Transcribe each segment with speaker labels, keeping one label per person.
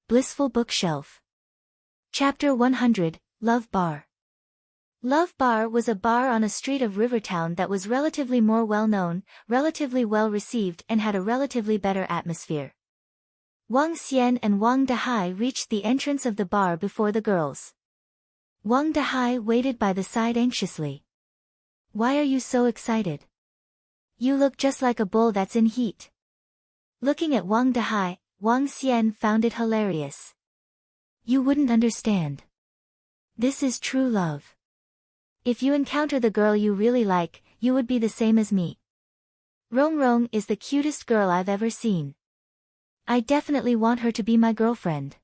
Speaker 1: Blissful Bookshelf. Chapter 100, Love Bar. Love Bar was a bar on a street of Rivertown that was relatively more well-known, relatively well-received and had a relatively better atmosphere. Wang Xian and Wang Dahai reached the entrance of the bar before the girls. Wang Dahai waited by the side anxiously. "Why are you so excited? You look just like a bull that's in heat." Looking at Wang Dahai, Wang Xian found it hilarious. "You wouldn't understand. This is true love. If you encounter the girl you really like, you would be the same as me. Rong Rong is the cutest girl I've ever seen. I definitely want her to be my girlfriend."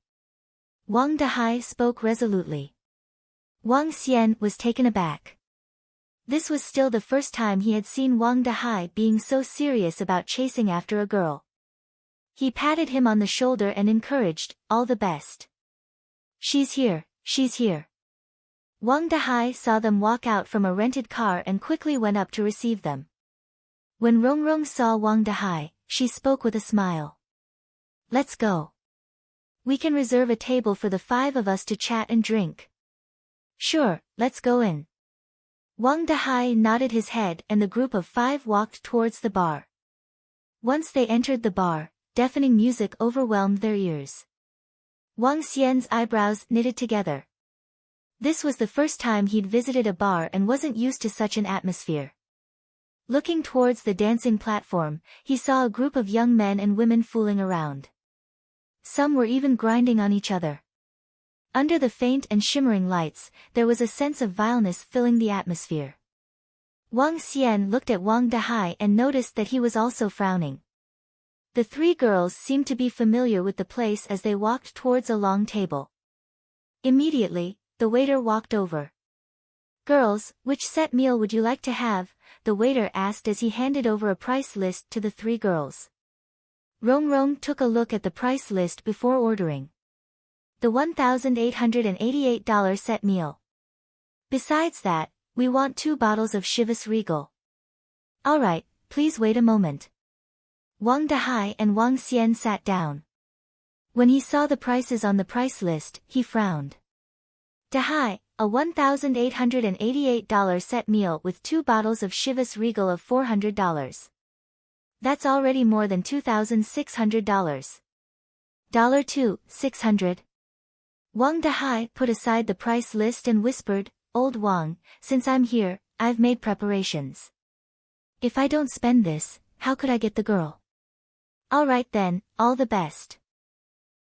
Speaker 1: Wang Dahai spoke resolutely. Wang Xian was taken aback. This was still the first time he had seen Wang Dahai being so serious about chasing after a girl. He patted him on the shoulder and encouraged, "All the best. She's here, she's here." Wang Dahai saw them walk out from a rented car and quickly went up to receive them. When Rong Rong saw Wang Dahai, she spoke with a smile. "Let's go. We can reserve a table for the 5 of us to chat and drink." "Sure, let's go in." Wang Dahai nodded his head and the group of 5 walked towards the bar. Once they entered the bar, deafening music overwhelmed their ears. Wang Xian's eyebrows knitted together. This was the first time he'd visited a bar and wasn't used to such an atmosphere. Looking towards the dancing platform, he saw a group of young men and women fooling around. Some were even grinding on each other. Under the faint and shimmering lights, there was a sense of vileness filling the atmosphere. Wang Xian looked at Wang Dahai and noticed that he was also frowning. The 3 girls seemed to be familiar with the place as they walked towards a long table. Immediately, the waiter walked over. "Girls, which set meal would you like to have?" the waiter asked as he handed over a price list to the 3 girls. Rong Rong took a look at the price list before ordering. "The $1,888 set meal. Besides that, we want 2 bottles of Chivas Regal." "Alright, please wait a moment." Wang Dahai and Wang Xian sat down. When he saw the prices on the price list, he frowned. "Dahai, a $1,888 set meal with 2 bottles of Chivas Regal of $400. That's already more than $2,600. $2,600. Wang Dahai put aside the price list and whispered, "Old Wang, since I'm here, I've made preparations. If I don't spend this, how could I get the girl?" "Alright then, all the best."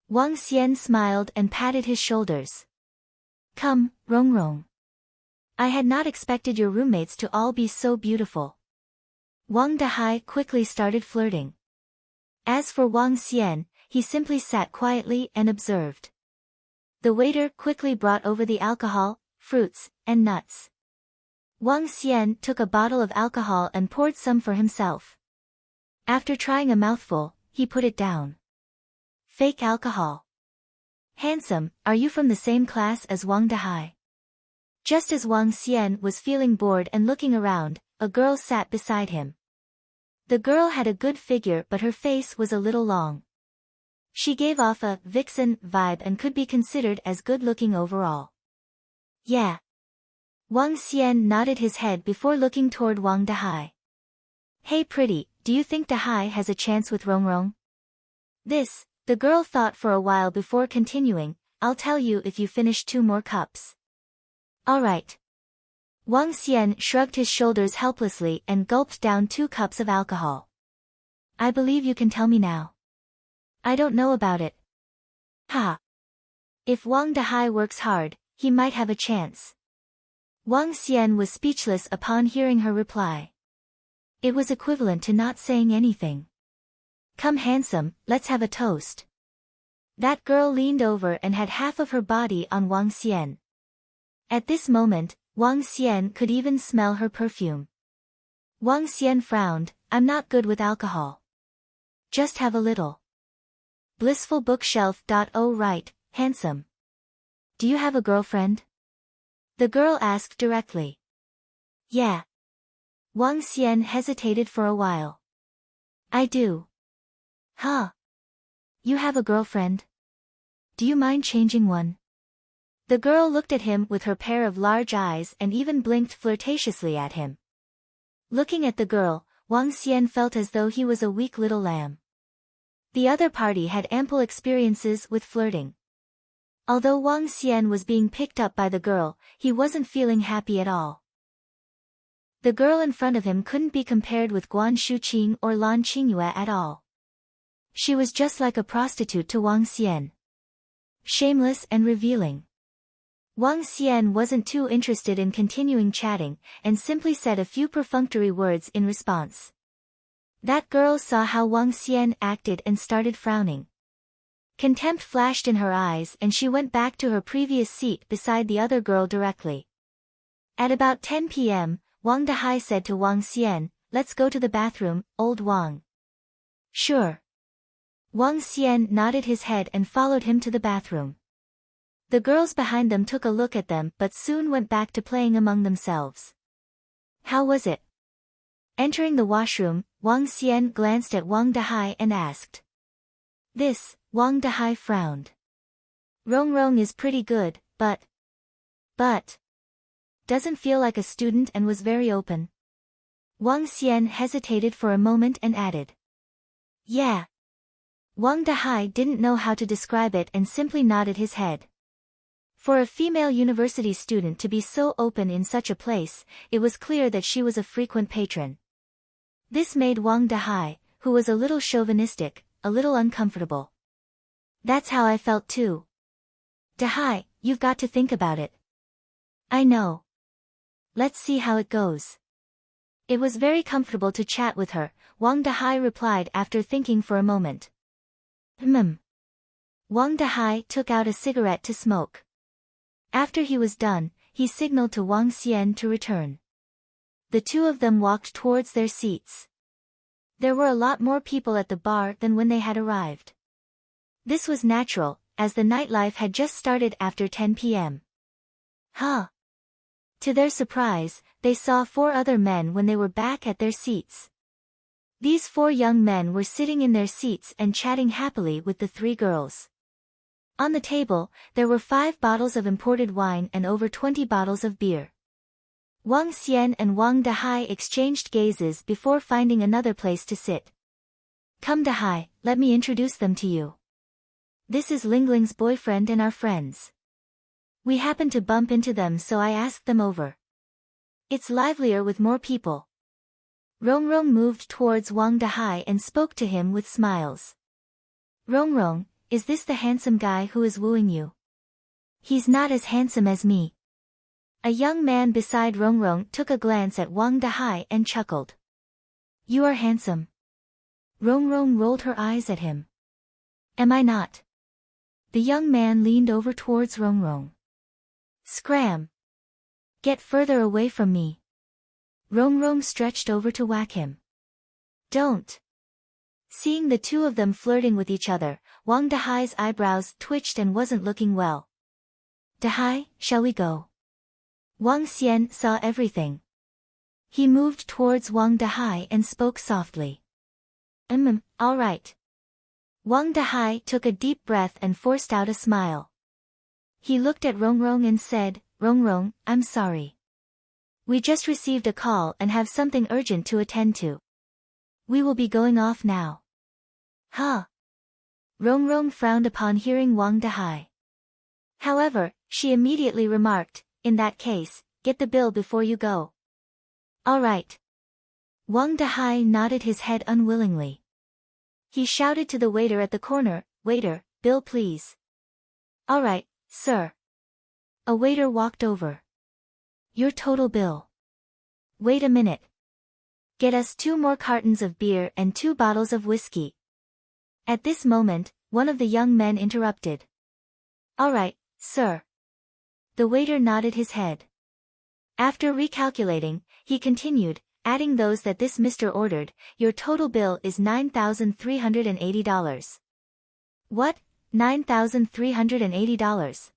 Speaker 1: Wang Xian smiled and patted his shoulders. "Come, Rong Rong. I had not expected your roommates to all be so beautiful." Wang Dahai quickly started flirting. As for Wang Xian, he simply sat quietly and observed. The waiter quickly brought over the alcohol, fruits, and nuts. Wang Xian took a bottle of alcohol and poured some for himself. After trying a mouthful, he put it down. "Fake alcohol. Handsome, are you from the same class as Wang Dahai?" Just as Wang Xian was feeling bored and looking around, a girl sat beside him. The girl had a good figure but her face was a little long. She gave off a vixen vibe and could be considered as good-looking overall. "Yeah." Wang Xian nodded his head before looking toward Wang Dahai. "Hey pretty, do you think Dahai has a chance with Rong Rong?" The girl thought for a while before continuing, "I'll tell you if you finish 2 more cups." "Alright." Wang Xian shrugged his shoulders helplessly and gulped down 2 cups of alcohol. "I believe you can tell me now." "I don't know about it." "Ha. If Wang Dahai works hard, he might have a chance." Wang Xian was speechless upon hearing her reply. It was equivalent to not saying anything. "Come handsome, let's have a toast." That girl leaned over and had half of her body on Wang Xian. At this moment, Wang Xian could even smell her perfume. Wang Xian frowned, "I'm not good with alcohol. Just have a little." Blissful Bookshelf. "Oh right, handsome. Do you have a girlfriend?" the girl asked directly. "Yeah." Wang Xian hesitated for a while. "I do." "Huh? You have a girlfriend? do you mind changing one? The girl looked at him with her pair of large eyes and even blinked flirtatiously at him. Looking at the girl, Wang Xian felt as though he was a weak little lamb. The other party had ample experiences with flirting. Although Wang Xian was being picked up by the girl, he wasn't feeling happy at all. The girl in front of him couldn't be compared with Guan Shuqing or Lan Qingyue at all. She was just like a prostitute to Wang Xian. Shameless and revealing. Wang Xian wasn't too interested in continuing chatting, and simply said a few perfunctory words in response. That girl saw how Wang Xian acted and started frowning. Contempt flashed in her eyes and she went back to her previous seat beside the other girl directly. At about 10 p.m., Wang Dehai said to Wang Xian, "Let's go to the bathroom, old Wang." "Sure." Wang Xian nodded his head and followed him to the bathroom. The girls behind them took a look at them but soon went back to playing among themselves. "How was it?" Entering the washroom, Wang Xian glanced at Wang Dehai and asked. "This," Wang Dehai frowned. "Rong is pretty good, but doesn't feel like a student and was very open." Wang Xian hesitated for a moment and added. "Yeah." Wang Dehai didn't know how to describe it and simply nodded his head. For a female university student to be so open in such a place, it was clear that she was a frequent patron. This made Wang Dehai, who was a little chauvinistic, a little uncomfortable. "That's how I felt too." "Dehai, you've got to think about it." "I know. Let's see how it goes." It was very comfortable to chat with her, Wang Dehai replied after thinking for a moment. Wang Dehai took out a cigarette to smoke. After he was done, he signaled to Wang Xian to return. The two of them walked towards their seats. There were a lot more people at the bar than when they had arrived. This was natural, as the nightlife had just started after 10 p.m. To their surprise, they saw 4 other men when they were back at their seats. These 4 young men were sitting in their seats and chatting happily with the 3 girls. On the table, there were 5 bottles of imported wine and over 20 bottles of beer. Wang Xian and Wang Dehai exchanged gazes before finding another place to sit. "Come Dehai, let me introduce them to you. This is Lingling's boyfriend and our friends. We happened to bump into them so I asked them over. It's livelier with more people." Rong moved towards Wang Dehai and spoke to him with smiles. "Rong, is this the handsome guy who is wooing you?" "He's not as handsome as me." A young man beside Rong took a glance at Wang Dehai and chuckled. "You are handsome." Rong rolled her eyes at him. "Am I not?" The young man leaned over towards Rong. "Scram! Get further away from me." Rong stretched over to whack him. "Don't." Seeing the two of them flirting with each other, Wang Dehai's eyebrows twitched and wasn't looking well. "Dehai, shall we go?" Wang Xian saw everything. He moved towards Wang Dehai and spoke softly. All right." Wang Dehai took a deep breath and forced out a smile. He looked at Rong and said, "Rong, I'm sorry. We just received a call and have something urgent to attend to. We will be going off now." Rong frowned upon hearing Wang Dehai. However, she immediately remarked, "In that case, get the bill before you go." "All right." Wang Dehai nodded his head unwillingly. He shouted to the waiter at the corner, "Waiter, bill please." "All right, sir." A waiter walked over. "Your total bill." "Wait a minute. Get us 2 more cartons of beer and 2 bottles of whiskey." At this moment, one of the young men interrupted. "All right, sir." The waiter nodded his head. After recalculating, he continued, adding those that this Mr. ordered, "Your total bill is $9,380. "What? $9,380?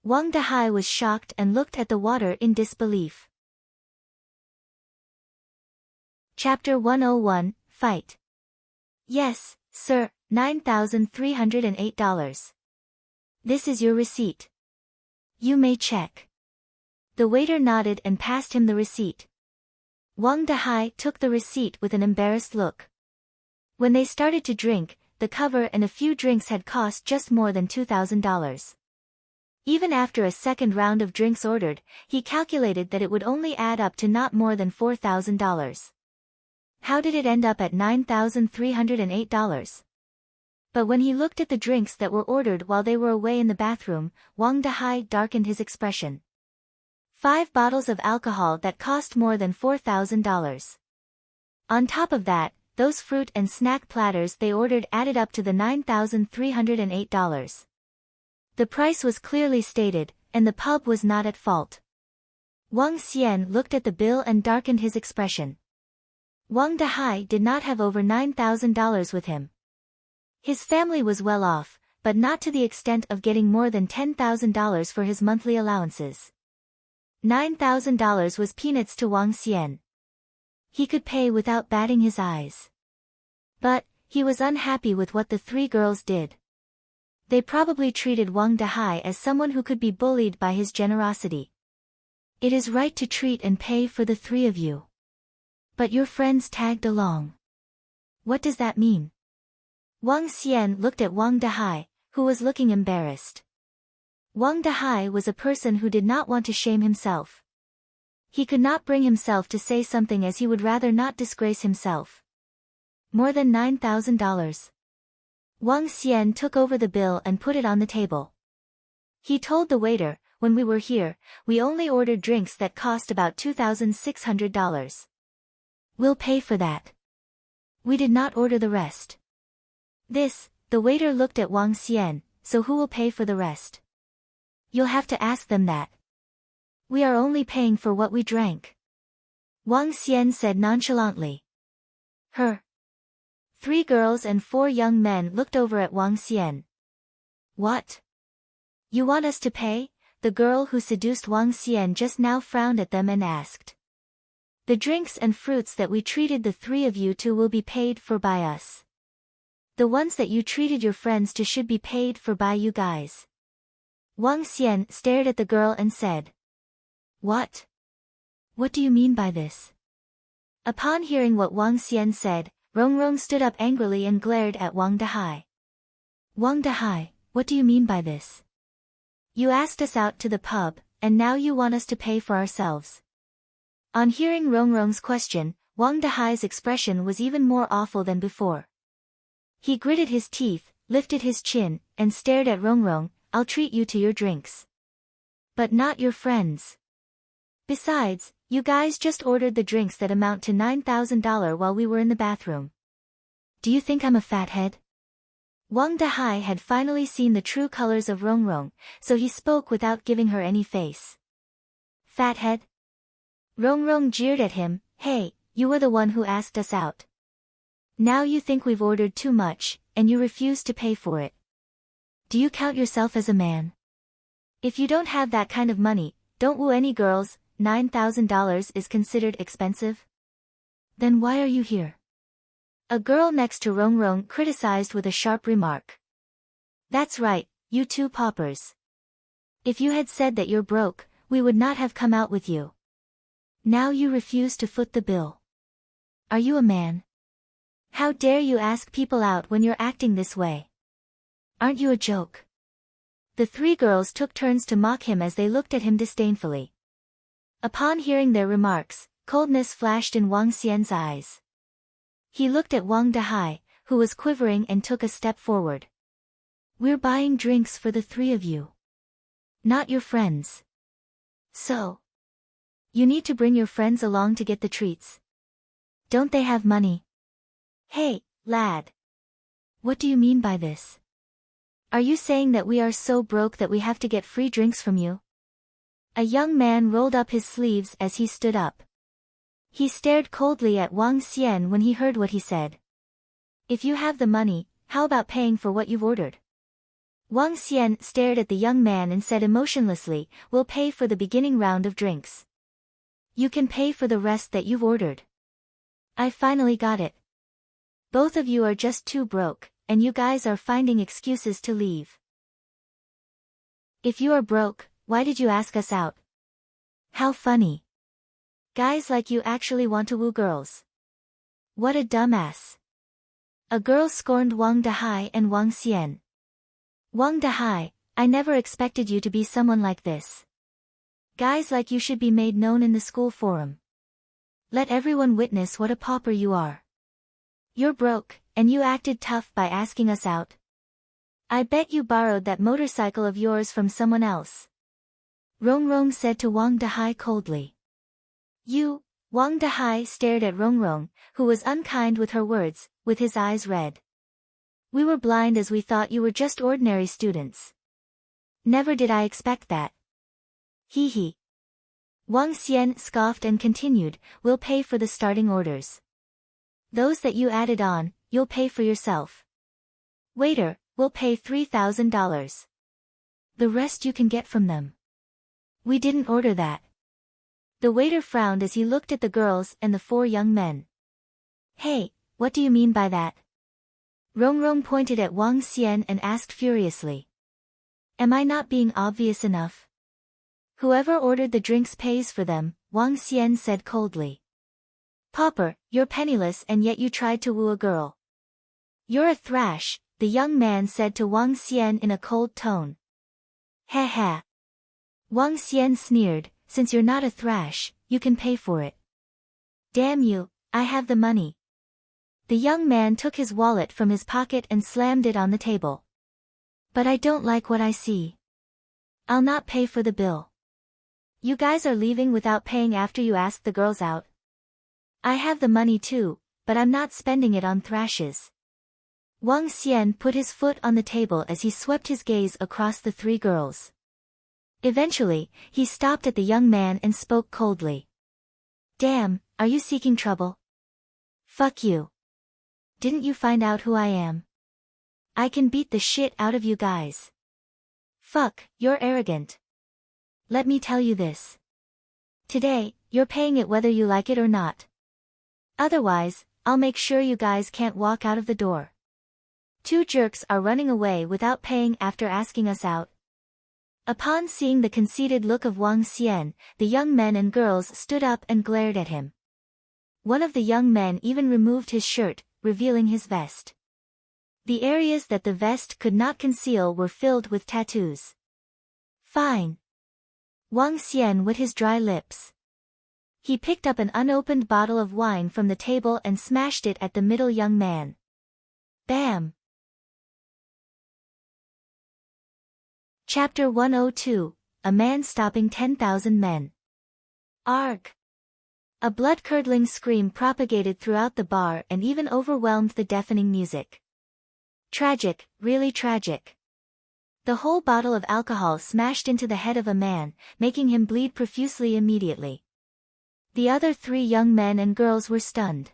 Speaker 1: Wang Dehai was shocked and looked at the water in disbelief. Chapter 101, Fight. "Yes, sir, $9,308. This is your receipt. You may check. The waiter nodded and passed him the receipt. Wang Dahai took the receipt with an embarrassed look. When they started to drink, the cover and a few drinks had cost just more than $2,000. Even after a second round of drinks ordered, he calculated that it would only add up to not more than $4,000. How did it end up at $9,308? But when he looked at the drinks that were ordered while they were away in the bathroom, Wang Dahai darkened his expression. 5 bottles of alcohol that cost more than $4,000. On top of that, those fruit and snack platters they ordered added up to the $9,308. The price was clearly stated, and the pub was not at fault. Wang Xian looked at the bill and darkened his expression. Wang Dahai did not have over $9,000 with him. His family was well off, but not to the extent of getting more than $10,000 for his monthly allowances. $9,000 was peanuts to Wang Xian. He could pay without batting his eyes. But, he was unhappy with what the 3 girls did. They probably treated Wang Dahai as someone who could be bullied by his generosity. It is right to treat and pay for the 3 of you. But your friends tagged along. What does that mean? Wang Xian looked at Wang Dahai, who was looking embarrassed. Wang Dahai was a person who did not want to shame himself. He could not bring himself to say something as he would rather not disgrace himself. More than $9,000. Wang Xian took over the bill and put it on the table. He told the waiter, when we were here, we only ordered drinks that cost about $2,600. We'll pay for that. We did not order the rest. The waiter looked at Wang Xian, so who will pay for the rest? You'll have to ask them that. We are only paying for what we drank. Wang Xian said nonchalantly. Her. 3 girls and 4 young men looked over at Wang Xian. What? You want us to pay? The girl who seduced Wang Xian just now frowned at them and asked. The drinks and fruits that we treated the 3 of you to will be paid for by us. The ones that you treated your friends to should be paid for by you guys. Wang Xian stared at the girl and said. What? What do you mean by this? Upon hearing what Wang Xian said, Rongrong stood up angrily and glared at Wang Dahai. Wang Dahai, what do you mean by this? You asked us out to the pub, and now you want us to pay for ourselves. On hearing Rongrong's question, Wang Dahai's expression was even more awful than before. He gritted his teeth, lifted his chin, and stared at Rongrong. I'll treat you to your drinks. But not your friends. Besides, you guys just ordered the drinks that amount to $9,000 while we were in the bathroom. Do you think I'm a fathead? Wang Dahai had finally seen the true colors of Rongrong, so he spoke without giving her any face. Fathead? Rongrong jeered at him. Hey, you were the one who asked us out. Now you think we've ordered too much, and you refuse to pay for it. Do you count yourself as a man? If you don't have that kind of money, don't woo any girls. $9,000 is considered expensive? Then why are you here? A girl next to Rongrong criticized with a sharp remark. That's right, you 2 paupers. If you had said that you're broke, we would not have come out with you. Now you refuse to foot the bill. Are you a man? How dare you ask people out when you're acting this way? Aren't you a joke? The 3 girls took turns to mock him as they looked at him disdainfully. Upon hearing their remarks, coldness flashed in Wang Xian's eyes. He looked at Wang Dahai, who was quivering, and took a step forward. We're buying drinks for the 3 of you. Not your friends. So. You need to bring your friends along to get the treats. Don't they have money? Hey, lad. What do you mean by this? Are you saying that we are so broke that we have to get free drinks from you? A young man rolled up his sleeves as he stood up. He stared coldly at Wang Xian when he heard what he said. If you have the money, how about paying for what you've ordered? Wang Xian stared at the young man and said emotionlessly, we'll pay for the beginning round of drinks. You can pay for the rest that you've ordered. I finally got it. Both of you are just too broke, and you guys are finding excuses to leave. If you are broke, why did you ask us out? How funny. Guys like you actually want to woo girls. What a dumbass. A girl scorned Wang Dahai and Wang Xian. Wang Dahai, I never expected you to be someone like this. Guys like you should be made known in the school forum. Let everyone witness what a pauper you are. You're broke, and you acted tough by asking us out. I bet you borrowed that motorcycle of yours from someone else. Rong Rong said to Wang Dahai coldly. You, Wang Dahai stared at Rong Rong, who was unkind with her words, with his eyes red. We were blind as we thought you were just ordinary students. Never did I expect that. Hee hee. Wang Xian scoffed and continued, we'll pay for the starting orders. Those that you added on, you'll pay for yourself. Waiter, we'll pay $3,000. The rest you can get from them. We didn't order that. The waiter frowned as he looked at the girls and the four young men. Hey, what do you mean by that? Rong Rong pointed at Wang Xian and asked furiously. Am I not being obvious enough? Whoever ordered the drinks pays for them, Wang Xian said coldly. Pauper, you're penniless and yet you tried to woo a girl. You're a thrash, the young man said to Wang Xian in a cold tone. Ha ha. Wang Xian sneered, since you're not a thrash, you can pay for it. Damn you, I have the money. The young man took his wallet from his pocket and slammed it on the table. But I don't like what I see. I'll not pay for the bill. You guys are leaving without paying after you asked the girls out. I have the money too, but I'm not spending it on thrashes. Wang Xian put his foot on the table as he swept his gaze across the three girls. Eventually, he stopped at the young man and spoke coldly. Damn, are you seeking trouble? Fuck you. Didn't you find out who I am? I can beat the shit out of you guys. Fuck, you're arrogant. Let me tell you this. Today, you're paying it whether you like it or not. Otherwise, I'll make sure you guys can't walk out of the door. Two jerks are running away without paying after asking us out. Upon seeing the conceited look of Wang Xian, the young men and girls stood up and glared at him. One of the young men even removed his shirt, revealing his vest. The areas that the vest could not conceal were filled with tattoos. Fine. Wang Xian wet his dry lips. He picked up an unopened bottle of wine from the table and smashed it at the middle young man. Bam! Chapter 102, A Man Stopping 10,000 Men. Arg! A blood-curdling scream propagated throughout the bar and even overwhelmed the deafening music. Tragic, really tragic. The whole bottle of alcohol smashed into the head of a man, making him bleed profusely immediately. The other three young men and girls were stunned.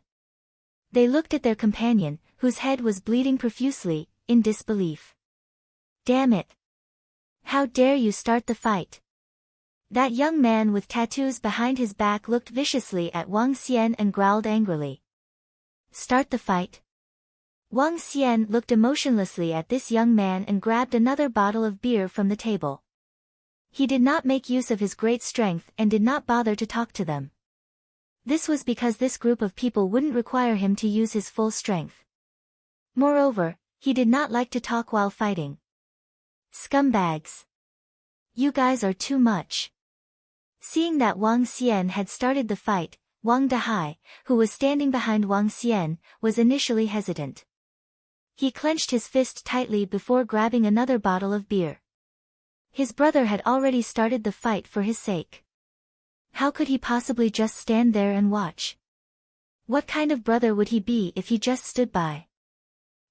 Speaker 1: They looked at their companion, whose head was bleeding profusely, in disbelief. Damn it! How dare you start the fight? That young man with tattoos behind his back looked viciously at Wang Xian and growled angrily. Start the fight? Wang Xian looked emotionlessly at this young man and grabbed another bottle of beer from the table. He did not make use of his great strength and did not bother to talk to them. This was because this group of people wouldn't require him to use his full strength. Moreover, he did not like to talk while fighting. Scumbags. You guys are too much. Seeing that Wang Xian had started the fight, Wang Dahai, who was standing behind Wang Xian, was initially hesitant. He clenched his fist tightly before grabbing another bottle of beer. His brother had already started the fight for his sake. How could he possibly just stand there and watch? What kind of brother would he be if he just stood by?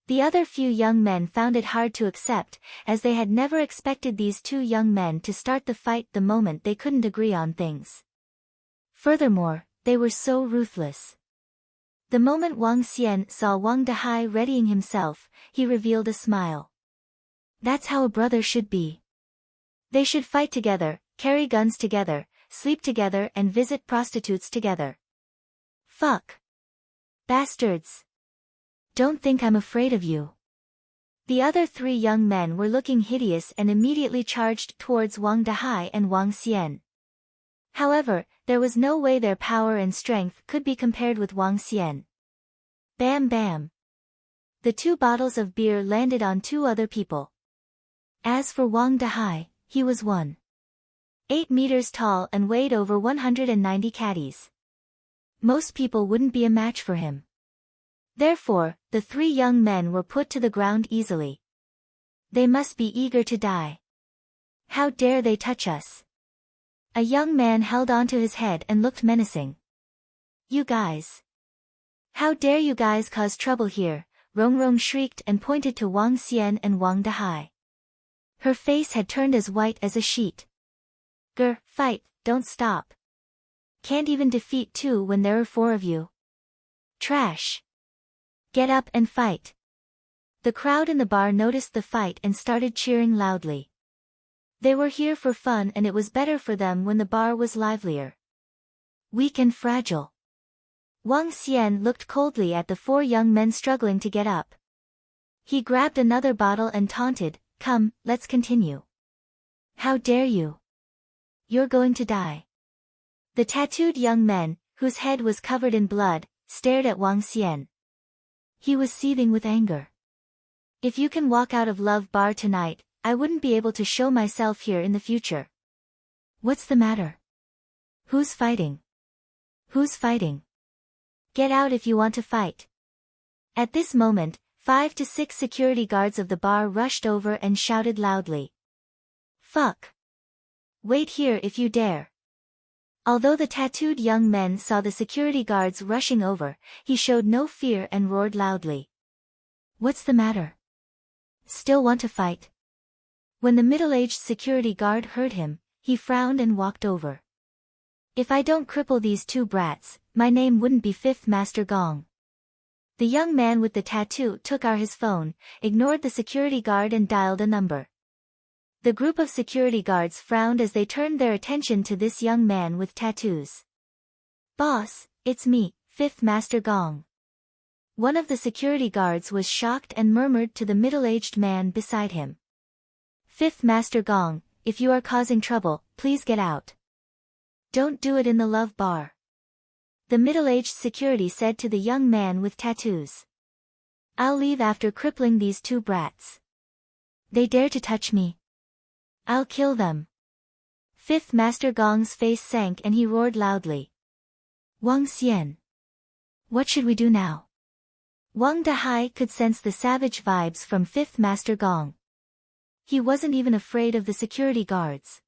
Speaker 1: The other few young men found it hard to accept, as they had never expected these two young men to start the fight the moment they couldn't agree on things. Furthermore, they were so ruthless. The moment Wang Xian saw Wang Dahai readying himself, he revealed a smile. That's how a brother should be. They should fight together, carry guns together, sleep together and visit prostitutes together. Fuck. Bastards. Don't think I'm afraid of you. The other three young men were looking hideous and immediately charged towards Wang Dahai and Wang Xian. However, there was no way their power and strength could be compared with Wang Xian. Bam bam. The two bottles of beer landed on two other people. As for Wang Dahai, he was 1.8 meters tall and weighed over 190 caddies. Most people wouldn't be a match for him. Therefore, the three young men were put to the ground easily. They must be eager to die. How dare they touch us? A young man held onto his head and looked menacing. You guys. How dare you guys cause trouble here? Rong shrieked and pointed to Wang Xian and Wang Dahai. Her face had turned as white as a sheet. Grr, fight, don't stop. Can't even defeat two when there are four of you. Trash. Get up and fight. The crowd in the bar noticed the fight and started cheering loudly. They were here for fun and it was better for them when the bar was livelier. Weak and fragile. Wang Xian looked coldly at the four young men struggling to get up. He grabbed another bottle and taunted, "Come, let's continue." How dare you? You're going to die. The tattooed young man, whose head was covered in blood, stared at Wang Xian. He was seething with anger. If you can walk out of Love Bar tonight, I wouldn't be able to show myself here in the future. What's the matter? Who's fighting? Who's fighting? Get out if you want to fight. At this moment, 5 to 6 security guards of the bar rushed over and shouted loudly. Fuck. Wait here if you dare. Although the tattooed young men saw the security guards rushing over, he showed no fear and roared loudly. What's the matter? Still want to fight? When the middle-aged security guard heard him, he frowned and walked over. If I don't cripple these two brats, my name wouldn't be Fifth Master Gong. The young man with the tattoo took out his phone, ignored the security guard and dialed a number. The group of security guards frowned as they turned their attention to this young man with tattoos. Boss, it's me, Fifth Master Gong. One of the security guards was shocked and murmured to the middle-aged man beside him. Fifth Master Gong, if you are causing trouble, please get out. Don't do it in the Love Bar. The middle-aged security said to the young man with tattoos. I'll leave after crippling these two brats. They dare to touch me. I'll kill them. Fifth Master Gong's face sank and he roared loudly. Wang Xian. What should we do now? Wang Dahai could sense the savage vibes from Fifth Master Gong. He wasn't even afraid of the security guards.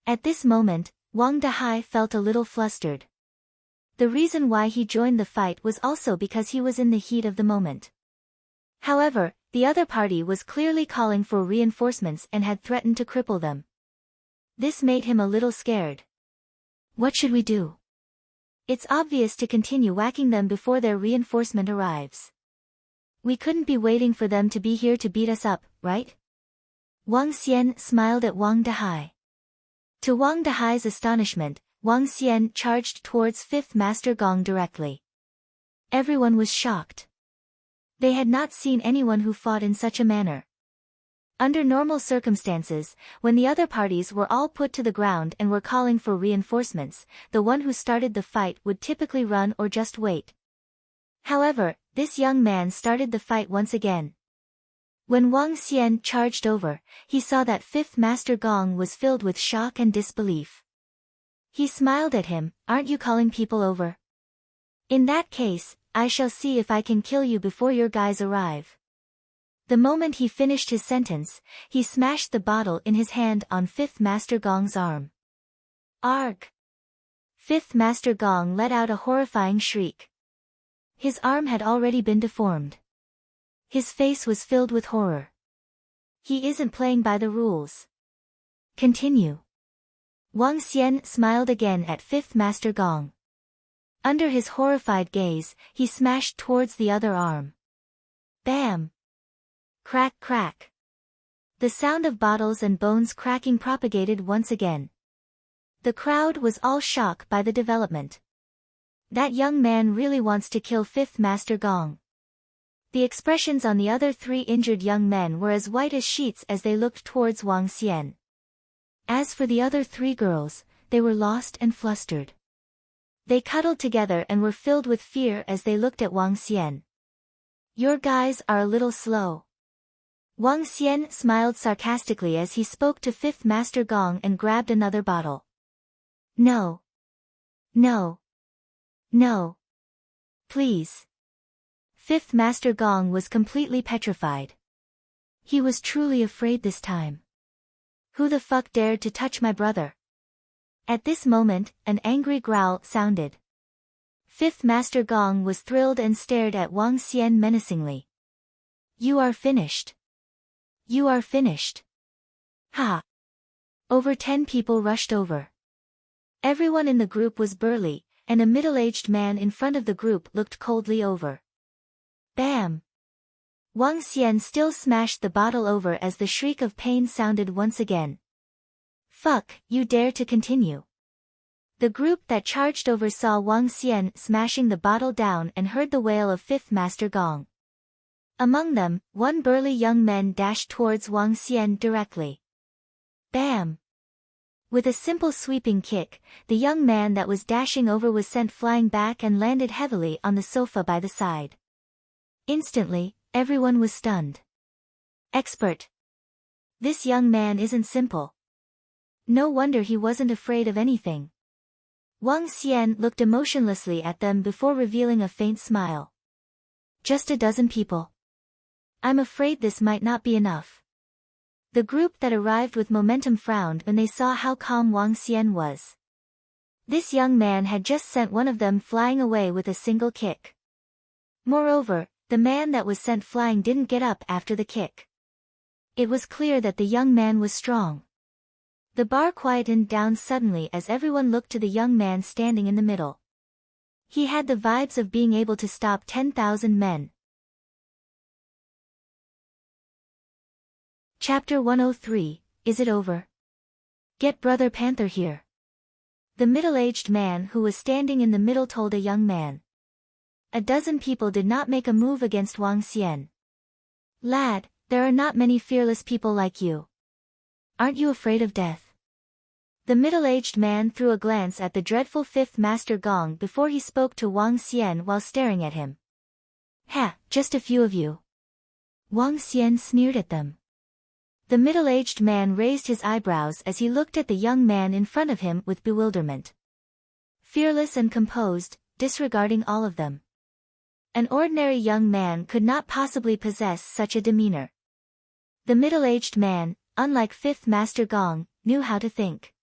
Speaker 1: At this moment, Wang Dahai felt a little flustered. The reason why he joined the fight was also because he was in the heat of the moment. However, the other party was clearly calling for reinforcements and had threatened to cripple them. This made him a little scared. What should we do? It's obvious to continue whacking them before their reinforcement arrives. We couldn't be waiting for them to be here to beat us up, right? Wang Xian smiled at Wang Dahai. To Wang Dahai's astonishment, Wang Xian charged towards Fifth Master Gong directly. Everyone was shocked. They had not seen anyone who fought in such a manner. Under normal circumstances, when the other parties were all put to the ground and were calling for reinforcements, the one who started the fight would typically run or just wait. However, this young man started the fight once again. When Wang Xian charged over, he saw that Fifth Master Gong was filled with shock and disbelief. He smiled at him, aren't you calling people over? In that case, I shall see if I can kill you before your guys arrive. The moment he finished his sentence, he smashed the bottle in his hand on Fifth Master Gong's arm. Arg! Fifth Master Gong let out a horrifying shriek. His arm had already been deformed. His face was filled with horror. He isn't playing by the rules. Continue. Wang Xian smiled again at Fifth Master Gong. Under his horrified gaze, he smashed towards the other arm. Bam! Crack crack. The sound of bottles and bones cracking propagated once again. The crowd was all shocked by the development. That young man really wants to kill Fifth Master Gong. The expressions on the other 3 injured young men were as white as sheets as they looked towards Wang Xian. As for the other 3 girls, they were lost and flustered. They cuddled together and were filled with fear as they looked at Wang Xian. "Your guys are a little slow." Wang Xian smiled sarcastically as he spoke to 5th Master Gong and grabbed another bottle. "No. No. No. Please." 5th Master Gong was completely petrified. He was truly afraid this time. Who the fuck dared to touch my brother? At this moment, an angry growl sounded. 5th Master Gong was thrilled and stared at Wang Xian menacingly. "You are finished. You are finished." Ha! Over 10 people rushed over. Everyone in the group was burly, and a middle-aged man in front of the group looked coldly over. Bam! Wang Xian still smashed the bottle over as the shriek of pain sounded once again. "Fuck, you dare to continue." The group that charged over saw Wang Xian smashing the bottle down and heard the wail of 5th Master Gong. Among them, one burly young man dashed towards Wang Xian directly. Bam! With a simple sweeping kick, the young man that was dashing over was sent flying back and landed heavily on the sofa by the side. Instantly, everyone was stunned. Expert. This young man isn't simple. No wonder he wasn't afraid of anything. Wang Xian looked emotionlessly at them before revealing a faint smile. "Just a dozen people. I'm afraid this might not be enough." The group that arrived with momentum frowned when they saw how calm Wang Xian was. This young man had just sent one of them flying away with a single kick. Moreover, the man that was sent flying didn't get up after the kick. It was clear that the young man was strong. The bar quietened down suddenly as everyone looked to the young man standing in the middle. He had the vibes of being able to stop 10,000 men. Chapter 103, Is it over? Get Brother Panther here. The middle-aged man who was standing in the middle told a young man. A dozen people did not make a move against Wang Xian. "Lad, there are not many fearless people like you. Aren't you afraid of death?" The middle-aged man threw a glance at the dreadful 5th Master Gong before he spoke to Wang Xian while staring at him. "Ha, just a few of you." Wang Xian sneered at them. The middle-aged man raised his eyebrows as he looked at the young man in front of him with bewilderment. Fearless and composed, disregarding all of them. An ordinary young man could not possibly possess such a demeanor. The middle-aged man, unlike 5th Master Gong, knew how to think.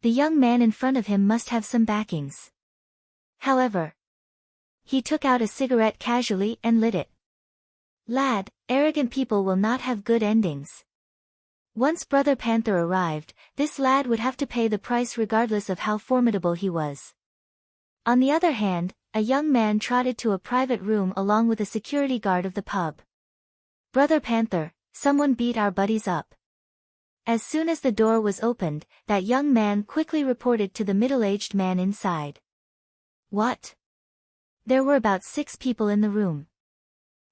Speaker 1: The young man in front of him must have some backings. However, he took out a cigarette casually and lit it. "Lad, arrogant people will not have good endings. Once Brother Panther arrived, this lad would have to pay the price regardless of how formidable he was." On the other hand, a young man trotted to a private room along with a security guard of the pub. "Brother Panther, someone beat our buddies up." As soon as the door was opened, that young man quickly reported to the middle-aged man inside. "What?" There were about 6 people in the room.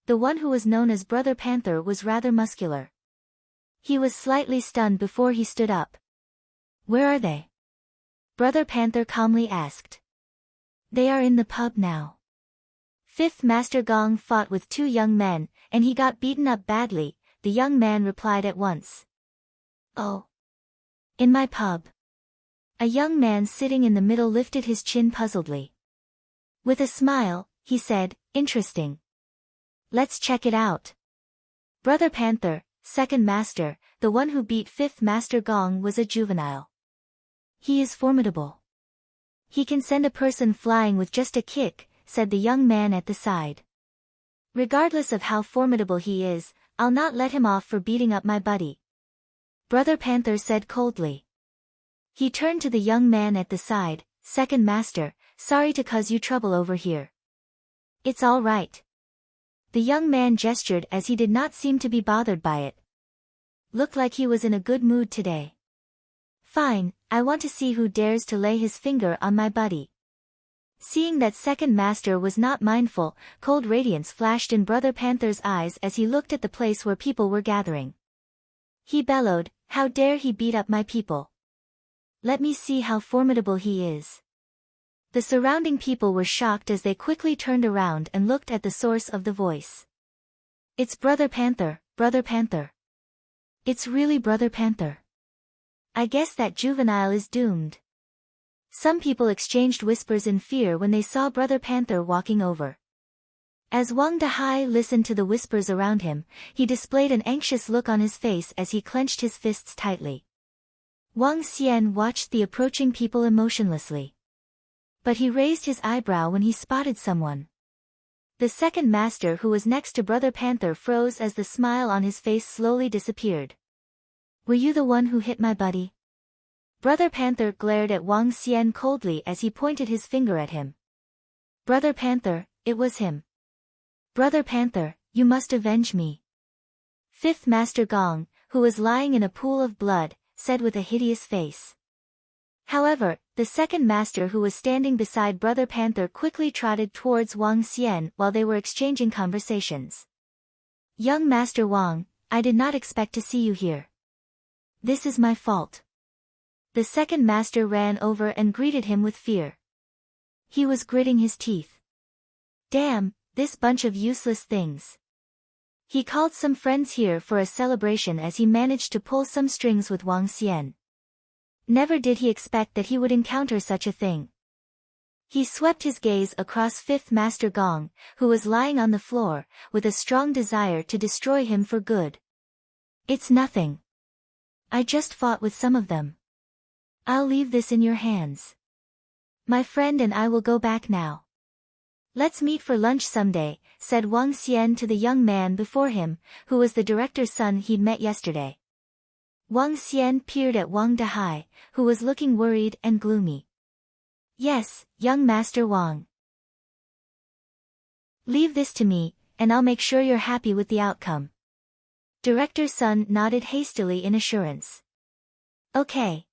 Speaker 1: The one who was known as Brother Panther was rather muscular. He was slightly stunned before he stood up. "Where are they?" Brother Panther calmly asked. "They are in the pub now." 5th Master Gong fought with 2 young men, and he got beaten up badly. The young man replied at once. "Oh. In my pub." A young man sitting in the middle lifted his chin puzzledly. With a smile, he said, "Interesting. Let's check it out." Brother Panther, 2nd Master, the one who beat 5th Master Gong, was a juvenile. "He is formidable. He can send a person flying with just a kick," said the young man at the side. "Regardless of how formidable he is, I'll not let him off for beating up my buddy," Brother Panther said coldly. He turned to the young man at the side. "2nd Master, sorry to cause you trouble over here." "It's all right." The young man gestured as he did not seem to be bothered by it. Looked like he was in a good mood today. "Fine, I want to see who dares to lay his finger on my buddy." Seeing that second master was not mindful, cold radiance flashed in Brother Panther's eyes as he looked at the place where people were gathering. He bellowed, "How dare he beat up my people? Let me see how formidable he is." The surrounding people were shocked as they quickly turned around and looked at the source of the voice. "It's Brother Panther, Brother Panther. It's really Brother Panther. I guess that juvenile is doomed." Some people exchanged whispers in fear when they saw Brother Panther walking over. As Wang Dahai listened to the whispers around him, he displayed an anxious look on his face as he clenched his fists tightly. Wang Xian watched the approaching people emotionlessly. But he raised his eyebrow when he spotted someone. The second master who was next to Brother Panther froze as the smile on his face slowly disappeared. "Were you the one who hit my buddy?" Brother Panther glared at Wang Xian coldly as he pointed his finger at him. "Brother Panther, it was him. Brother Panther, you must avenge me." Fifth Master Gong, who was lying in a pool of blood, said with a hideous face. However, the second master who was standing beside Brother Panther quickly trotted towards Wang Xian while they were exchanging conversations. "Young Master Wang, I did not expect to see you here. This is my fault." The second master ran over and greeted him with fear. He was gritting his teeth. "Damn, this bunch of useless things." He called some friends here for a celebration as he managed to pull some strings with Wang Xian. Never did he expect that he would encounter such a thing. He swept his gaze across Fifth Master Gong, who was lying on the floor, with a strong desire to destroy him for good. "It's nothing. I just fought with some of them. I'll leave this in your hands. My friend and I will go back now. Let's meet for lunch someday," said Wang Xian to the young man before him, who was the director's son he'd met yesterday. Wang Xian peered at Wang Dahai, who was looking worried and gloomy. "Yes, young Master Wang. Leave this to me, and I'll make sure you're happy with the outcome." Director's son nodded hastily in assurance. "Okay."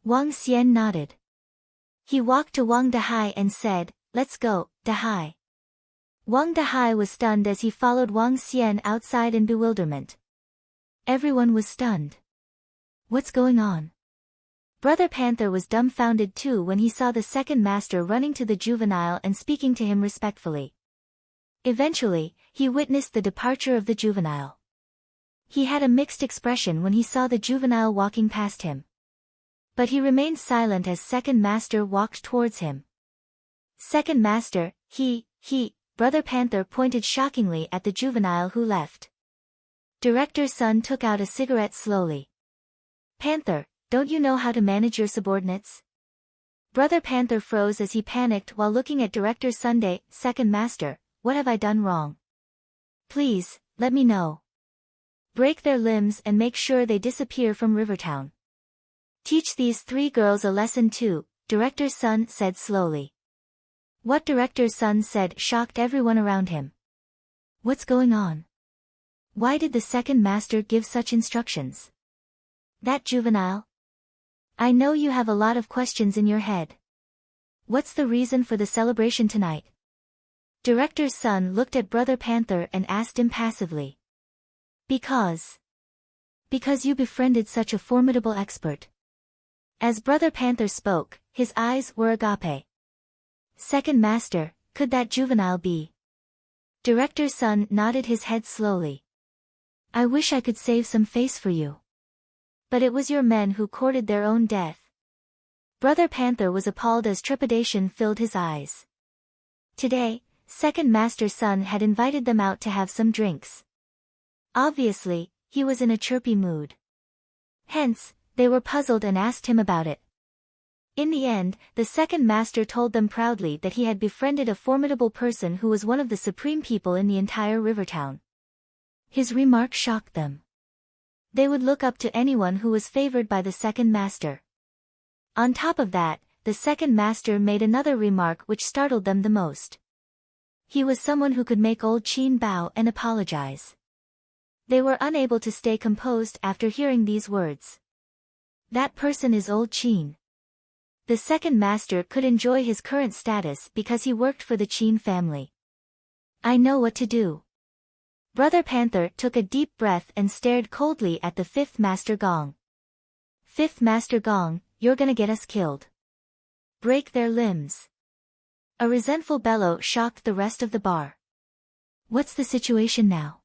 Speaker 1: Wang Xian nodded. He walked to Wang Dahai and said, "Let's go, Dahai." Wang Dahai was stunned as he followed Wang Xian outside in bewilderment. Everyone was stunned. What's going on? Brother Panther was dumbfounded too when he saw the second master running to the juvenile and speaking to him respectfully. Eventually, he witnessed the departure of the juvenile. He had a mixed expression when he saw the juvenile walking past him. But he remained silent as second master walked towards him. "Second master, Brother Panther pointed shockingly at the juvenile who left. Director's son took out a cigarette slowly. "Panther, don't you know how to manage your subordinates?" Brother Panther froze as he panicked while looking at Director Sunday. "Second master, what have I done wrong? Please, let me know. Break their limbs and make sure they disappear from Rivertown. Teach these 3 girls a lesson too," Director's son said slowly. What Director's son said shocked everyone around him. What's going on? Why did the second master give such instructions? That juvenile? I know you have a lot of questions in your head. What's the reason for the celebration tonight? Director's son looked at Brother Panther and asked impassively. Because you befriended such a formidable expert. As Brother Panther spoke, his eyes were agape. Second master, could that juvenile be? Director's son nodded his head slowly. I wish I could save some face for you. But it was your men who courted their own death. Brother Panther was appalled as trepidation filled his eyes. Today, second master's son had invited them out to have some drinks. Obviously, he was in a chirpy mood. Hence, they were puzzled and asked him about it. In the end, the second master told them proudly that he had befriended a formidable person who was one of the supreme people in the entire Rivertown. His remark shocked them. They would look up to anyone who was favored by the second master. On top of that, the second master made another remark which startled them the most. He was someone who could make old Qin bow and apologize. They were unable to stay composed after hearing these words. That person is old Qin. The second master could enjoy his current status because he worked for the Qin family. I know what to do. Brother Panther took a deep breath and stared coldly at the fifth master Gong. Fifth master Gong, you're gonna get us killed. Break their limbs. A resentful bellow shocked the rest of the bar. What's the situation now?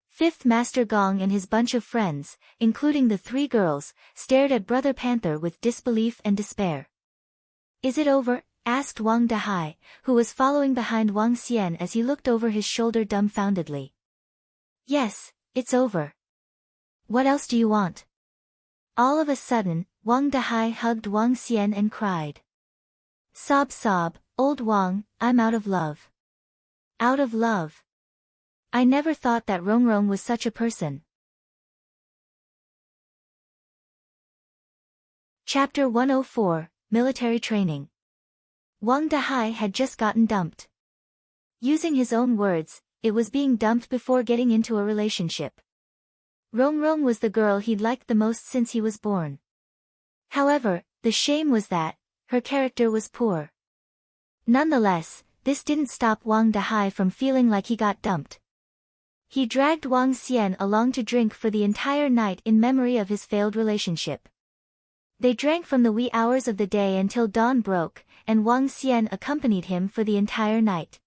Speaker 1: Fifth Master Gong and his bunch of friends, including the three girls, stared at Brother Panther with disbelief and despair. Is it over? Asked Wang Dahai, who was following behind Wang Xian as he looked over his shoulder dumbfoundedly. Yes, it's over. What else do you want? All of a sudden, Wang Dahai hugged Wang Xian and cried. Sob sob, old Wang, I'm out of love. Out of love. I never thought that Rongrong was such a person. Chapter 104, Military Training. Wang Dahai had just gotten dumped. Using his own words, it was being dumped before getting into a relationship. Rongrong was the girl he'd liked the most since he was born. However, the shame was that her character was poor. Nonetheless, this didn't stop Wang Dahai from feeling like he got dumped. He dragged Wang Xian along to drink for the entire night in memory of his failed relationship. They drank from the wee hours of the day until dawn broke, and Wang Xian accompanied him for the entire night.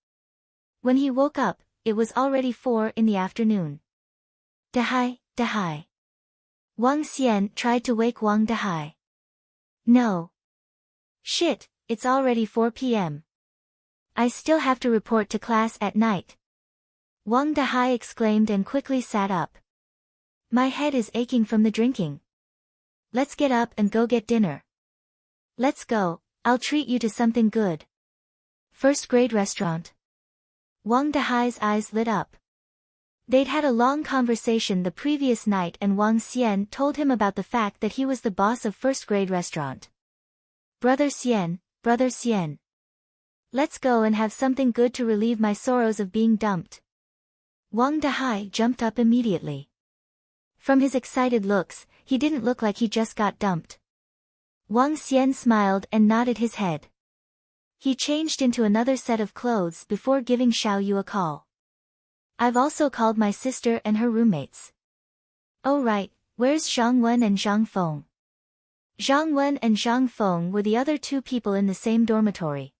Speaker 1: When he woke up, it was already 4 in the afternoon. Dahai, Dahai. Wang Xian tried to wake Wang Dahai. No. Shit, it's already 4 p.m. I still have to report to class at night. Wang Dahai exclaimed and quickly sat up. My head is aching from the drinking. Let's get up and go get dinner. Let's go, I'll treat you to something good. First grade restaurant. Wang Dahai's eyes lit up. They'd had a long conversation the previous night and Wang Xian told him about the fact that he was the boss of first grade restaurant. Brother Xian, Brother Xian. Let's go and have something good to relieve my sorrows of being dumped. Wang Dahai jumped up immediately. From his excited looks, he didn't look like he just got dumped. Wang Xian smiled and nodded his head. He changed into another set of clothes before giving Xiao Yu a call. I've also called my sister and her roommates. Oh right, where's Zhang Wen and Zhang Feng? Zhang Wen and Zhang Feng were the other two people in the same dormitory.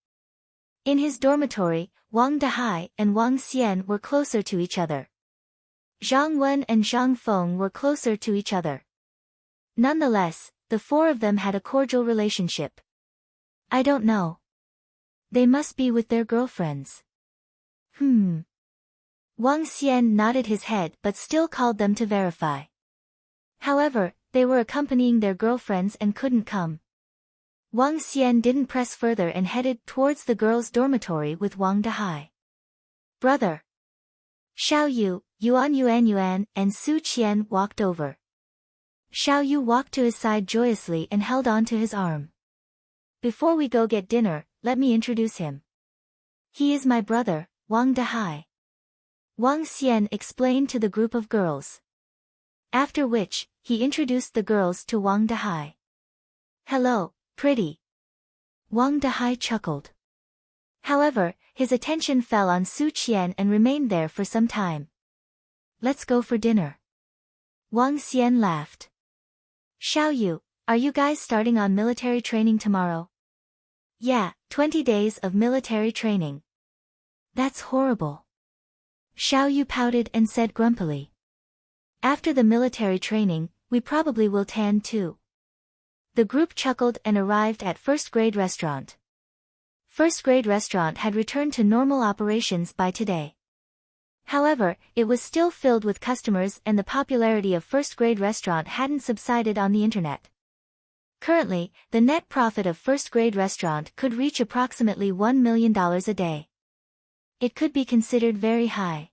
Speaker 1: In his dormitory, Wang Dahai and Wang Xian were closer to each other. Zhang Wen and Zhang Feng were closer to each other. Nonetheless, the four of them had a cordial relationship. I don't know. They must be with their girlfriends. Wang Xian nodded his head but still called them to verify. However, they were accompanying their girlfriends and couldn't come. Wang Xian didn't press further and headed towards the girls' dormitory with Wang Dahai. Brother. Xiao Yu, Yuan, and Su Qian walked over. Xiao Yu walked to his side joyously and held on to his arm. Before we go get dinner, let me introduce him. He is my brother, Wang Dahai. Wang Xian explained to the group of girls. After which, he introduced the girls to Wang Dahai. Hello, pretty. Wang Dahai chuckled. However, his attention fell on Su Qian and remained there for some time. Let's go for dinner. Wang Xian laughed. Xiao Yu, are you guys starting on military training tomorrow? Yeah, 20 days of military training. That's horrible. Xiao Yu pouted and said grumpily. After the military training, we probably will tan too. The group chuckled and arrived at first grade restaurant. First grade restaurant had returned to normal operations by today. However, it was still filled with customers and the popularity of first grade restaurant hadn't subsided on the internet. Currently, the net profit of first grade restaurant could reach approximately $1 million a day. It could be considered very high.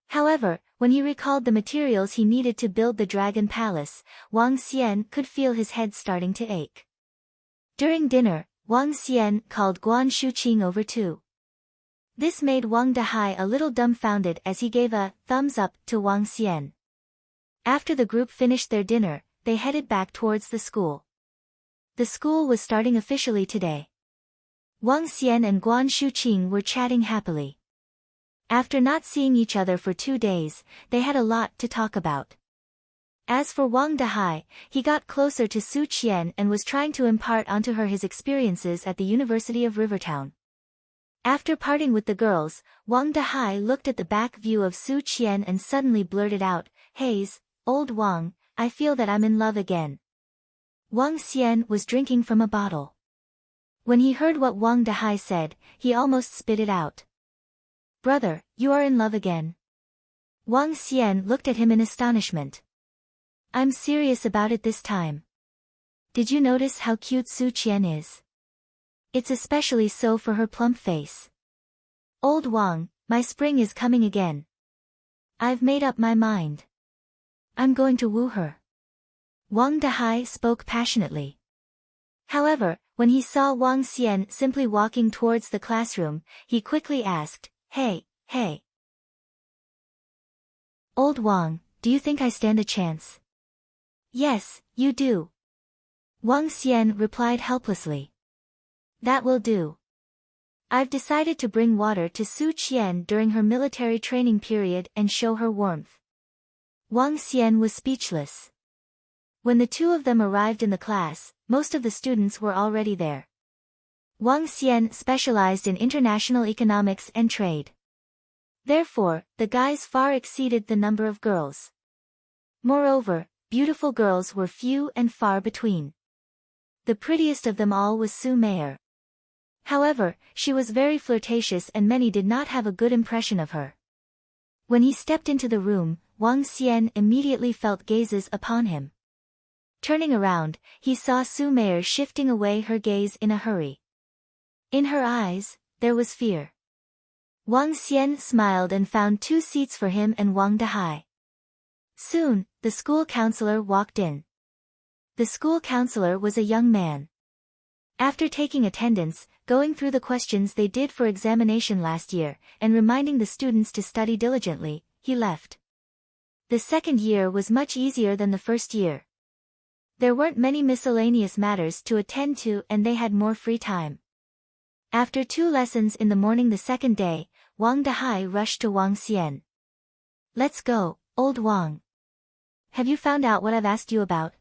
Speaker 1: However, when he recalled the materials he needed to build the Dragon Palace, Wang Xian could feel his head starting to ache. During dinner, Wang Xian called Guan Shuqing over too. This made Wang Dahai a little dumbfounded as he gave a thumbs up to Wang Xian. After the group finished their dinner, they headed back towards the school. The school was starting officially today. Wang Xian and Guan Shuqing were chatting happily. After not seeing each other for 2 days, they had a lot to talk about. As for Wang Dahai, he got closer to Su Qian and was trying to impart onto her his experiences at the University of Rivertown. After parting with the girls, Wang Dahai looked at the back view of Su Qian and suddenly blurted out, "Haze, old Wang, I feel that I'm in love again." Wang Xian was drinking from a bottle. When he heard what Wang Dahai said, he almost spit it out. "Brother, you are in love again?" Wang Xian looked at him in astonishment. "I'm serious about it this time. Did you notice how cute Su Qian is? It's especially so for her plump face. Old Wang, my spring is coming again. I've made up my mind. I'm going to woo her." Wang Dahai spoke passionately. However, when he saw Wang Xian simply walking towards the classroom, he quickly asked, Hey. Old Wang, do you think I stand a chance?" "Yes, you do." Wang Xian replied helplessly. "That will do. I've decided to bring water to Su Qian during her military training period and show her warmth." Wang Xian was speechless. When the two of them arrived in the class, most of the students were already there. Wang Xian specialized in international economics and trade. Therefore, the guys far exceeded the number of girls. Moreover, beautiful girls were few and far between. The prettiest of them all was Su Meier. However, she was very flirtatious and many did not have a good impression of her. When he stepped into the room, Wang Xian immediately felt gazes upon him. Turning around, he saw Su Meier shifting away her gaze in a hurry. In her eyes, there was fear. Wang Xian smiled and found 2 seats for him and Wang Dahai. Soon, the school counselor walked in. The school counselor was a young man. After taking attendance, going through the questions they did for examination last year, and reminding the students to study diligently, he left. The second year was much easier than the first year. There weren't many miscellaneous matters to attend to and they had more free time. After 2 lessons in the morning the second day, Wang Dahai rushed to Wang Xian. "Let's go, old Wang. Have you found out what I've asked you about?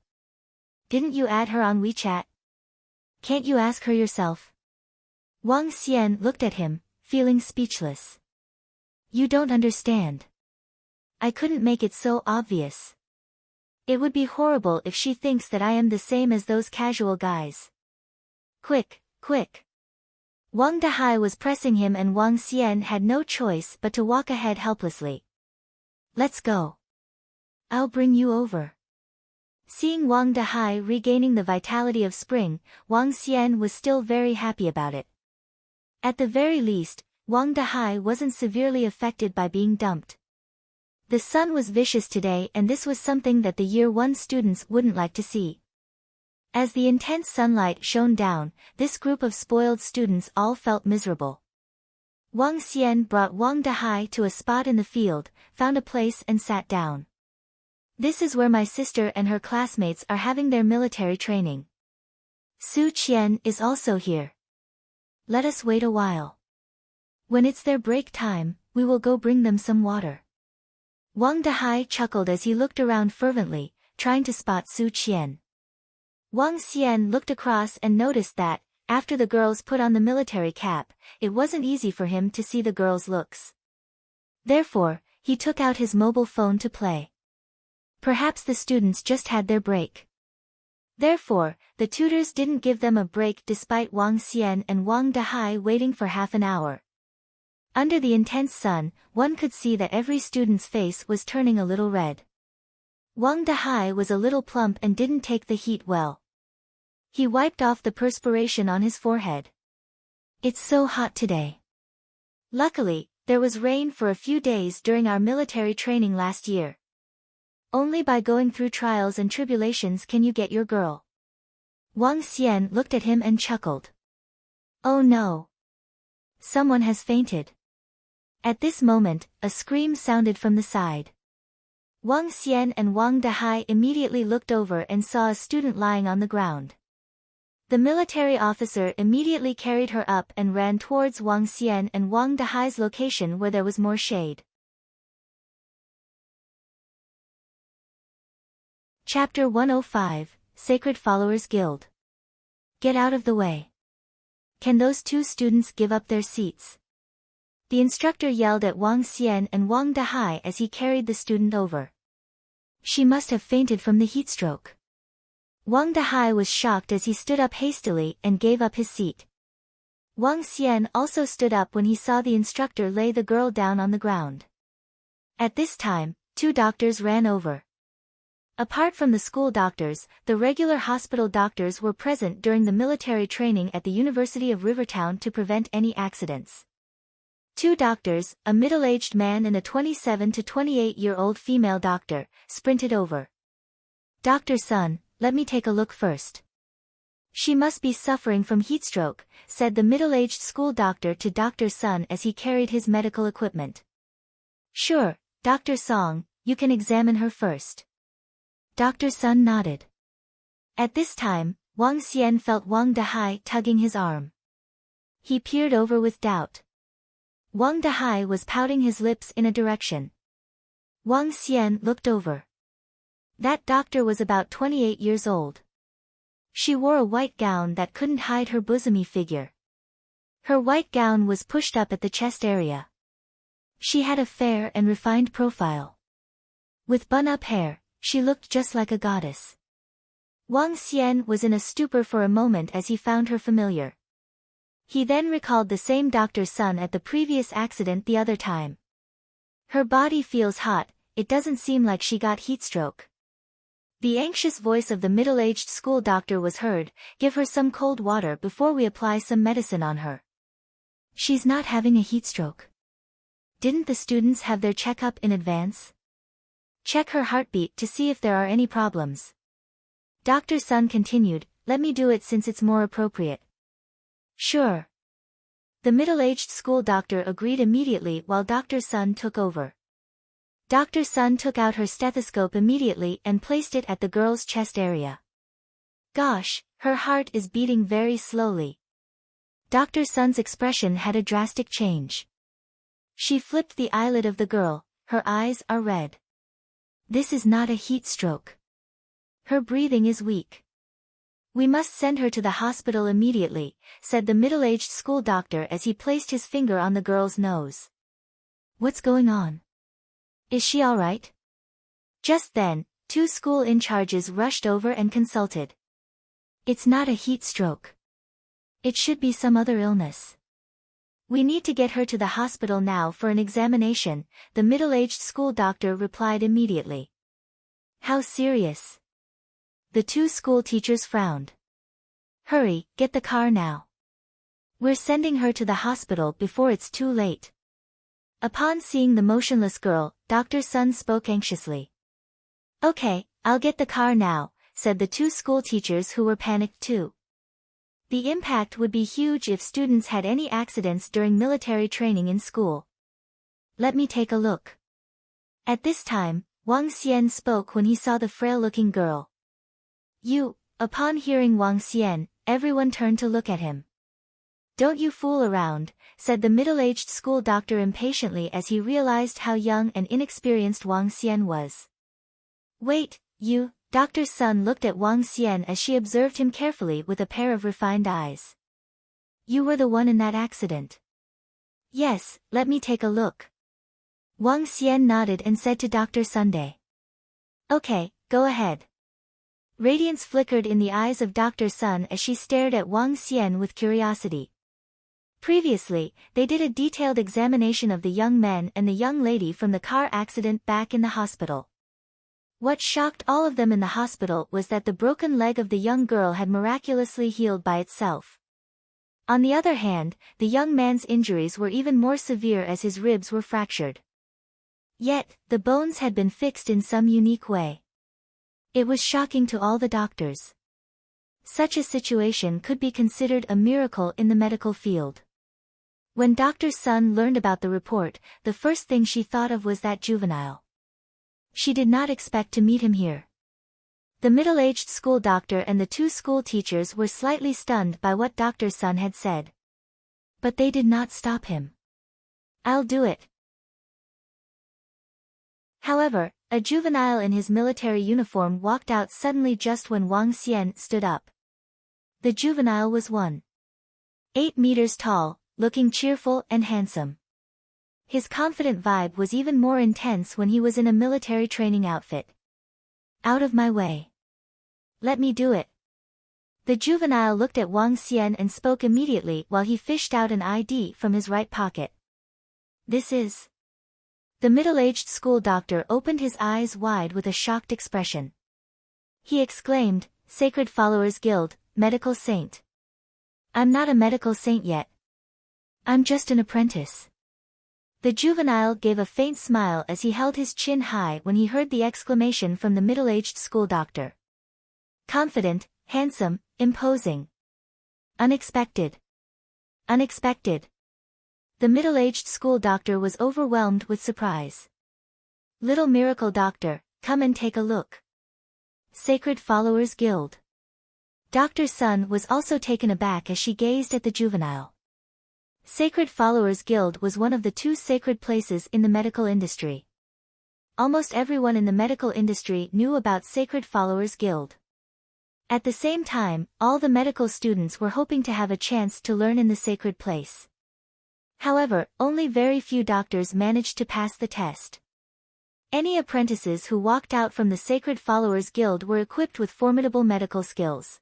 Speaker 1: Didn't you add her on WeChat? Can't you ask her yourself?" Wang Xian looked at him, feeling speechless. "You don't understand. I couldn't make it so obvious. It would be horrible if she thinks that I am the same as those casual guys. Quick. Wang Dahai was pressing him and Wang Xian had no choice but to walk ahead helplessly. "Let's go. I'll bring you over." Seeing Wang Dahai regaining the vitality of spring, Wang Xian was still very happy about it. At the very least, Wang Dahai wasn't severely affected by being dumped. The sun was vicious today and this was something that the Year 1 students wouldn't like to see. As the intense sunlight shone down, this group of spoiled students all felt miserable. Wang Xian brought Wang Dahai to a spot in the field, found a place and sat down. "This is where my sister and her classmates are having their military training. Su Qian is also here. Let us wait a while. When it's their break time, we will go bring them some water." Wang Dahai chuckled as he looked around fervently, trying to spot Su Qian. Wang Xian looked across and noticed that, after the girls put on the military cap, it wasn't easy for him to see the girls' looks. Therefore, he took out his mobile phone to play. Perhaps the students just had their break. Therefore, the tutors didn't give them a break despite Wang Xian and Wang Dahai waiting for half an hour. Under the intense sun, one could see that every student's face was turning a little red. Wang Dahai was a little plump and didn't take the heat well. He wiped off the perspiration on his forehead. "It's so hot today. Luckily, there was rain for a few days during our military training last year. Only by going through trials and tribulations can you get your girl." Wang Xian looked at him and chuckled. "Oh no. Someone has fainted." At this moment, a scream sounded from the side. Wang Xian and Wang Dahai immediately looked over and saw a student lying on the ground. The military officer immediately carried her up and ran towards Wang Xian and Wang Dahai's location where there was more shade. Chapter 105, Sacred Followers Guild. Get out of the way. Can those two students give up their seats? The instructor yelled at Wang Xian and Wang Dahai as he carried the student over. She must have fainted from the heatstroke. Wang Dahai was shocked as he stood up hastily and gave up his seat. Wang Xian also stood up when he saw the instructor lay the girl down on the ground. At this time, two doctors ran over. Apart from the school doctors, the regular hospital doctors were present during the military training at the University of Rivertown to prevent any accidents. Two doctors, a middle-aged man and a 27 to 28-year-old female doctor, sprinted over. "Dr. Sun, let me take a look first." "She must be suffering from heatstroke," said the middle-aged school doctor to Dr. Sun as he carried his medical equipment. "Sure, Dr. Song, you can examine her first." Dr. Sun nodded. At this time, Wang Xian felt Wang Dahai tugging his arm. He peered over with doubt. Wang Dahai was pouting his lips in a direction. Wang Xian looked over. That doctor was about 28 years old. She wore a white gown that couldn't hide her bosomy figure. Her white gown was pushed up at the chest area. She had a fair and refined profile. With bun-up hair, she looked just like a goddess. Wang Xian was in a stupor for a moment as he found her familiar. He then recalled the same Dr. Sun at the previous accident the other time. "Her body feels hot, it doesn't seem like she got heatstroke." The anxious voice of the middle-aged school doctor was heard, "Give her some cold water before we apply some medicine on her." "She's not having a heatstroke. Didn't the students have their checkup in advance? Check her heartbeat to see if there are any problems." Dr. Sun continued, "Let me do it since it's more appropriate." "Sure." The middle-aged school doctor agreed immediately while Dr. Sun took over. Dr. Sun took out her stethoscope immediately and placed it at the girl's chest area. "Gosh, her heart is beating very slowly." Dr. Sun's expression had a drastic change. She flipped the eyelid of the girl, "Her eyes are red. This is not a heat stroke. Her breathing is weak. We must send her to the hospital immediately," said the middle-aged school doctor as he placed his finger on the girl's nose. "What's going on? Is she all right?" Just then, two school in-charges rushed over and consulted. "It's not a heat stroke. It should be some other illness. We need to get her to the hospital now for an examination," the middle-aged school doctor replied immediately. "How serious?" The two school teachers frowned. "Hurry, get the car now. We're sending her to the hospital before it's too late." Upon seeing the motionless girl, Dr. Sun spoke anxiously. "Okay, I'll get the car now," said the two school teachers who were panicked too. The impact would be huge if students had any accidents during military training in school. "Let me take a look." At this time, Wang Xian spoke when he saw the frail-looking girl. Upon hearing Wang Xian, everyone turned to look at him. "Don't you fool around," said the middle-aged school doctor impatiently as he realized how young and inexperienced Wang Xian was. "Wait, you," Dr. Sun looked at Wang Xian as she observed him carefully with a pair of refined eyes. "You were the one in that accident?" "Yes, let me take a look." Wang Xian nodded and said to Dr. Sunday. "Okay, go ahead." Radiance flickered in the eyes of Dr. Sun as she stared at Wang Xian with curiosity. Previously, they did a detailed examination of the young men and the young lady from the car accident back in the hospital. What shocked all of them in the hospital was that the broken leg of the young girl had miraculously healed by itself. On the other hand, the young man's injuries were even more severe as his ribs were fractured. Yet, the bones had been fixed in some unique way. It was shocking to all the doctors. Such a situation could be considered a miracle in the medical field. When Dr. Sun learned about the report, the first thing she thought of was that juvenile. She did not expect to meet him here. The middle-aged school doctor and the two school teachers were slightly stunned by what Dr. Sun had said. But they did not stop him. "I'll do it." However, a juvenile in his military uniform walked out suddenly just when Wang Xian stood up. The juvenile was 1.8 meters tall, looking cheerful and handsome. His confident vibe was even more intense when he was in a military training outfit. "Out of my way. Let me do it." The juvenile looked at Wang Xian and spoke immediately while he fished out an ID from his right pocket. "This is..." The middle-aged school doctor opened his eyes wide with a shocked expression. He exclaimed, "Sacred Followers Guild, medical saint." "I'm not a medical saint yet. I'm just an apprentice." The juvenile gave a faint smile as he held his chin high when he heard the exclamation from the middle-aged school doctor. Confident, handsome, imposing. Unexpected. Unexpected. The middle-aged school doctor was overwhelmed with surprise. "Little miracle doctor, come and take a look." Sacred Followers Guild. Dr. Sun was also taken aback as she gazed at the juvenile. Sacred Followers Guild was one of the two sacred places in the medical industry. Almost everyone in the medical industry knew about Sacred Followers Guild. At the same time, all the medical students were hoping to have a chance to learn in the sacred place. However, only very few doctors managed to pass the test. Any apprentices who walked out from the Sacred Followers Guild were equipped with formidable medical skills.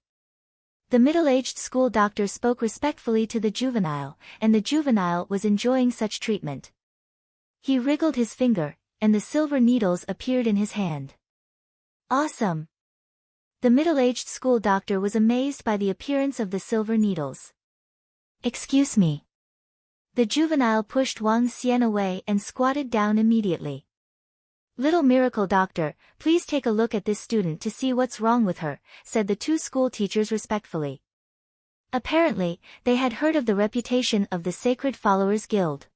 Speaker 1: The middle-aged school doctor spoke respectfully to the juvenile, and the juvenile was enjoying such treatment. He wriggled his finger, and the silver needles appeared in his hand. "Awesome!" The middle-aged school doctor was amazed by the appearance of the silver needles. "Excuse me." The juvenile pushed Wang Xian away and squatted down immediately. "Little miracle doctor, please take a look at this student to see what's wrong with her," said the two school teachers respectfully. Apparently, they had heard of the reputation of the Sacred Followers Guild.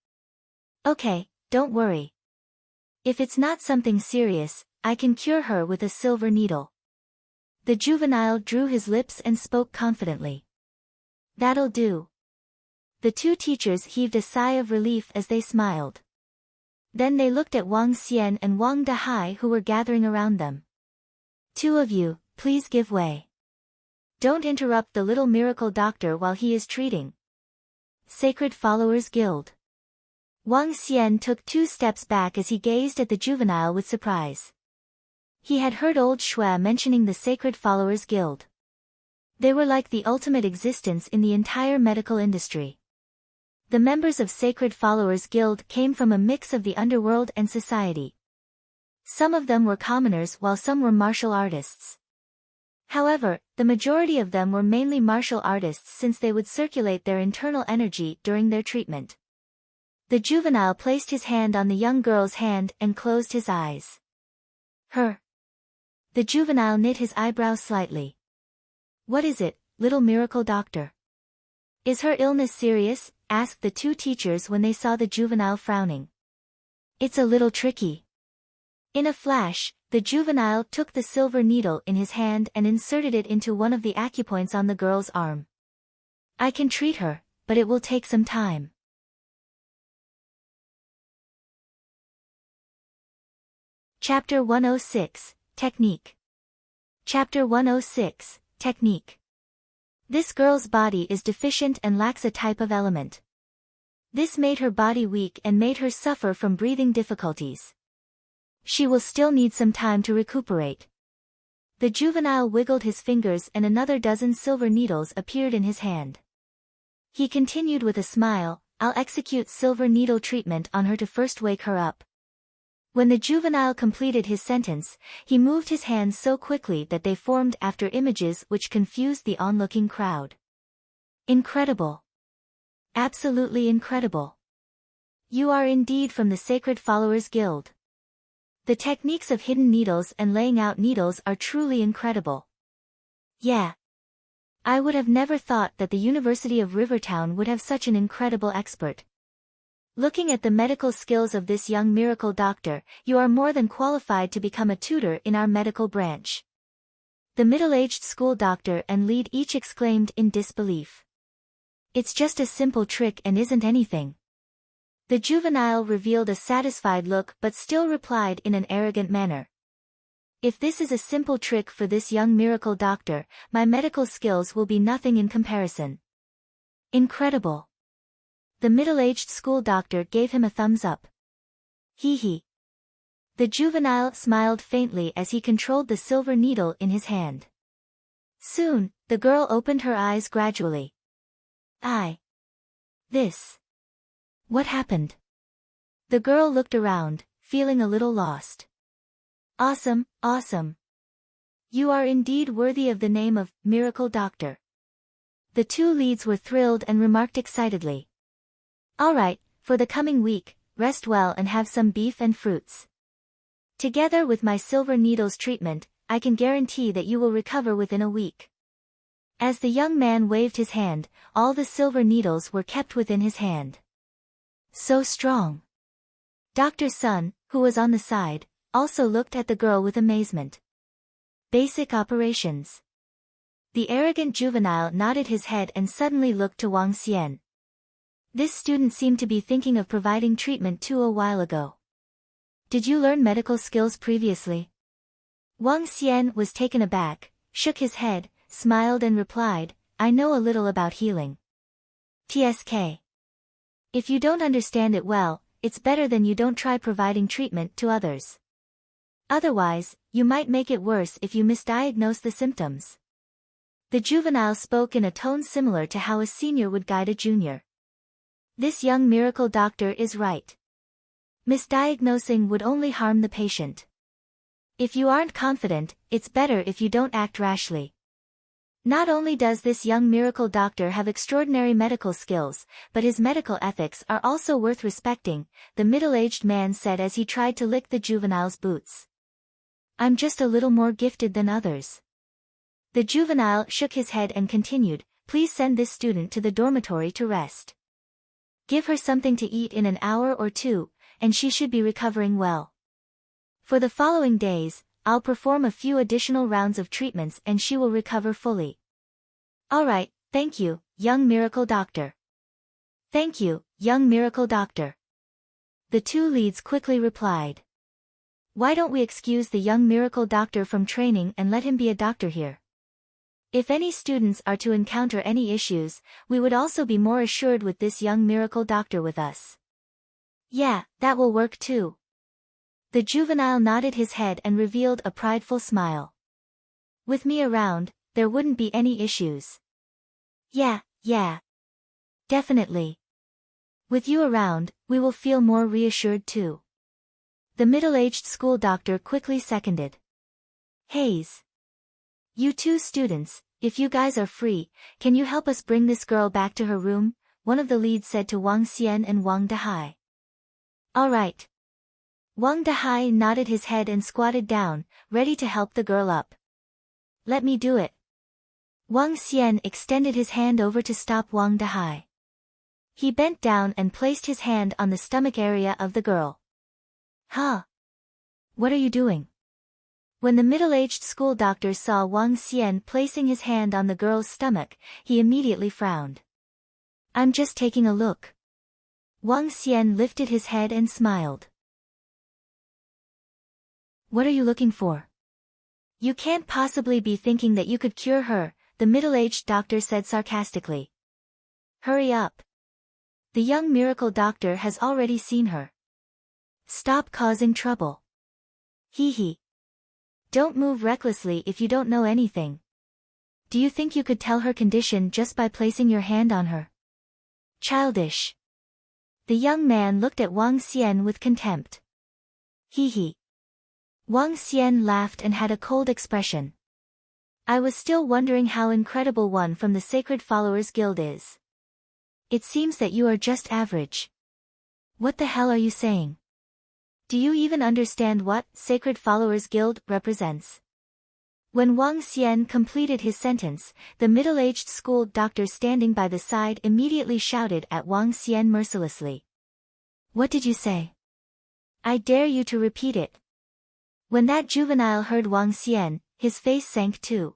Speaker 1: "Okay, don't worry. If it's not something serious, I can cure her with a silver needle." The juvenile drew his lips and spoke confidently. "That'll do." The two teachers heaved a sigh of relief as they smiled. Then they looked at Wang Xian and Wang Dahai who were gathering around them. "Two of you, please give way. Don't interrupt the little miracle doctor while he is treating." Sacred Followers Guild. Wang Xian took 2 steps back as he gazed at the juvenile with surprise. He had heard old Shui mentioning the Sacred Followers Guild. They were like the ultimate existence in the entire medical industry. The members of Sacred Followers Guild came from a mix of the underworld and society. Some of them were commoners while some were martial artists. However, the majority of them were mainly martial artists since they would circulate their internal energy during their treatment. The juvenile placed his hand on the young girl's hand and closed his eyes. "Her." The juvenile knit his eyebrows slightly. "What is it, little miracle doctor? Is her illness serious?" asked the two teachers when they saw the juvenile frowning. "It's a little tricky." In a flash, the juvenile took the silver needle in his hand and inserted it into one of the acupoints on the girl's arm. "I can treat her, but it will take some time." Chapter 106, Technique. Chapter 106, Technique. This girl's body is deficient and lacks a type of element. This made her body weak and made her suffer from breathing difficulties. She will still need some time to recuperate. The juvenile wiggled his fingers and another dozen silver needles appeared in his hand. He continued with a smile, "I'll execute silver needle treatment on her to first wake her up." When the juvenile completed his sentence, he moved his hands so quickly that they formed after images which confused the onlooking crowd. Incredible. Absolutely incredible. You are indeed from the Sacred Followers Guild. The techniques of hidden needles and laying out needles are truly incredible. Yeah. I would have never thought that the University of Rivertown would have such an incredible expert. Looking at the medical skills of this young miracle doctor, you are more than qualified to become a tutor in our medical branch. The middle-aged school doctor and lead each exclaimed in disbelief. It's just a simple trick and isn't anything. The juvenile revealed a satisfied look but still replied in an arrogant manner. If this is a simple trick for this young miracle doctor, my medical skills will be nothing in comparison. Incredible. The middle-aged school doctor gave him a thumbs up. Hee hee. The juvenile smiled faintly as he controlled the silver needle in his hand. Soon, the girl opened her eyes gradually. This. What happened? The girl looked around, feeling a little lost. Awesome, awesome. You are indeed worthy of the name of Miracle Doctor. The two leads were thrilled and remarked excitedly. Alright, for the coming week, rest well and have some beef and fruits. Together with my silver needles treatment, I can guarantee that you will recover within a week. As the young man waved his hand, all the silver needles were kept within his hand. So strong. Dr. Sun, who was on the side, also looked at the girl with amazement. Basic operations. The arrogant juvenile nodded his head and suddenly looked to Wang Xian. This student seemed to be thinking of providing treatment too a while ago. Did you learn medical skills previously? Wang Xian was taken aback, shook his head, smiled and replied, I know a little about healing. TSK. If you don't understand it well, it's better than you don't try providing treatment to others. Otherwise, you might make it worse if you misdiagnose the symptoms. The juvenile spoke in a tone similar to how a senior would guide a junior. This young miracle doctor is right. Misdiagnosing would only harm the patient. If you aren't confident, it's better if you don't act rashly. Not only does this young miracle doctor have extraordinary medical skills, but his medical ethics are also worth respecting, the middle-aged man said as he tried to lick the juvenile's boots. I'm just a little more gifted than others. The juvenile shook his head and continued, please send this student to the dormitory to rest. Give her something to eat in an hour or two, and she should be recovering well. For the following days, I'll perform a few additional rounds of treatments and she will recover fully. Alright, thank you, young miracle doctor. Thank you, young miracle doctor. The two leads quickly replied. Why don't we excuse the young miracle doctor from training and let him be a doctor here? If any students are to encounter any issues, we would also be more assured with this young miracle doctor with us. Yeah, that will work too. The juvenile nodded his head and revealed a prideful smile. With me around, there wouldn't be any issues. Yeah. Definitely. With you around, we will feel more reassured too. The middle-aged school doctor quickly seconded. Hayes. You two students, if you guys are free, can you help us bring this girl back to her room? One of the leads said to Wang Xian and Wang Dehai. Alright. Wang Dehai nodded his head and squatted down, ready to help the girl up. Let me do it. Wang Xian extended his hand over to stop Wang Dehai. He bent down and placed his hand on the stomach area of the girl. Huh? What are you doing? When the middle-aged school doctor saw Wang Xian placing his hand on the girl's stomach, he immediately frowned. I'm just taking a look. Wang Xian lifted his head and smiled. What are you looking for? You can't possibly be thinking that you could cure her, the middle-aged doctor said sarcastically. Hurry up. The young miracle doctor has already seen her. Stop causing trouble. Hee hee. Don't move recklessly if you don't know anything. Do you think you could tell her condition just by placing your hand on her? Childish. The young man looked at Wang Xian with contempt. Hee hee. Wang Xian laughed and had a cold expression. I was still wondering how incredible one from the Sacred Followers Guild is. It seems that you are just average. What the hell are you saying? Do you even understand what Sacred Followers Guild represents? When Wang Xian completed his sentence, the middle-aged school doctor standing by the side immediately shouted at Wang Xian mercilessly. What did you say? I dare you to repeat it. When that juvenile heard Wang Xian, his face sank too.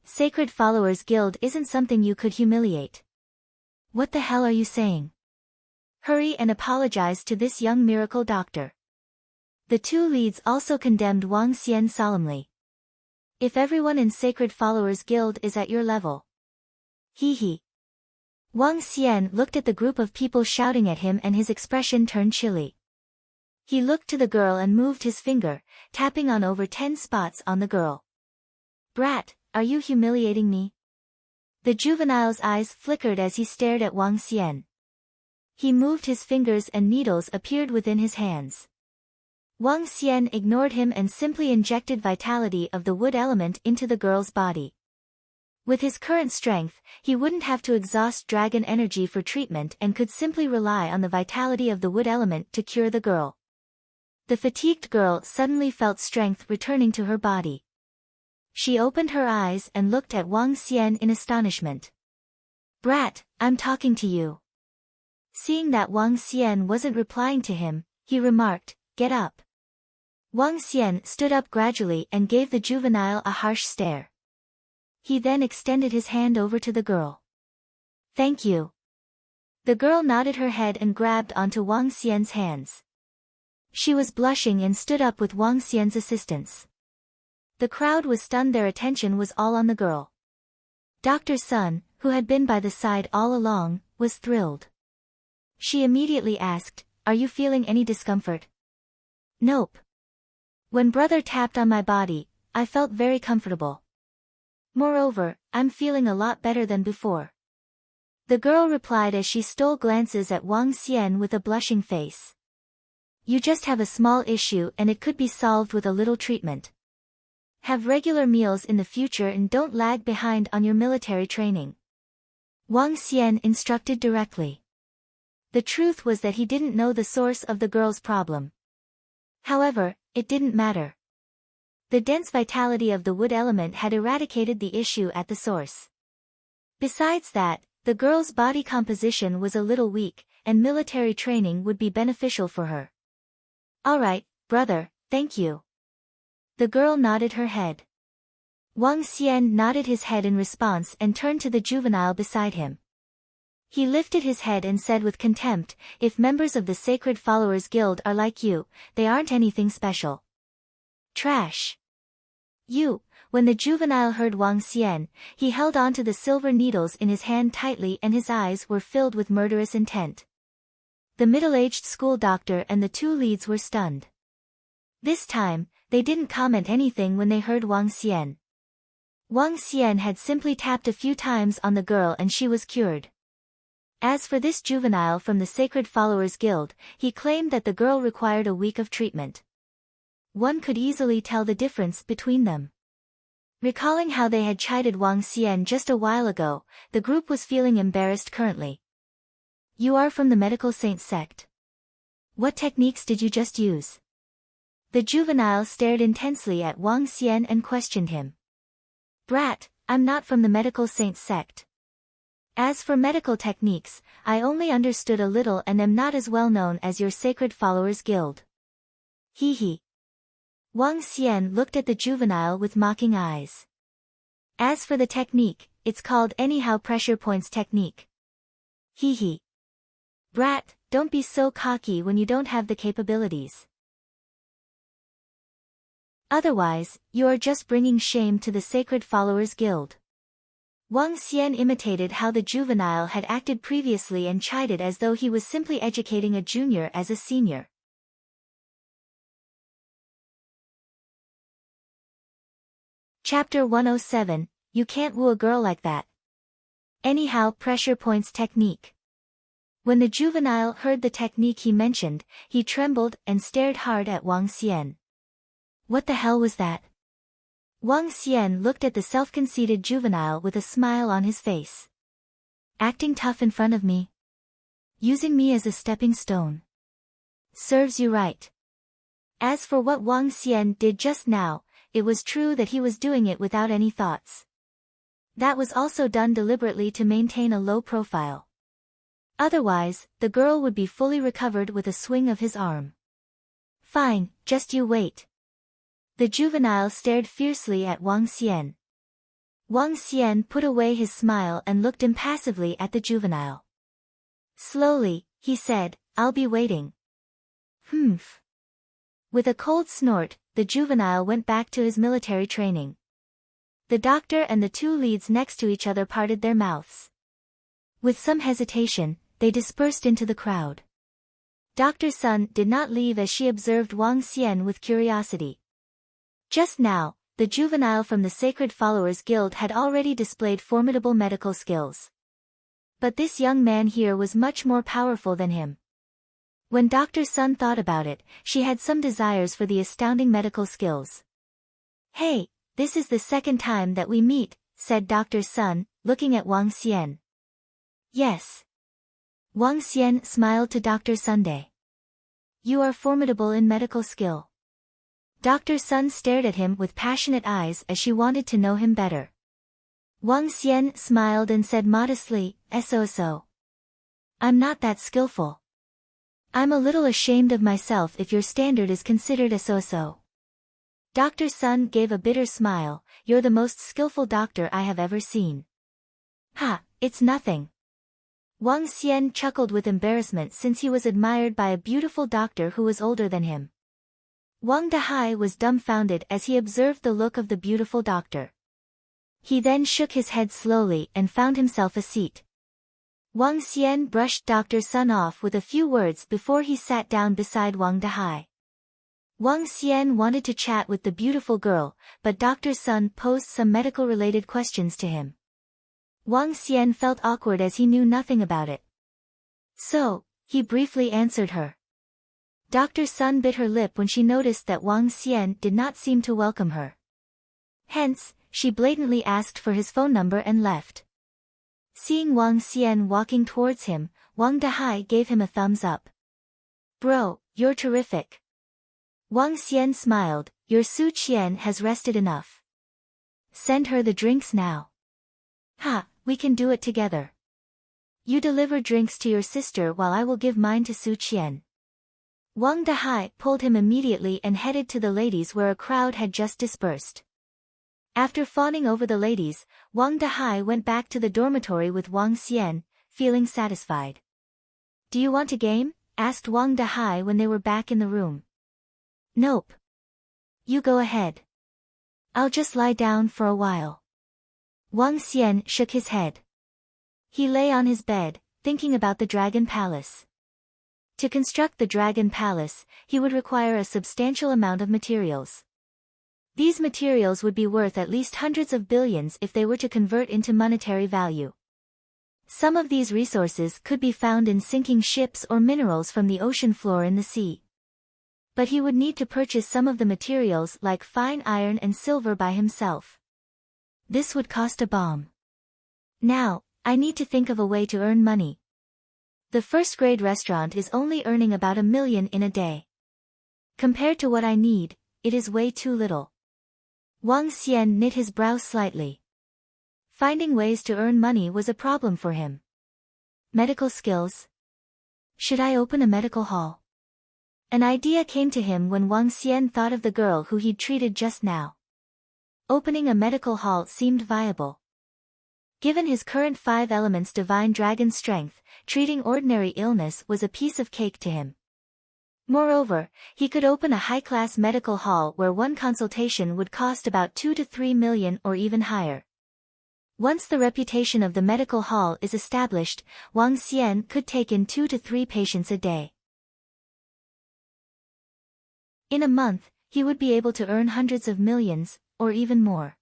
Speaker 1: Sacred Followers Guild isn't something you could humiliate. What the hell are you saying? Hurry and apologize to this young miracle doctor. The two leads also condemned Wang Xian solemnly. If everyone in Sacred Followers Guild is at your level. Hee hee. Wang Xian looked at the group of people shouting at him and his expression turned chilly. He looked to the girl and moved his finger, tapping on over 10 spots on the girl. Brat, are you humiliating me? The juvenile's eyes flickered as he stared at Wang Xian. He moved his fingers and needles appeared within his hands. Wang Xian ignored him and simply injected vitality of the wood element into the girl's body. With his current strength, he wouldn't have to exhaust dragon energy for treatment and could simply rely on the vitality of the wood element to cure the girl. The fatigued girl suddenly felt strength returning to her body. She opened her eyes and looked at Wang Xian in astonishment. Brat, I'm talking to you. Seeing that Wang Xian wasn't replying to him, he remarked, get up. Wang Xian stood up gradually and gave the juvenile a harsh stare. He then extended his hand over to the girl. Thank you. The girl nodded her head and grabbed onto Wang Xian's hands. She was blushing and stood up with Wang Xian's assistance. The crowd was stunned, their attention was all on the girl. Dr. Sun, who had been by the side all along, was thrilled. She immediately asked, are you feeling any discomfort? Nope. When brother tapped on my body, I felt very comfortable. Moreover, I'm feeling a lot better than before. The girl replied as she stole glances at Wang Xian with a blushing face. You just have a small issue and it could be solved with a little treatment. Have regular meals in the future and don't lag behind on your military training. Wang Xian instructed directly. The truth was that he didn't know the source of the girl's problem. However, it didn't matter. The dense vitality of the wood element had eradicated the issue at the source. Besides that, the girl's body composition was a little weak, and military training would be beneficial for her. Alright, brother, thank you. The girl nodded her head. Wang Xian nodded his head in response and turned to the juvenile beside him. He lifted his head and said with contempt, if members of the Sacred Followers Guild are like you, they aren't anything special. Trash. When the juvenile heard Wang Xian, he held on to the silver needles in his hand tightly and his eyes were filled with murderous intent. The middle-aged school doctor and the two leads were stunned. This time, they didn't comment anything when they heard Wang Xian. Wang Xian had simply tapped a few times on the girl and she was cured. As for this juvenile from the Sacred Followers Guild, he claimed that the girl required a week of treatment. One could easily tell the difference between them. Recalling how they had chided Wang Xian just a while ago, the group was feeling embarrassed currently. You are from the Medical Saint sect. What techniques did you just use? The juvenile stared intensely at Wang Xian and questioned him. Brat, I'm not from the Medical Saint sect. As for medical techniques, I only understood a little and am not as well known as your Sacred Followers Guild. Hee hee. Wang Xian looked at the juvenile with mocking eyes. As for the technique, it's called anyhow pressure points technique. Hee hee. Brat, don't be so cocky when you don't have the capabilities. Otherwise, you are just bringing shame to the Sacred Followers Guild. Wang Xian imitated how the juvenile had acted previously and chided as though he was simply educating a junior as a senior. Chapter 107, You Can't Woo a Girl Like That. Anyhow pressure points technique. When the juvenile heard the technique he mentioned, he trembled and stared hard at Wang Xian. What the hell was that? Wang Xian looked at the self-conceited juvenile with a smile on his face. Acting tough in front of me? Using me as a stepping stone? Serves you right. As for what Wang Xian did just now, it was true that he was doing it without any thoughts. That was also done deliberately to maintain a low profile. Otherwise, the girl would be fully recovered with a swing of his arm. Fine, just you wait. The juvenile stared fiercely at Wang Xian. Wang Xian put away his smile and looked impassively at the juvenile. Slowly, he said, "I'll be waiting." Humph. With a cold snort, the juvenile went back to his military training. The doctor and the two leads next to each other parted their mouths. With some hesitation, they dispersed into the crowd. Dr. Sun did not leave as she observed Wang Xian with curiosity. Just now, the juvenile from the Sacred Followers Guild had already displayed formidable medical skills. But this young man here was much more powerful than him. When Dr. Sun thought about it, she had some desires for the astounding medical skills. "Hey, this is the second time that we meet," said Dr. Sun, looking at Wang Xian. "Yes." Wang Xian smiled to Dr. Sunday. "You are formidable in medical skill." Dr. Sun stared at him with passionate eyes as she wanted to know him better. Wang Xian smiled and said modestly, "So. I'm not that skillful. I'm a little ashamed of myself if your standard is considered so. Dr. Sun gave a bitter smile. "You're the most skillful doctor I have ever seen." "Ha, it's nothing." Wang Xian chuckled with embarrassment since he was admired by a beautiful doctor who was older than him. Wang Dahai was dumbfounded as he observed the look of the beautiful doctor. He then shook his head slowly and found himself a seat. Wang Xian brushed Dr. Sun off with a few words before he sat down beside Wang Dahai. Wang Xian wanted to chat with the beautiful girl, but Dr. Sun posed some medical-related questions to him. Wang Xian felt awkward as he knew nothing about it. So, he briefly answered her. Dr. Sun bit her lip when she noticed that Wang Xian did not seem to welcome her. Hence, she blatantly asked for his phone number and left. Seeing Wang Xian walking towards him, Wang Dahai gave him a thumbs up. "Bro, you're terrific." Wang Xian smiled. "Your Su Qian has rested enough. Send her the drinks now." "Ha, we can do it together. You deliver drinks to your sister while I will give mine to Su Qian." Wang Dahai pulled him immediately and headed to the ladies where a crowd had just dispersed. After fawning over the ladies, Wang Dahai went back to the dormitory with Wang Xian, feeling satisfied. "Do you want a game?" asked Wang Dahai when they were back in the room. "Nope. You go ahead. I'll just lie down for a while." Wang Xian shook his head. He lay on his bed, thinking about the Dragon Palace. To construct the Dragon Palace, he would require a substantial amount of materials. These materials would be worth at least hundreds of billions if they were to convert into monetary value. Some of these resources could be found in sinking ships or minerals from the ocean floor in the sea. But he would need to purchase some of the materials like fine iron and silver by himself. This would cost a bomb. Now, I need to think of a way to earn money. The first-grade restaurant is only earning about 1 million in a day. Compared to what I need, it is way too little. Wang Xian knit his brows slightly. Finding ways to earn money was a problem for him. Medical skills? Should I open a medical hall? An idea came to him when Wang Xian thought of the girl who he'd treated just now. Opening a medical hall seemed viable. Given his current 5 elements divine dragon strength, treating ordinary illness was a piece of cake to him. Moreover, he could open a high-class medical hall where one consultation would cost about 2 to 3 million or even higher. Once the reputation of the medical hall is established, Wang Xian could take in 2 to 3 patients a day. In a month, he would be able to earn hundreds of millions, or even more.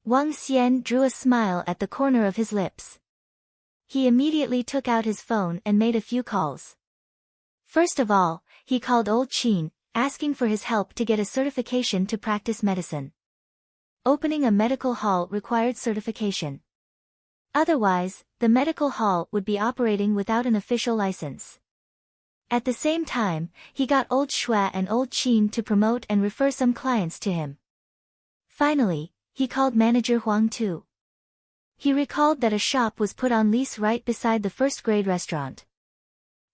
Speaker 1: Wang Xian drew a smile at the corner of his lips. He immediately took out his phone and made a few calls. First of all, he called Old Qin, asking for his help to get a certification to practice medicine. Opening a medical hall required certification. Otherwise, the medical hall would be operating without an official license. At the same time, he got Old Shua and Old Qin to promote and refer some clients to him. Finally, he called manager Huang Tu. He recalled that a shop was put on lease right beside the first-grade restaurant.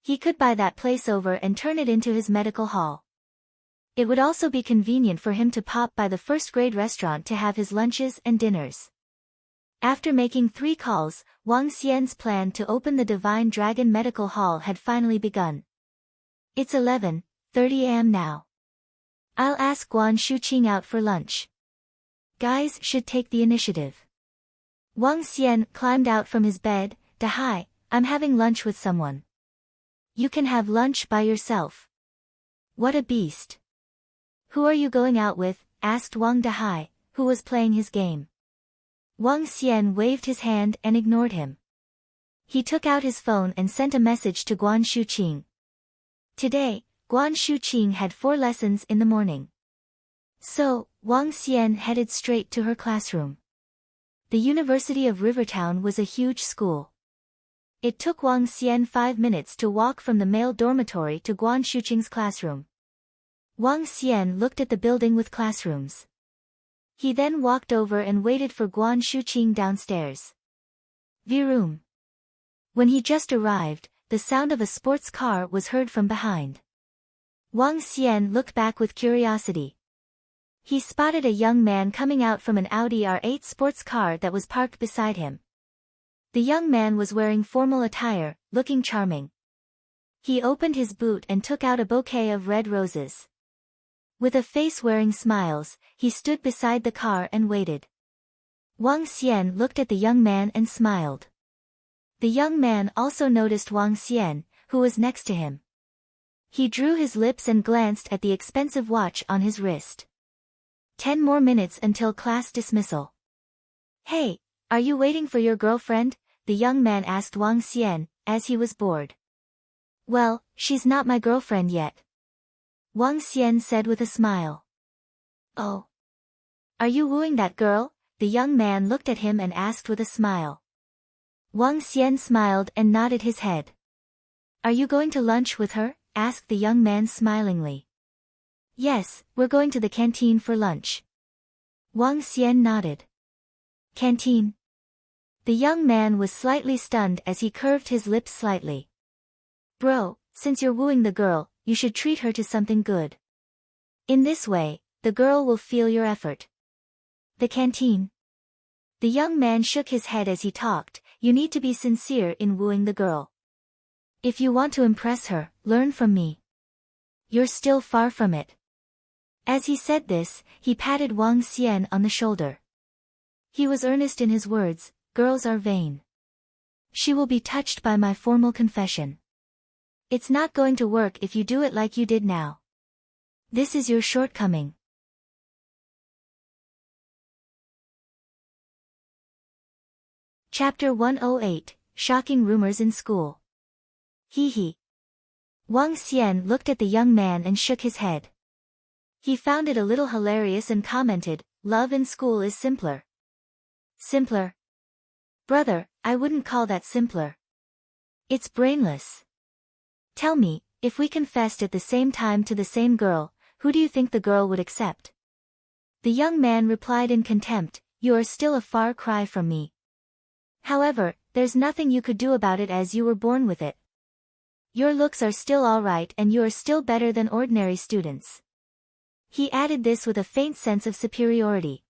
Speaker 1: He could buy that place over and turn it into his medical hall. It would also be convenient for him to pop by the first-grade restaurant to have his lunches and dinners. After making 3 calls, Wang Xian's plan to open the Divine Dragon Medical Hall had finally begun. It's 11:30 a.m. now. I'll ask Guan Shuqing out for lunch. Guys should take the initiative. Wang Xian climbed out from his bed. Dahai, I'm having lunch with someone. You can have lunch by yourself. What a beast. Who are you going out with? Asked Wang Dahai, who was playing his game. Wang Xian waved his hand and ignored him. He took out his phone and sent a message to Guan Shuqing. Today, Guan Shuqing had 4 lessons in the morning. So, Wang Xian headed straight to her classroom. The University of Rivertown was a huge school. It took Wang Xian 5 minutes to walk from the male dormitory to Guan Shuqing's classroom. Wang Xian looked at the building with classrooms. He then walked over and waited for Guan Shuqing downstairs. Vroom. When he just arrived, the sound of a sports car was heard from behind. Wang Xian looked back with curiosity. He spotted a young man coming out from an Audi R8 sports car that was parked beside him. The young man was wearing formal attire, looking charming. He opened his boot and took out a bouquet of red roses. With a face wearing smiles, he stood beside the car and waited. Wang Xian looked at the young man and smiled. The young man also noticed Wang Xian, who was next to him. He drew his lips and glanced at the expensive watch on his wrist. 10 more minutes until class dismissal. Hey, are you waiting for your girlfriend? The young man asked Wang Xian, as he was bored. Well, she's not my girlfriend yet. Wang Xian said with a smile. Oh. Are you wooing that girl? The young man looked at him and asked with a smile. Wang Xian smiled and nodded his head. Are you going to lunch with her? Asked the young man smilingly. Yes, we're going to the canteen for lunch. Wang Xian nodded. Canteen? The young man was slightly stunned as he curved his lips slightly. Bro, since you're wooing the girl, you should treat her to something good. In this way, the girl will feel your effort. The canteen. The young man shook his head as he talked. You need to be sincere in wooing the girl. If you want to impress her, learn from me. You're still far from it. As he said this, he patted Wang Xian on the shoulder. He was earnest in his words. Girls are vain. She will be touched by my formal confession. It's not going to work if you do it like you did now. This is your shortcoming. Chapter 108, Shocking Rumors in School. Hee hee. Wang Xian looked at the young man and shook his head. He found it a little hilarious and commented, love in school is simpler. Simpler? Brother, I wouldn't call that simpler. It's brainless. Tell me, if we confessed at the same time to the same girl, who do you think the girl would accept? The young man replied in contempt, you are still a far cry from me. However, there's nothing you could do about it as you were born with it. Your looks are still all right and you are still better than ordinary students. He added this with a faint sense of superiority.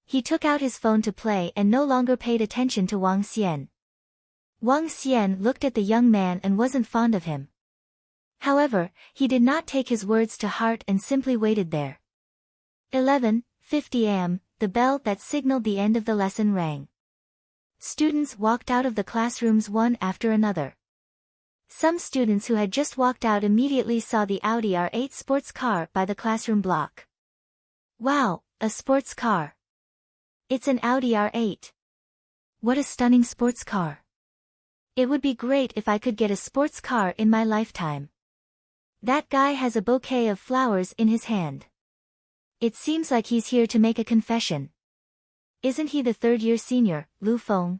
Speaker 1: He took out his phone to play and no longer paid attention to Wang Xian. Wang Xian looked at the young man and wasn't fond of him. However, he did not take his words to heart and simply waited there. 11:50 a.m., the bell that signaled the end of the lesson rang. Students walked out of the classrooms one after another. Some students who had just walked out immediately saw the Audi R8 sports car by the classroom block. Wow, a sports car. It's an Audi R8. What a stunning sports car. It would be great if I could get a sports car in my lifetime. That guy has a bouquet of flowers in his hand. It seems like he's here to make a confession. Isn't he the third-year senior, Lu Feng?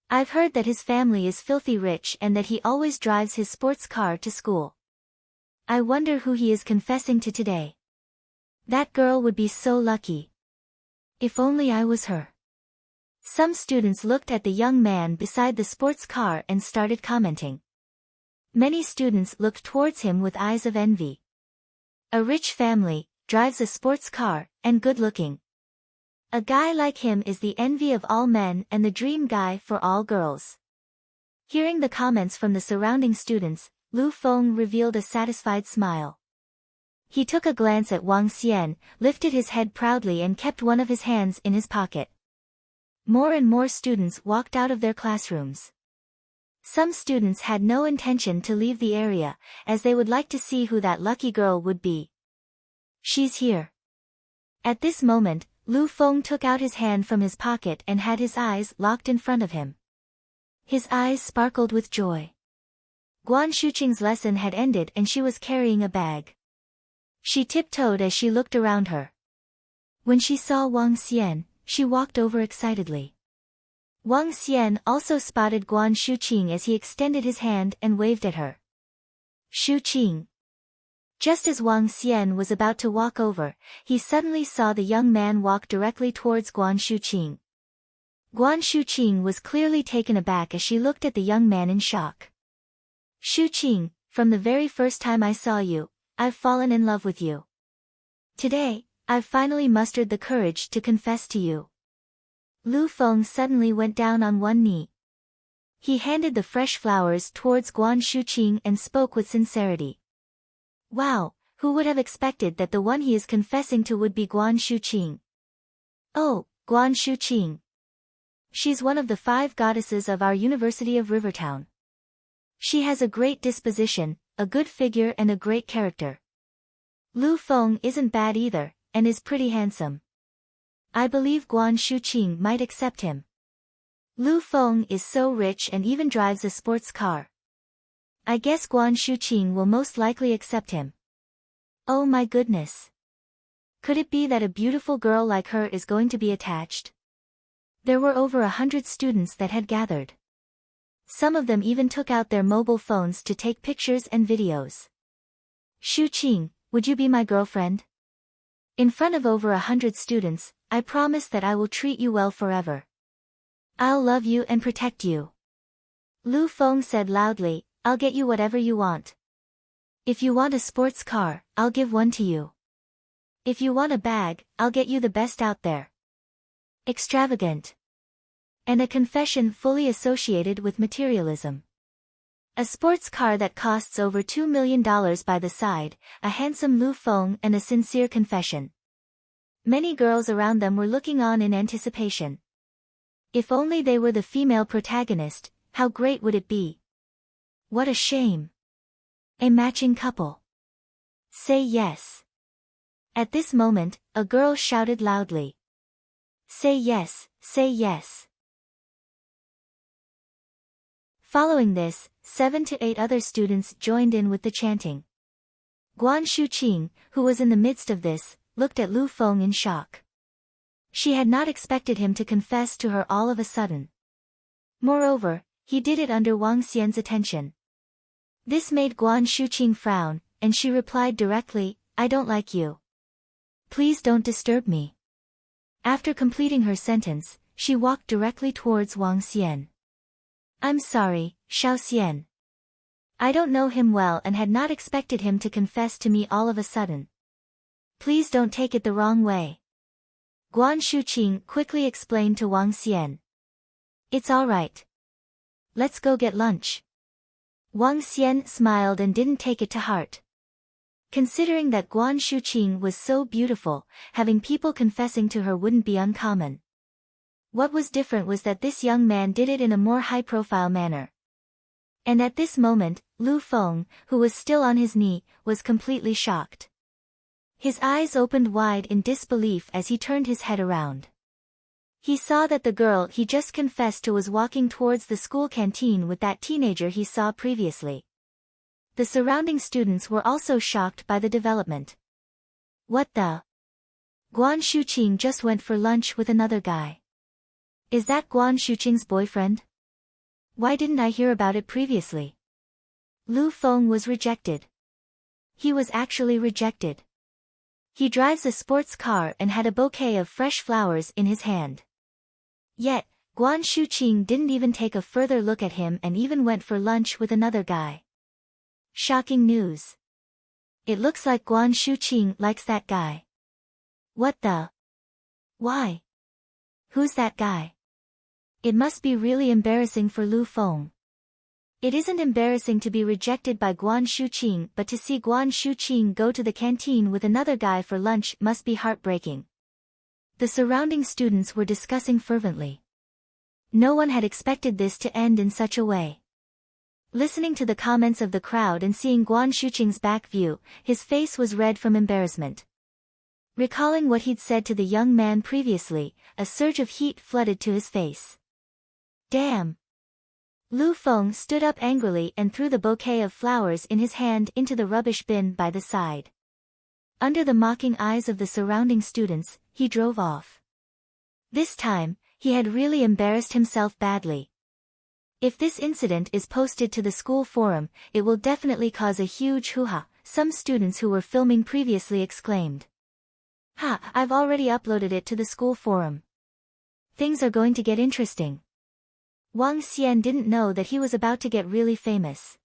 Speaker 1: I've heard that his family is filthy rich and that he always drives his sports car to school. I wonder who he is confessing to today. That girl would be so lucky. If only I was her. Some students looked at the young man beside the sports car and started commenting. Many students looked towards him with eyes of envy. A rich family, drives a sports car, and good-looking. A guy like him is the envy of all men and the dream guy for all girls. Hearing the comments from the surrounding students, Lu Feng revealed a satisfied smile. He took a glance at Wang Xian, lifted his head proudly and kept one of his hands in his pocket. More and more students walked out of their classrooms. Some students had no intention to leave the area, as they would like to see who that lucky girl would be. She's here. At this moment, Lu Feng took out his hand from his pocket and had his eyes locked in front of him. His eyes sparkled with joy. Guan Shuqing's lesson had ended and she was carrying a bag. She tiptoed as she looked around her. When she saw Wang Xian, she walked over excitedly. Wang Xian also spotted Guan Shuqing as he extended his hand and waved at her. Shuqing. Just as Wang Xian was about to walk over, he suddenly saw the young man walk directly towards Guan Shuqing. Guan Shuqing was clearly taken aback as she looked at the young man in shock. Shuqing, from the very first time I saw you, I've fallen in love with you. Today, I've finally mustered the courage to confess to you. Lu Feng suddenly went down on one knee. He handed the fresh flowers towards Guan Shuqing and spoke with sincerity. Wow, who would have expected that the one he is confessing to would be Guan Shuqing? Oh, Guan Shuqing. She's one of the 5 goddesses of our University of Rivertown. She has a great disposition, a good figure and a great character. Lu Feng isn't bad either, and is pretty handsome. I believe Guan Shuqing might accept him. Lu Feng is so rich and even drives a sports car. I guess Guan Shuqing will most likely accept him. Oh my goodness. Could it be that a beautiful girl like her is going to be attached? There were over 100 students that had gathered. Some of them even took out their mobile phones to take pictures and videos. Shuqing, would you be my girlfriend? In front of over 100 students, I promise that I will treat you well forever. I'll love you and protect you. Lu Feng said loudly, I'll get you whatever you want. If you want a sports car, I'll give one to you. If you want a bag, I'll get you the best out there. Extravagant. And a confession fully associated with materialism. A sports car that costs over $2 million by the side, a handsome Lu Feng and a sincere confession. Many girls around them were looking on in anticipation. If only they were the female protagonist, how great would it be? What a shame. A matching couple. Say yes. At this moment, a girl shouted loudly. Say yes, say yes. Following this, 7 to 8 other students joined in with the chanting. Guan Shuqing, who was in the midst of this, looked at Lu Feng in shock. She had not expected him to confess to her all of a sudden. Moreover, he did it under Wang Xian's attention. This made Guan Shuqing frown, and she replied directly, I don't like you. Please don't disturb me. After completing her sentence, she walked directly towards Wang Xian. I'm sorry, Xiao Xian. I don't know him well and had not expected him to confess to me all of a sudden. Please don't take it the wrong way. Guan Shuqing quickly explained to Wang Xian. It's all right. Let's go get lunch. Wang Xian smiled and didn't take it to heart. Considering that Guan Shuqing was so beautiful, having people confessing to her wouldn't be uncommon. What was different was that this young man did it in a more high-profile manner. And at this moment, Lu Feng, who was still on his knee, was completely shocked. His eyes opened wide in disbelief as he turned his head around. He saw that the girl he just confessed to was walking towards the school canteen with that teenager he saw previously. The surrounding students were also shocked by the development. What the? Guan Shuqing just went for lunch with another guy. Is that Guan Shuqing's boyfriend? Why didn't I hear about it previously? Lu Feng was rejected. He was actually rejected. He drives a sports car and had a bouquet of fresh flowers in his hand. Yet, Guan Shuqing didn't even take a further look at him and even went for lunch with another guy. Shocking news. It looks like Guan Shuqing likes that guy. What the? Why? Who's that guy? It must be really embarrassing for Lu Feng. It isn't embarrassing to be rejected by Guan Shuqing, but to see Guan Shuqing go to the canteen with another guy for lunch must be heartbreaking. The surrounding students were discussing fervently. No one had expected this to end in such a way. Listening to the comments of the crowd and seeing Guan Shuqing's back view, his face was red from embarrassment. Recalling what he'd said to the young man previously, a surge of heat flooded to his face. Damn! Lu Feng stood up angrily and threw the bouquet of flowers in his hand into the rubbish bin by the side. Under the mocking eyes of the surrounding students, he drove off. This time, he had really embarrassed himself badly. If this incident is posted to the school forum, it will definitely cause a huge hoo-ha, some students who were filming previously exclaimed. Ha, I've already uploaded it to the school forum. Things are going to get interesting. Wang Xian didn't know that he was about to get really famous.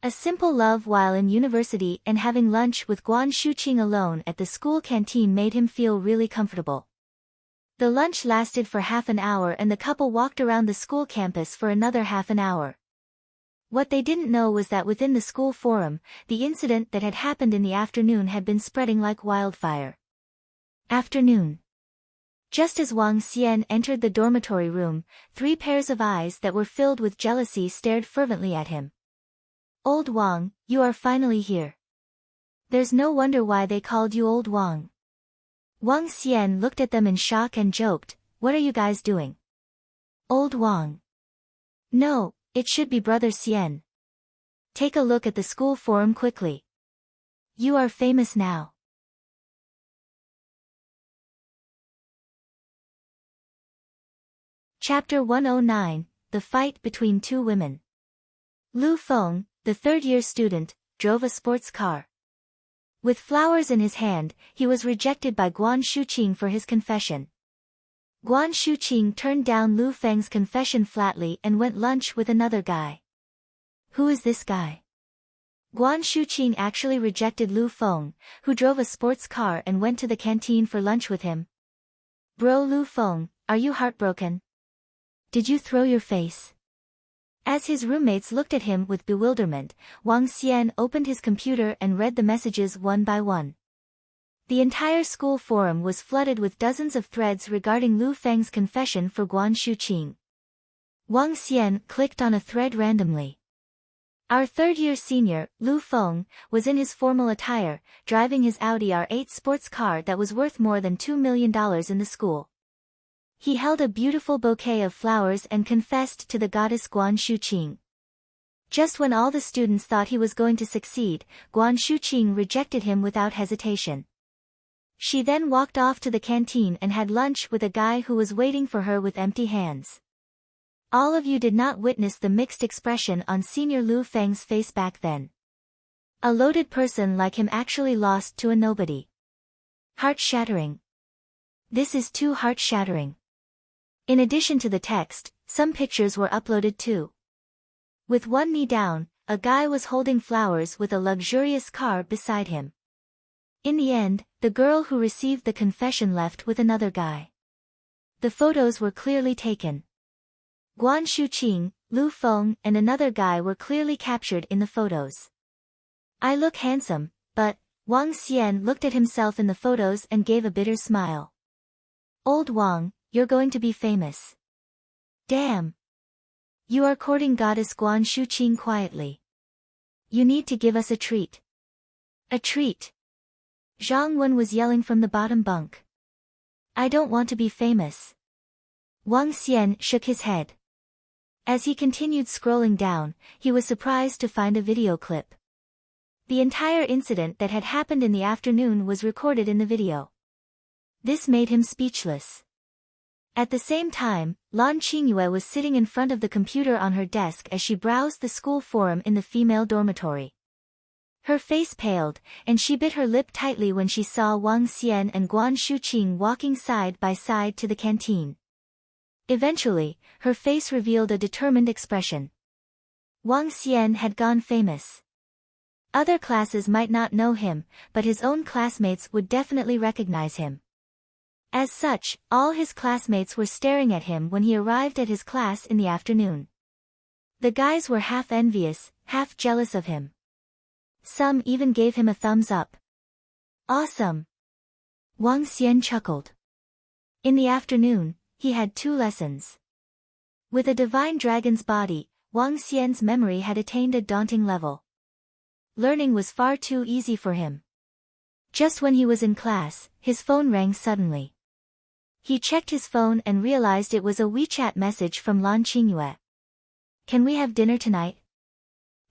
Speaker 1: A simple love while in university and having lunch with Guan Shuqing alone at the school canteen made him feel really comfortable. The lunch lasted for half an hour and the couple walked around the school campus for another half an hour. What they didn't know was that within the school forum, the incident that had happened in the afternoon had been spreading like wildfire. Afternoon. Just as Wang Xian entered the dormitory room, 3 pairs of eyes that were filled with jealousy stared fervently at him. Old Wang, you are finally here. There's no wonder why they called you Old Wang. Wang Xian looked at them in shock and joked, what are you guys doing? Old Wang. No, it should be Brother Xian. Take a look at the school forum quickly. You are famous now. Chapter 109, The Fight Between Two Women. Lu Feng, the third-year student, drove a sports car. With flowers in his hand, he was rejected by Guan Shuqing for his confession. Guan Shuqing turned down Lu Feng's confession flatly and went lunch with another guy. Who is this guy? Guan Shuqing actually rejected Lu Feng, who drove a sports car and went to the canteen for lunch with him. Bro Lu Feng, are you heartbroken? Did you throw your face? As his roommates looked at him with bewilderment, Wang Xian opened his computer and read the messages one by one. The entire school forum was flooded with dozens of threads regarding Lu Feng's confession for Guan Shuqing. Wang Xian clicked on a thread randomly. Our third-year senior, Lu Feng, was in his formal attire, driving his Audi R8 sports car that was worth more than $2 million in the school. He held a beautiful bouquet of flowers and confessed to the goddess Guan Shuqing. Just when all the students thought he was going to succeed, Guan Shuqing rejected him without hesitation. She then walked off to the canteen and had lunch with a guy who was waiting for her with empty hands. All of you did not witness the mixed expression on Senior Lu Feng's face back then. A loaded person like him actually lost to a nobody. Heart-shattering. This is too heart-shattering. In addition to the text, some pictures were uploaded too. With one knee down, a guy was holding flowers with a luxurious car beside him. In the end, the girl who received the confession left with another guy. The photos were clearly taken. Guan Shuqing, Lu Feng, and another guy were clearly captured in the photos. I look handsome, but, Wang Xian looked at himself in the photos and gave a bitter smile. Old Wang, you're going to be famous. Damn. You are courting goddess Guan Shuqing quietly. You need to give us a treat. A treat. Zhang Wen was yelling from the bottom bunk. I don't want to be famous. Wang Xian shook his head. As he continued scrolling down, he was surprised to find a video clip. The entire incident that had happened in the afternoon was recorded in the video. This made him speechless. At the same time, Lan Qingyue was sitting in front of the computer on her desk as she browsed the school forum in the female dormitory. Her face paled, and she bit her lip tightly when she saw Wang Xian and Guan Shuqing walking side by side to the canteen. Eventually, her face revealed a determined expression. Wang Xian had gone famous. Other classes might not know him, but his own classmates would definitely recognize him. As such, all his classmates were staring at him when he arrived at his class in the afternoon. The guys were half envious, half jealous of him. Some even gave him a thumbs up. Awesome! Wang Xian chuckled. In the afternoon, he had 2 lessons. With a divine dragon's body, Wang Xian's memory had attained a daunting level. Learning was far too easy for him. Just when he was in class, his phone rang suddenly. He checked his phone and realized it was a WeChat message from Lan Qingyue. Can we have dinner tonight?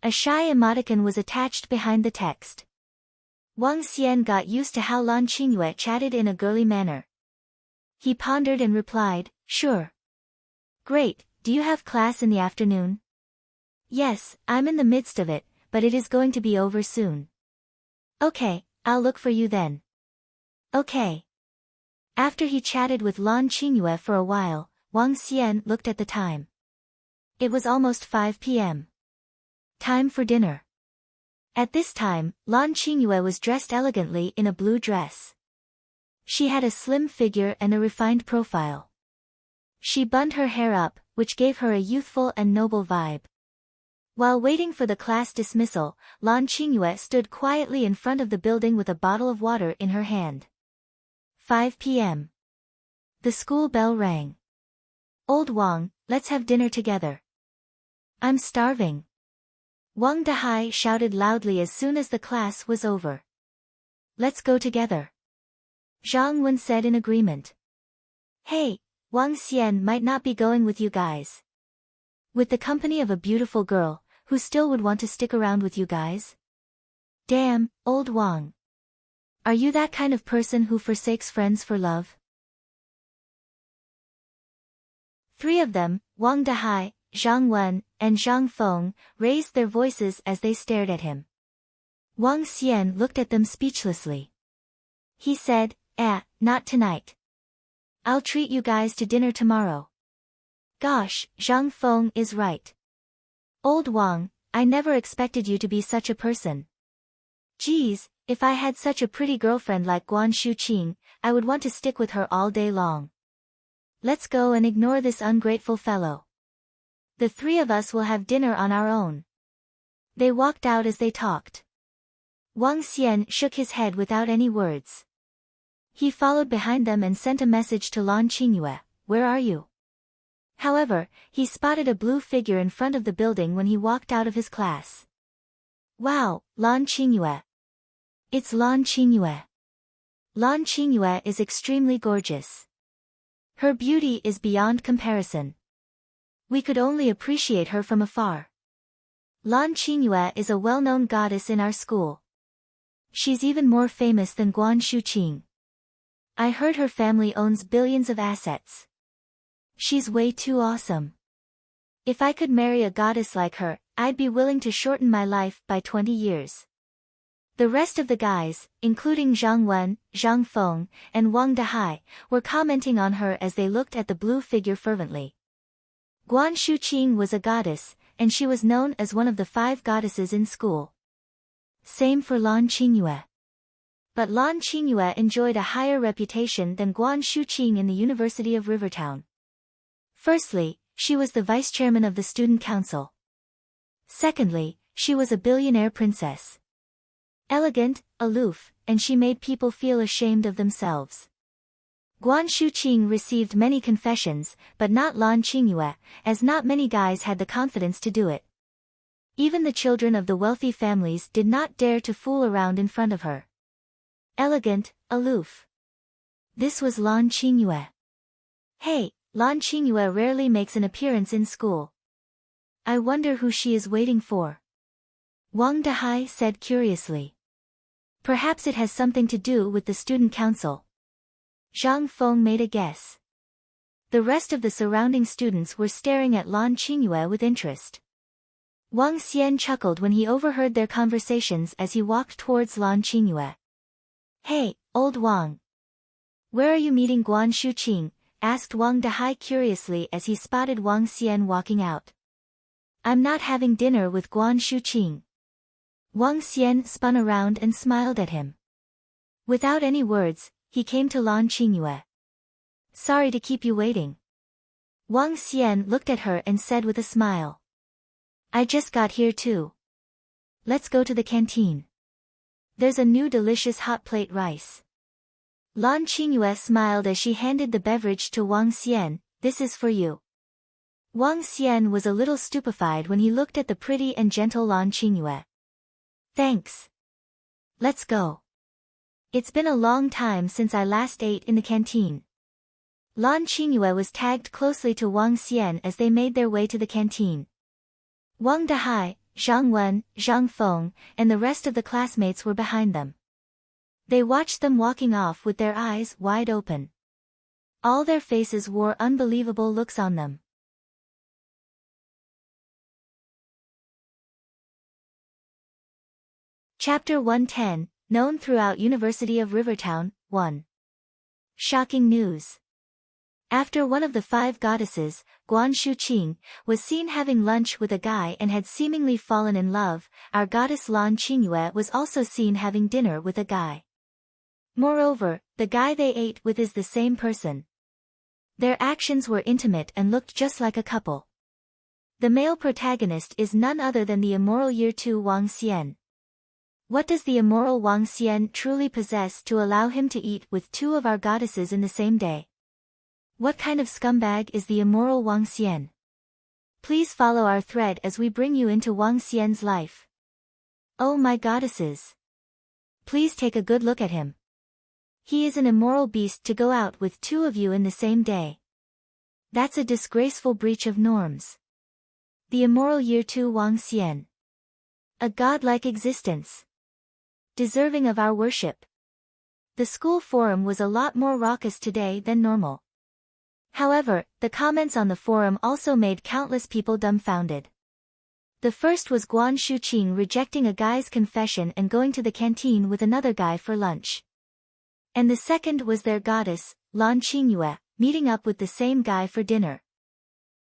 Speaker 1: A shy emoticon was attached behind the text. Wang Xian got used to how Lan Qingyue chatted in a girly manner. He pondered and replied, sure. Great, do you have class in the afternoon? Yes, I'm in the midst of it, but it is going to be over soon. Okay, I'll look for you then. Okay. After he chatted with Lan Qingyue for a while, Wang Xian looked at the time. It was almost 5 p.m. Time for dinner. At this time, Lan Qingyue was dressed elegantly in a blue dress. She had a slim figure and a refined profile. She bunned her hair up, which gave her a youthful and noble vibe. While waiting for the class dismissal, Lan Qingyue stood quietly in front of the building with a bottle of water in her hand. 5 p.m. The school bell rang. Old Wang, let's have dinner together. I'm starving. Wang Dahai shouted loudly as soon as the class was over. Let's go together. Zhang Wen said in agreement. Hey, Wang Xian might not be going with you guys. With the company of a beautiful girl, who still would want to stick around with you guys? Damn, old Wang. Are you that kind of person who forsakes friends for love? 3 of them, Wang Dahai, Zhang Wen, and Zhang Feng, raised their voices as they stared at him. Wang Xian looked at them speechlessly. He said, not tonight. I'll treat you guys to dinner tomorrow. Gosh, Zhang Feng is right. Old Wang, I never expected you to be such a person. Geez, if I had such a pretty girlfriend like Guan Shuqing, I would want to stick with her all day long. Let's go and ignore this ungrateful fellow. The 3 of us will have dinner on our own. They walked out as they talked. Wang Xian shook his head without any words. He followed behind them and sent a message to Lan Qingyue, where are you? However, he spotted a blue figure in front of the building when he walked out of his class. Wow, Lan Qingyue. It's Lan Qingyue. Lan Qingyue is extremely gorgeous. Her beauty is beyond comparison. We could only appreciate her from afar. Lan Qingyue is a well-known goddess in our school. She's even more famous than Guan Shuqing. I heard her family owns billions of assets. She's way too awesome. If I could marry a goddess like her, I'd be willing to shorten my life by 20 years. The rest of the guys, including Zhang Wen, Zhang Feng, and Wang Dahai, were commenting on her as they looked at the blue figure fervently. Guan Shuqing was a goddess, and she was known as one of the 5 goddesses in school. Same for Lan Qingyue. But Lan Qingyue enjoyed a higher reputation than Guan Shuqing in the University of Rivertown. Firstly, she was the vice-chairman of the student council. Secondly, she was a billionaire princess. Elegant, aloof, and she made people feel ashamed of themselves. Guan Shuqing received many confessions, but not Lan Qingyue, as not many guys had the confidence to do it. Even the children of the wealthy families did not dare to fool around in front of her. Elegant, aloof. This was Lan Qingyue. Hey, Lan Qingyue rarely makes an appearance in school. I wonder who she is waiting for. Wang Dahai said curiously. Perhaps it has something to do with the student council. Zhang Feng made a guess. The rest of the surrounding students were staring at Lan Qingyue with interest. Wang Xian chuckled when he overheard their conversations as he walked towards Lan Qingyue. Hey, old Wang. Where are you meeting Guan Shuqing? Asked Wang Dahai curiously as he spotted Wang Xian walking out. I'm not having dinner with Guan Shuqing. Wang Xian spun around and smiled at him. Without any words, he came to Lan Qingyue. Sorry to keep you waiting. Wang Xian looked at her and said with a smile. I just got here too. Let's go to the canteen. There's a new delicious hot plate rice. Lan Qingyue smiled as she handed the beverage to Wang Xian. This is for you. Wang Xian was a little stupefied when he looked at the pretty and gentle Lan Qingyue. Thanks. Let's go. It's been a long time since I last ate in the canteen. Lan Qingyue was tagged closely to Wang Xian as they made their way to the canteen. Wang Dahai, Zhang Wen, Zhang Feng, and the rest of the classmates were behind them. They watched them walking off with their eyes wide open. All their faces wore unbelievable looks on them. Chapter 110, known throughout University of Rivertown, 1. Shocking news. After one of the 5 goddesses, Guan Shuqing, was seen having lunch with a guy and had seemingly fallen in love, our goddess Lan Qingyue was also seen having dinner with a guy. Moreover, the guy they ate with is the same person. Their actions were intimate and looked just like a couple. The male protagonist is none other than the immoral Year 2 Wang Xian. What does the immoral Wang Xian truly possess to allow him to eat with 2 of our goddesses in the same day? What kind of scumbag is the immoral Wang Xian? Please follow our thread as we bring you into Wang Xian's life. Oh my goddesses! Please take a good look at him. He is an immoral beast to go out with 2 of you in the same day. That's a disgraceful breach of norms. The immoral Year 2 Wang Xian. A godlike existence. Deserving of our worship. The school forum was a lot more raucous today than normal. However, the comments on the forum also made countless people dumbfounded. The first was Guan Shuqing rejecting a guy's confession and going to the canteen with another guy for lunch. And the second was their goddess, Lan Qingyue, meeting up with the same guy for dinner.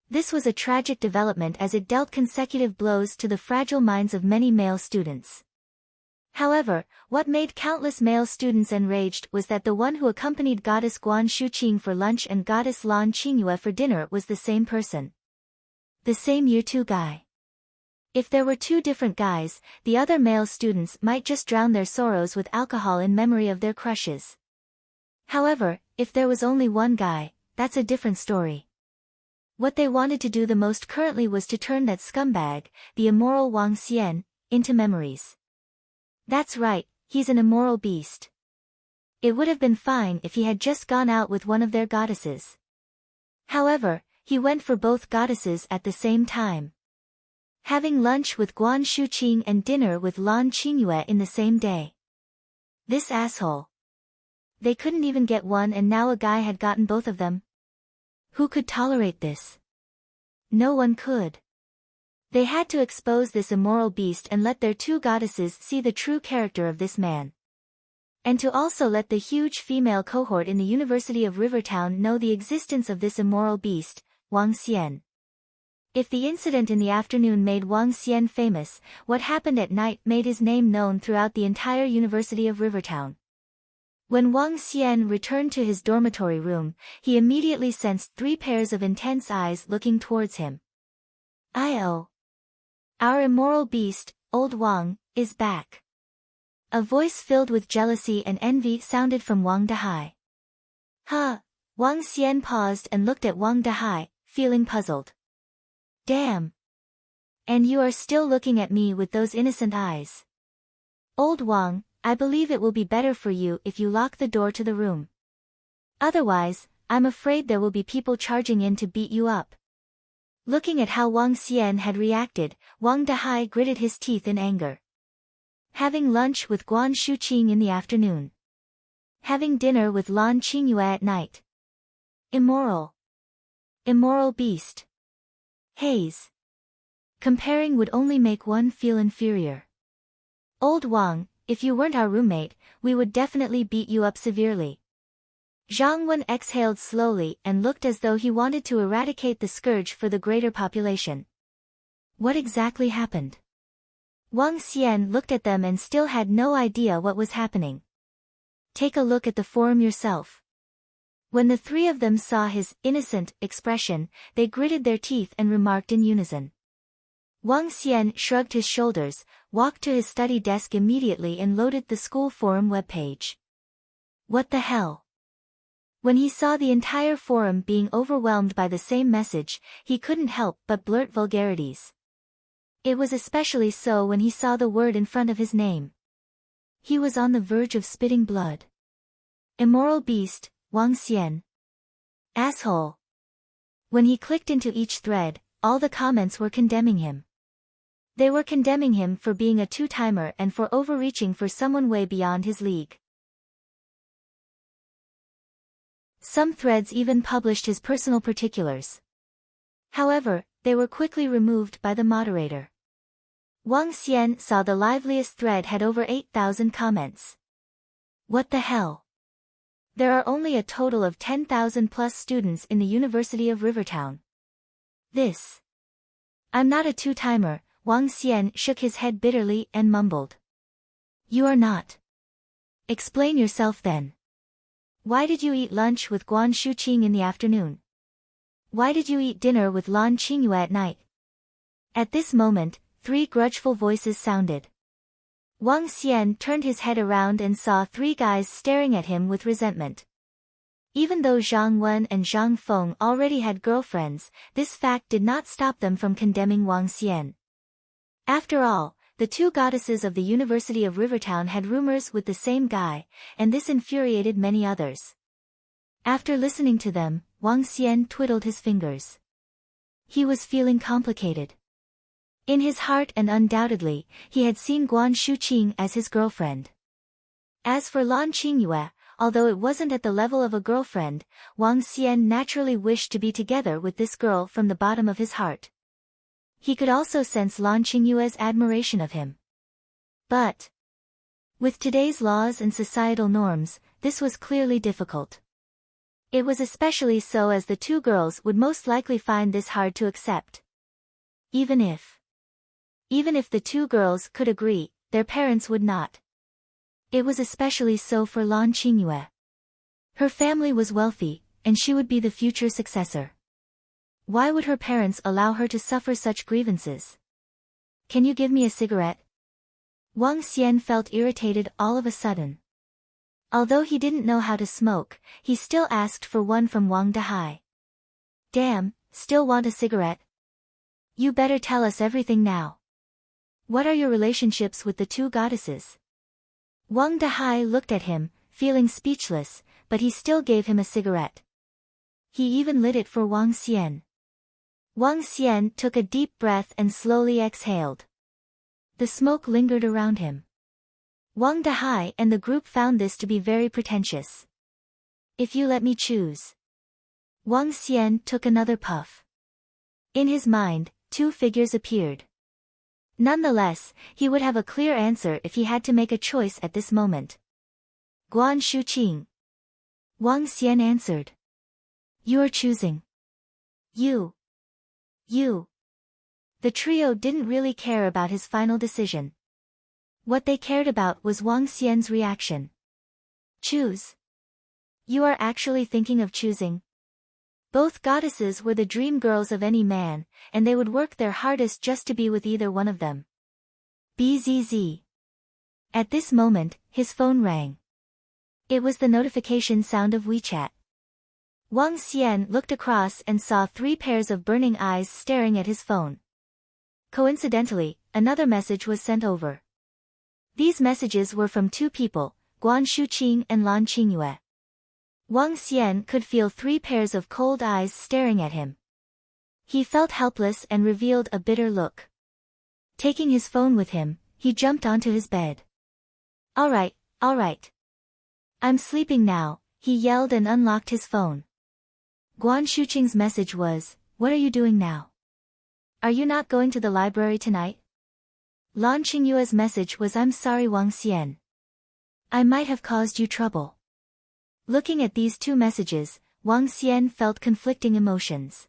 Speaker 1: This was a tragic development as it dealt consecutive blows to the fragile minds of many male students. However, what made countless male students enraged was that the one who accompanied goddess Guan Shuqing for lunch and goddess Lan Qingyue for dinner was the same person. The same Year 2 guy. If there were 2 different guys, the other male students might just drown their sorrows with alcohol in memory of their crushes. However, if there was only one guy, that's a different story. What they wanted to do the most currently was to turn that scumbag, the immoral Wang Xian, into memories. That's right, he's an immoral beast. It would have been fine if he had just gone out with one of their goddesses. However, he went for both goddesses at the same time. Having lunch with Guan Shuqing and dinner with Lan Qingyue in the same day. This asshole. They couldn't even get one and now a guy had gotten both of them. Who could tolerate this? No one could. They had to expose this immoral beast and let their 2 goddesses see the true character of this man. And to also let the huge female cohort in the University of Rivertown know the existence of this immoral beast, Wang Xian. If the incident in the afternoon made Wang Xian famous, what happened at night made his name known throughout the entire University of Rivertown. When Wang Xian returned to his dormitory room, he immediately sensed 3 pairs of intense eyes looking towards him. "Oh. Our immoral beast, old Wang, is back." A voice filled with jealousy and envy sounded from Wang Dahai. Huh. Wang Xian paused and looked at Wang Dahai, feeling puzzled. Damn. And you are still looking at me with those innocent eyes. Old Wang, I believe it will be better for you if you lock the door to the room. Otherwise, I'm afraid there will be people charging in to beat you up. Looking at how Wang Xian had reacted, Wang Dahai gritted his teeth in anger. Having lunch with Guan Shuqing in the afternoon. Having dinner with Lan Qingyue at night. Immoral. Immoral beast. Haze. Comparing would only make one feel inferior. Old Wang, if you weren't our roommate, we would definitely beat you up severely. Zhang Wen exhaled slowly and looked as though he wanted to eradicate the scourge for the greater population. What exactly happened? Wang Xian looked at them and still had no idea what was happening. Take a look at the forum yourself. When the three of them saw his innocent expression, they gritted their teeth and remarked in unison. Wang Xian shrugged his shoulders, walked to his study desk immediately and loaded the school forum webpage. What the hell? When he saw the entire forum being overwhelmed by the same message, he couldn't help but blurt vulgarities. It was especially so when he saw the word in front of his name. He was on the verge of spitting blood. Immoral beast, Wang Xian. Asshole. When he clicked into each thread, all the comments were condemning him. They were condemning him for being a two-timer and for overreaching for someone way beyond his league. Some threads even published his personal particulars. However, they were quickly removed by the moderator. Wang Xian saw the liveliest thread had over 8,000 comments. What the hell? There are only a total of 10,000 plus students in the University of Rivertown. This. I'm not a two-timer, Wang Xian shook his head bitterly and mumbled. You are not. Explain yourself then. Why did you eat lunch with Guan Shuqing in the afternoon? Why did you eat dinner with Lan Qingyue at night? At this moment, 3 grudgeful voices sounded. Wang Xian turned his head around and saw 3 guys staring at him with resentment. Even though Zhang Wen and Zhang Feng already had girlfriends, this fact did not stop them from condemning Wang Xian. After all, the 2 goddesses of the University of Rivertown had rumors with the same guy, and this infuriated many others. After listening to them, Wang Xian twiddled his fingers. He was feeling complicated. In his heart and undoubtedly, he had seen Guan Shuqing as his girlfriend. As for Lan Qingyue, although it wasn't at the level of a girlfriend, Wang Xian naturally wished to be together with this girl from the bottom of his heart. He could also sense Lan Qingyue's admiration of him. But with today's laws and societal norms, this was clearly difficult. It was especially so as the 2 girls would most likely find this hard to accept. Even if the 2 girls could agree, their parents would not. It was especially so for Lan Qingyue. Her family was wealthy, and she would be the future successor. Why would her parents allow her to suffer such grievances? Can you give me a cigarette? Wang Xian felt irritated all of a sudden. Although he didn't know how to smoke, he still asked for one from Wang Dahai. Damn, still want a cigarette? You better tell us everything now. What are your relationships with the 2 goddesses? Wang Dahai looked at him, feeling speechless, but he still gave him a cigarette. He even lit it for Wang Xian. Wang Xian took a deep breath and slowly exhaled. The smoke lingered around him. Wang Dahai and the group found this to be very pretentious. If you let me choose. Wang Xian took another puff. In his mind, 2 figures appeared. Nonetheless, he would have a clear answer if he had to make a choice at this moment. Guan Shuqing. Wang Xian answered. You are choosing. You. The trio didn't really care about his final decision. What they cared about was Wang Xian's reaction. Choose. You are actually thinking of choosing? Both goddesses were the dream girls of any man, and they would work their hardest just to be with either one of them. Bzz. At this moment, his phone rang. It was the notification sound of WeChat. Wang Xian looked across and saw 3 pairs of burning eyes staring at his phone. Coincidentally, another message was sent over. These messages were from 2 people, Guan Shuqing and Lan Qingyue. Wang Xian could feel 3 pairs of cold eyes staring at him. He felt helpless and revealed a bitter look. Taking his phone with him, he jumped onto his bed. All right. I'm sleeping now, he yelled and unlocked his phone. Guan Shuqing's message was, what are you doing now? Are you not going to the library tonight? Lan Qingyue's message was, I'm sorry Wang Xian. I might have caused you trouble. Looking at these 2 messages, Wang Xian felt conflicting emotions.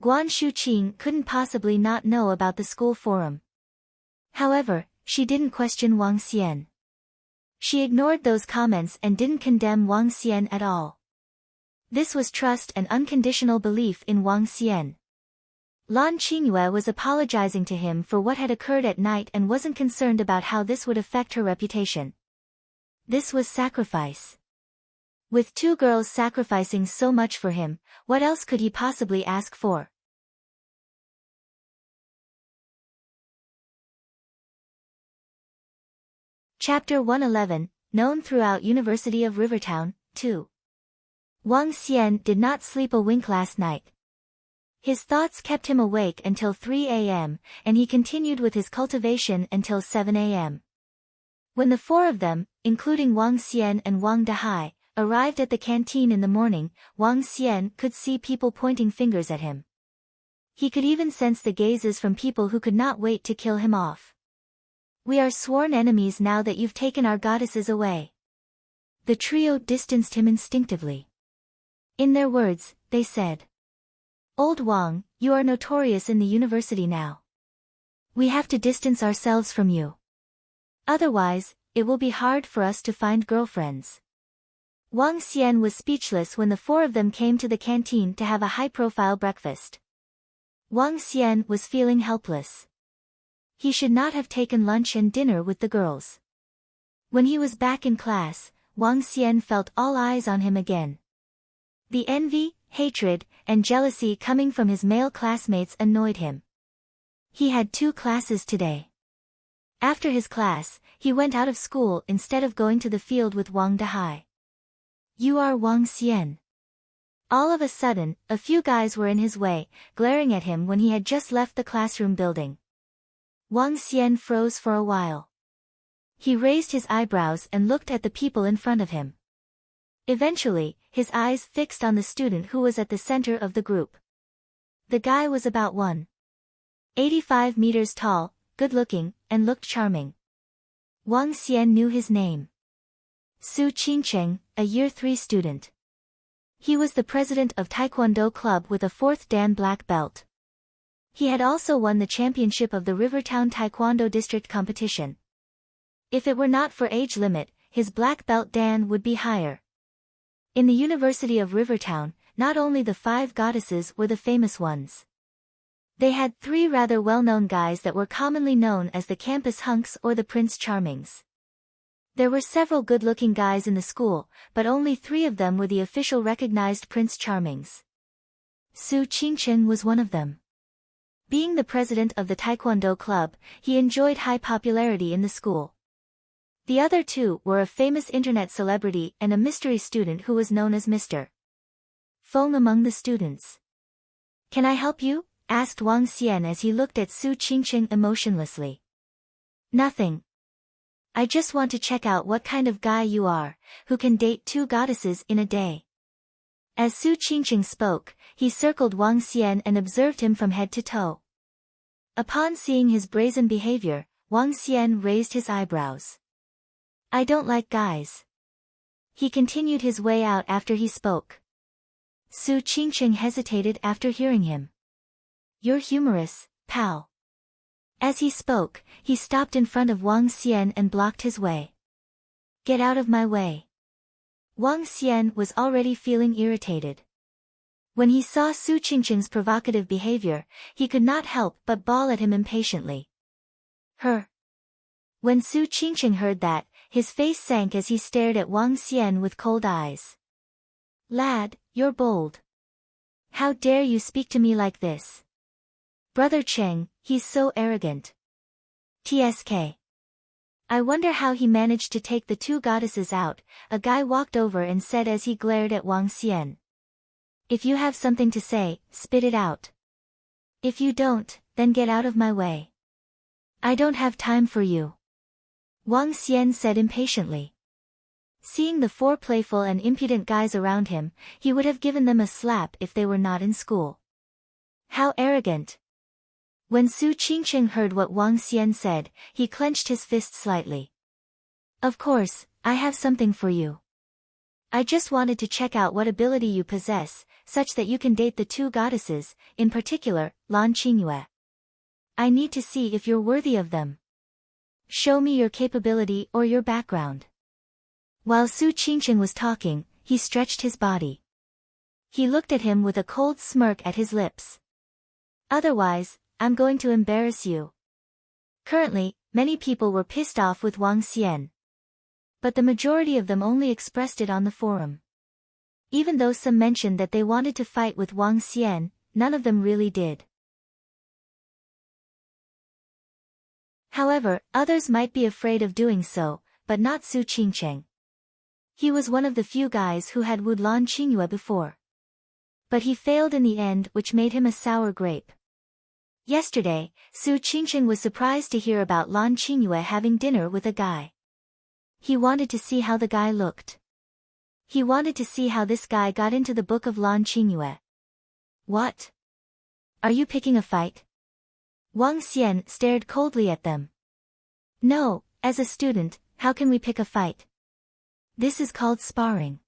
Speaker 1: Guan Shuqing couldn't possibly not know about the school forum. However, she didn't question Wang Xian. She ignored those comments and didn't condemn Wang Xian at all. This was trust and unconditional belief in Wang Xian. Lan Qingyue was apologizing to him for what had occurred at night and wasn't concerned about how this would affect her reputation. This was sacrifice. With two girls sacrificing so much for him, what else could he possibly ask for? Chapter 111, known throughout University of Rivertown, 2. Wang Xian did not sleep a wink last night. His thoughts kept him awake until 3 a.m., and he continued with his cultivation until 7 a.m. When the four of them, including Wang Xian and Wang Dehai, arrived at the canteen in the morning, Wang Xian could see people pointing fingers at him. He could even sense the gazes from people who could not wait to kill him off. "We are sworn enemies now that you've taken our goddesses away." The trio distanced him instinctively. In their words, they said, "Old Wang, you are notorious in the university now. We have to distance ourselves from you. Otherwise, it will be hard for us to find girlfriends." Wang Xian was speechless when the four of them came to the canteen to have a high-profile breakfast. Wang Xian was feeling helpless. He should not have taken lunch and dinner with the girls. When he was back in class, Wang Xian felt all eyes on him again. The envy, hatred, and jealousy coming from his male classmates annoyed him. He had 2 classes today. After his class, he went out of school instead of going to the field with Wang Dehai. "You are Wang Xian." All of a sudden, a few guys were in his way, glaring at him when he had just left the classroom building. Wang Xian froze for a while. He raised his eyebrows and looked at the people in front of him. Eventually, his eyes fixed on the student who was at the center of the group. The guy was about 1.85 meters tall, good-looking, and looked charming. Wang Xian knew his name. Su Qingcheng, a Year 3 student. He was the president of Taekwondo Club with a 4th Dan black belt. He had also won the championship of the Rivertown Taekwondo District competition. If it were not for age limit, his black belt Dan would be higher. In the University of Rivertown, not only the 5 goddesses were the famous ones. They had 3 rather well-known guys that were commonly known as the campus hunks or the Prince Charmings. There were several good-looking guys in the school, but only 3 of them were the official recognized Prince Charmings. Su Qingcheng was one of them. Being the president of the Taekwondo Club, he enjoyed high popularity in the school. The other 2 were a famous internet celebrity and a mystery student who was known as Mr. Feng among the students. "Can I help you?" asked Wang Xian as he looked at Su Qingcheng emotionlessly. "Nothing. I just want to check out what kind of guy you are, who can date 2 goddesses in a day." As Su Qingcheng spoke, he circled Wang Xian and observed him from head to toe. Upon seeing his brazen behavior, Wang Xian raised his eyebrows. "I don't like guys." He continued his way out after he spoke. Su Qingcheng hesitated after hearing him. "You're humorous, pal." As he spoke, he stopped in front of Wang Xian and blocked his way. "Get out of my way." Wang Xian was already feeling irritated. When he saw Su Qingcheng's provocative behavior, he could not help but bawl at him impatiently. "Her." When Su Qingcheng heard that, his face sank as he stared at Wang Xian with cold eyes. "Lad, you're bold. How dare you speak to me like this? Brother Cheng, he's so arrogant. TSK. I wonder how he managed to take the 2 goddesses out," a guy walked over and said as he glared at Wang Xian. "If you have something to say, spit it out. If you don't, then get out of my way. I don't have time for you." Wang Xian said impatiently. Seeing the 4 playful and impudent guys around him, he would have given them a slap if they were not in school. How arrogant! When Su Qingcheng heard what Wang Xian said, he clenched his fist slightly. "Of course, I have something for you. I just wanted to check out what ability you possess, such that you can date the 2 goddesses, in particular, Lan Qingyue. I need to see if you're worthy of them." Show me your capability or your background. While Su Qingqing was talking, he stretched his body. He looked at him with a cold smirk at his lips. Otherwise, I'm going to embarrass you. Currently, many people were pissed off with Wang Xian. But the majority of them only expressed it on the forum. Even though some mentioned that they wanted to fight with Wang Xian, none of them really did. However, others might be afraid of doing so, but not Su Qingqing. He was one of the few guys who had wooed Lan Qingyue before. But he failed in the end, which made him a sour grape. Yesterday, Su Qingqing was surprised to hear about Lan Qingyue having dinner with a guy. He wanted to see how the guy looked. He wanted to see how this guy got into the book of Lan Qingyue. What? Are you picking a fight? Wang Xian stared coldly at them. No, as a student, how can we pick a fight? This is called sparring.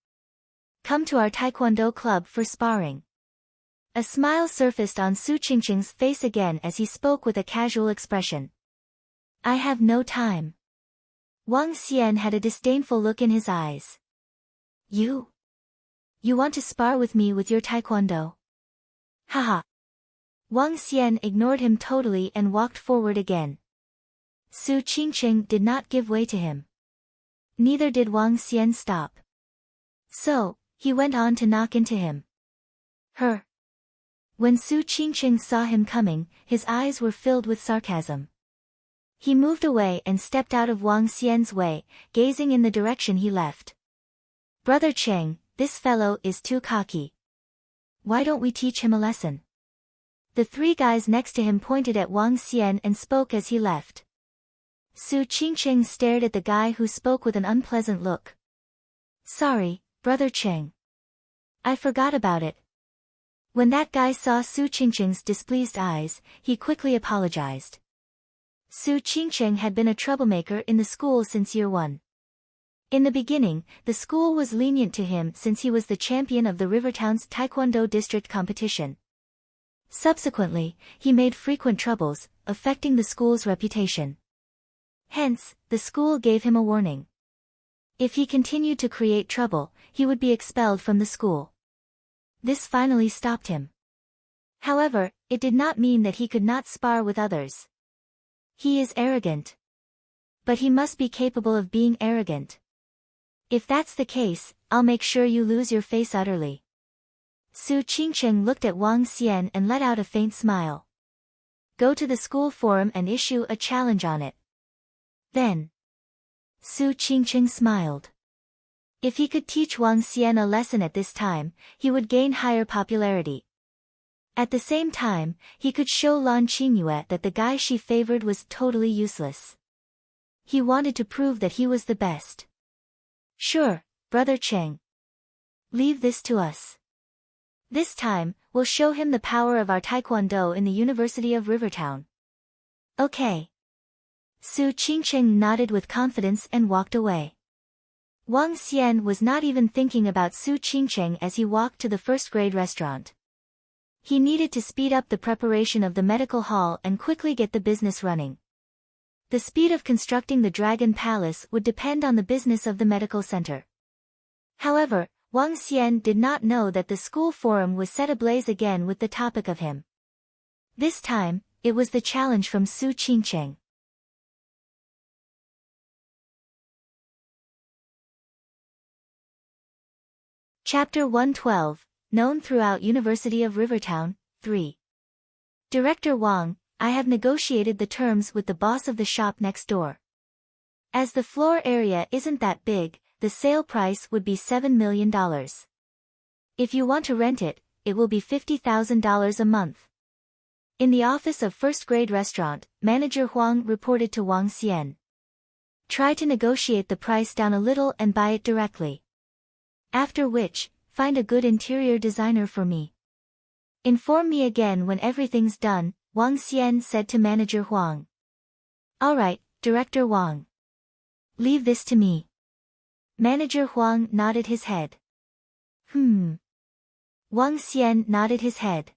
Speaker 1: Come to our taekwondo club for sparring. A smile surfaced on Su Qingqing's face again as he spoke with a casual expression. I have no time. Wang Xian had a disdainful look in his eyes. You want to spar with me with your taekwondo? Haha. Wang Xian ignored him totally and walked forward again. Su Qingqing did not give way to him. Neither did Wang Xian stop. So, he went on to knock into him. When Su Qingqing saw him coming, his eyes were filled with sarcasm. He moved away and stepped out of Wang Xian's way, gazing in the direction he left. Brother Cheng, this fellow is too cocky. Why don't we teach him a lesson? The three guys next to him pointed at Wang Xian and spoke as he left. Su Qingqing stared at the guy who spoke with an unpleasant look. Sorry, Brother Cheng. I forgot about it. When that guy saw Su Qingqing's displeased eyes, he quickly apologized. Su Qingqing had been a troublemaker in the school since year 1. In the beginning, the school was lenient to him since he was the champion of the Rivertown's Taekwondo district competition. Subsequently, he made frequent troubles, affecting the school's reputation. Hence, the school gave him a warning. If he continued to create trouble, he would be expelled from the school. This finally stopped him. However, it did not mean that he could not spar with others. He is arrogant. But he must be capable of being arrogant. If that's the case, I'll make sure you lose your face utterly. Su Qingqing looked at Wang Xian and let out a faint smile. Go to the school forum and issue a challenge on it. Then, Su Qingqing smiled. If he could teach Wang Xian a lesson at this time, he would gain higher popularity. At the same time, he could show Lan Qingyue that the guy she favored was totally useless. He wanted to prove that he was the best. Sure, Brother Cheng. Leave this to us. This time, we'll show him the power of our taekwondo in the University of Rivertown. Okay. Su Qingqing nodded with confidence and walked away. Wang Xian was not even thinking about Su Qingqing as he walked to the first-grade restaurant. He needed to speed up the preparation of the medical hall and quickly get the business running. The speed of constructing the Dragon Palace would depend on the business of the medical center. However, Wang Xian did not know that the school forum was set ablaze again with the topic of him. This time, it was the challenge from Su Qingqing. Chapter 112, known throughout University of Rivertown, 3. Director Wang, I have negotiated the terms with the boss of the shop next door. As the floor area isn't that big, the sale price would be $7 million. If you want to rent it, it will be $50,000 a month. In the office of first-grade restaurant, manager Huang reported to Wang Xian. Try to negotiate the price down a little and buy it directly. After which, find a good interior designer for me. Inform me again when everything's done, Wang Xian said to manager Huang. Alright, Director Wang. Leave this to me. Manager Huang nodded his head. Wang Xian nodded his head.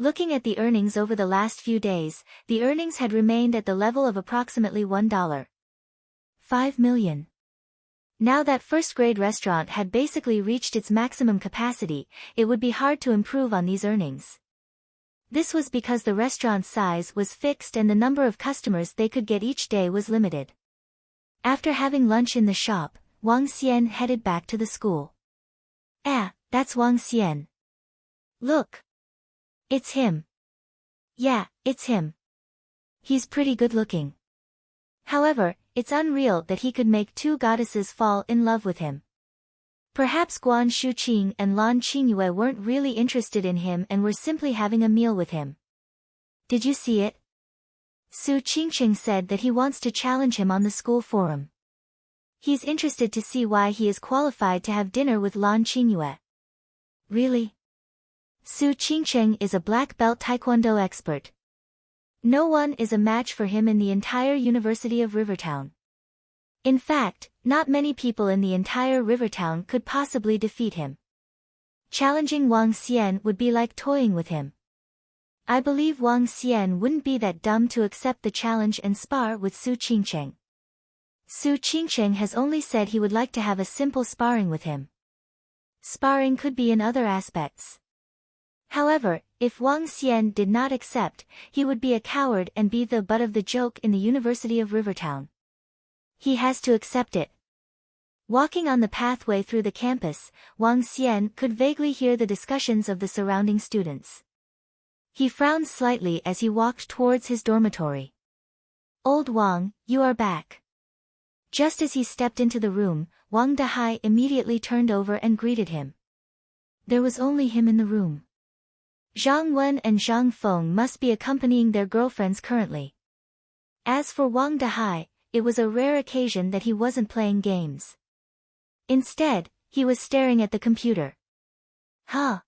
Speaker 1: Looking at the earnings over the last few days, the earnings had remained at the level of approximately $1.5 million. Now that first-grade restaurant had basically reached its maximum capacity, it would be hard to improve on these earnings. This was because the restaurant's size was fixed and the number of customers they could get each day was limited. After having lunch in the shop, Wang Xian headed back to the school. Ah, that's Wang Xian. Look. It's him. Yeah, it's him. He's pretty good looking. However, it's unreal that he could make two goddesses fall in love with him. Perhaps Guan Shuqing and Lan Qingyue weren't really interested in him and were simply having a meal with him. Did you see it? Su Qingqing said that he wants to challenge him on the school forum. He's interested to see why he is qualified to have dinner with Lan Qingyue. Really? Su Qingqing is a black belt taekwondo expert. No one is a match for him in the entire University of Rivertown. In fact, not many people in the entire Rivertown could possibly defeat him. Challenging Wang Xian would be like toying with him. I believe Wang Xian wouldn't be that dumb to accept the challenge and spar with Su Qingqing. Su Qingqing has only said he would like to have a simple sparring with him. Sparring could be in other aspects. However, if Wang Xian did not accept, he would be a coward and be the butt of the joke in the University of Rivertown. He has to accept it. Walking on the pathway through the campus, Wang Xian could vaguely hear the discussions of the surrounding students. He frowned slightly as he walked towards his dormitory. Old Wang, you are back. Just as he stepped into the room, Wang Dahai immediately turned over and greeted him. There was only him in the room. Zhang Wen and Zhang Feng must be accompanying their girlfriends currently. As for Wang Dahai, it was a rare occasion that he wasn't playing games. Instead, he was staring at the computer. Huh?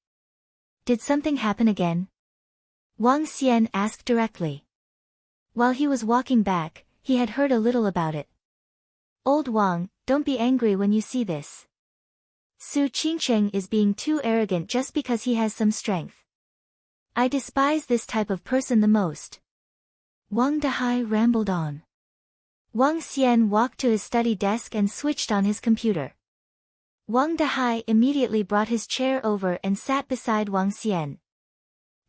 Speaker 1: Did something happen again? Wang Xian asked directly. While he was walking back, he had heard a little about it. Old Wang, don't be angry when you see this. Su Qingqing is being too arrogant just because he has some strength. I despise this type of person the most. Wang Dahai rambled on. Wang Xian walked to his study desk and switched on his computer. Wang Dahai immediately brought his chair over and sat beside Wang Xian.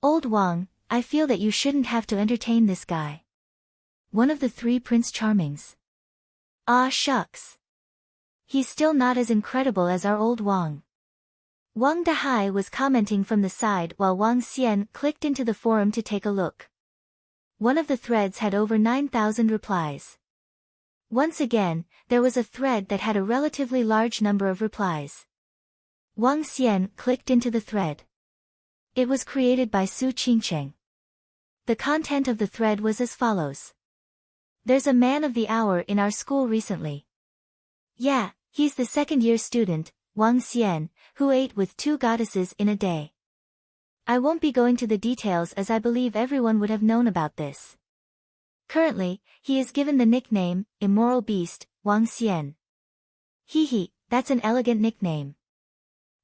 Speaker 1: Old Wang, I feel that you shouldn't have to entertain this guy. One of the three Prince Charmings. Ah shucks. He's still not as incredible as our old Wang. Wang Dahai was commenting from the side while Wang Xian clicked into the forum to take a look. One of the threads had over 9,000 replies. Once again, there was a thread that had a relatively large number of replies. Wang Xian clicked into the thread. It was created by Su Qingqing. The content of the thread was as follows. There's a man of the hour in our school recently. Yeah, he's the second-year student, Wang Xian, who ate with two goddesses in a day. I won't be going to the details as I believe everyone would have known about this. Currently, he is given the nickname, Immoral Beast, Wang Xian. Hee, that's an elegant nickname.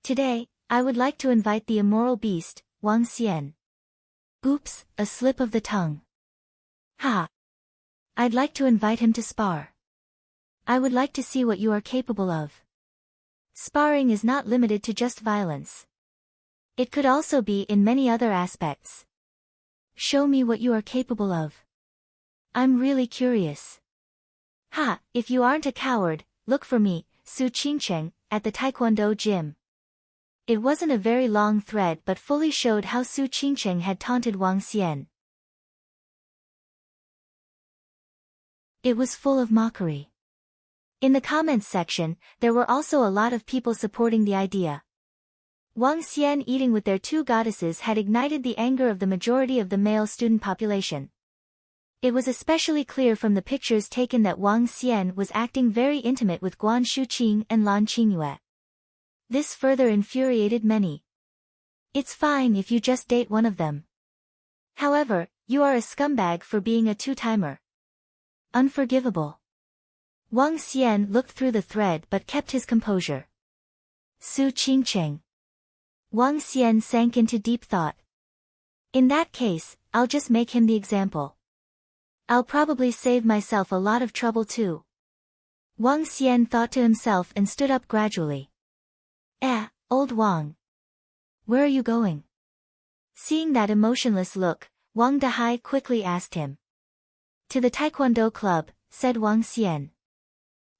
Speaker 1: Today, I would like to invite the Immoral Beast, Wang Xian. Oops, a slip of the tongue. Ha! I'd like to invite him to spar. I would like to see what you are capable of. Sparring is not limited to just violence. It could also be in many other aspects. Show me what you are capable of. I'm really curious. Ha, if you aren't a coward, look for me, Su Qingqing, at the Taekwondo gym. It wasn't a very long thread but fully showed how Su Qingqing had taunted Wang Xian. It was full of mockery. In the comments section, there were also a lot of people supporting the idea. Wang Xian eating with their two goddesses had ignited the anger of the majority of the male student population. It was especially clear from the pictures taken that Wang Xian was acting very intimate with Guan Shuqing and Lan Qingyue. This further infuriated many. It's fine if you just date one of them. However, you are a scumbag for being a two-timer. Unforgivable. Wang Xian looked through the thread but kept his composure. Su Qingqing. Wang Xian sank into deep thought. In that case, I'll just make him the example. I'll probably save myself a lot of trouble too. Wang Xian thought to himself and stood up gradually. Old Wang. Where are you going? Seeing that emotionless look, Wang Dahai quickly asked him. To the Taekwondo club, said Wang Xian.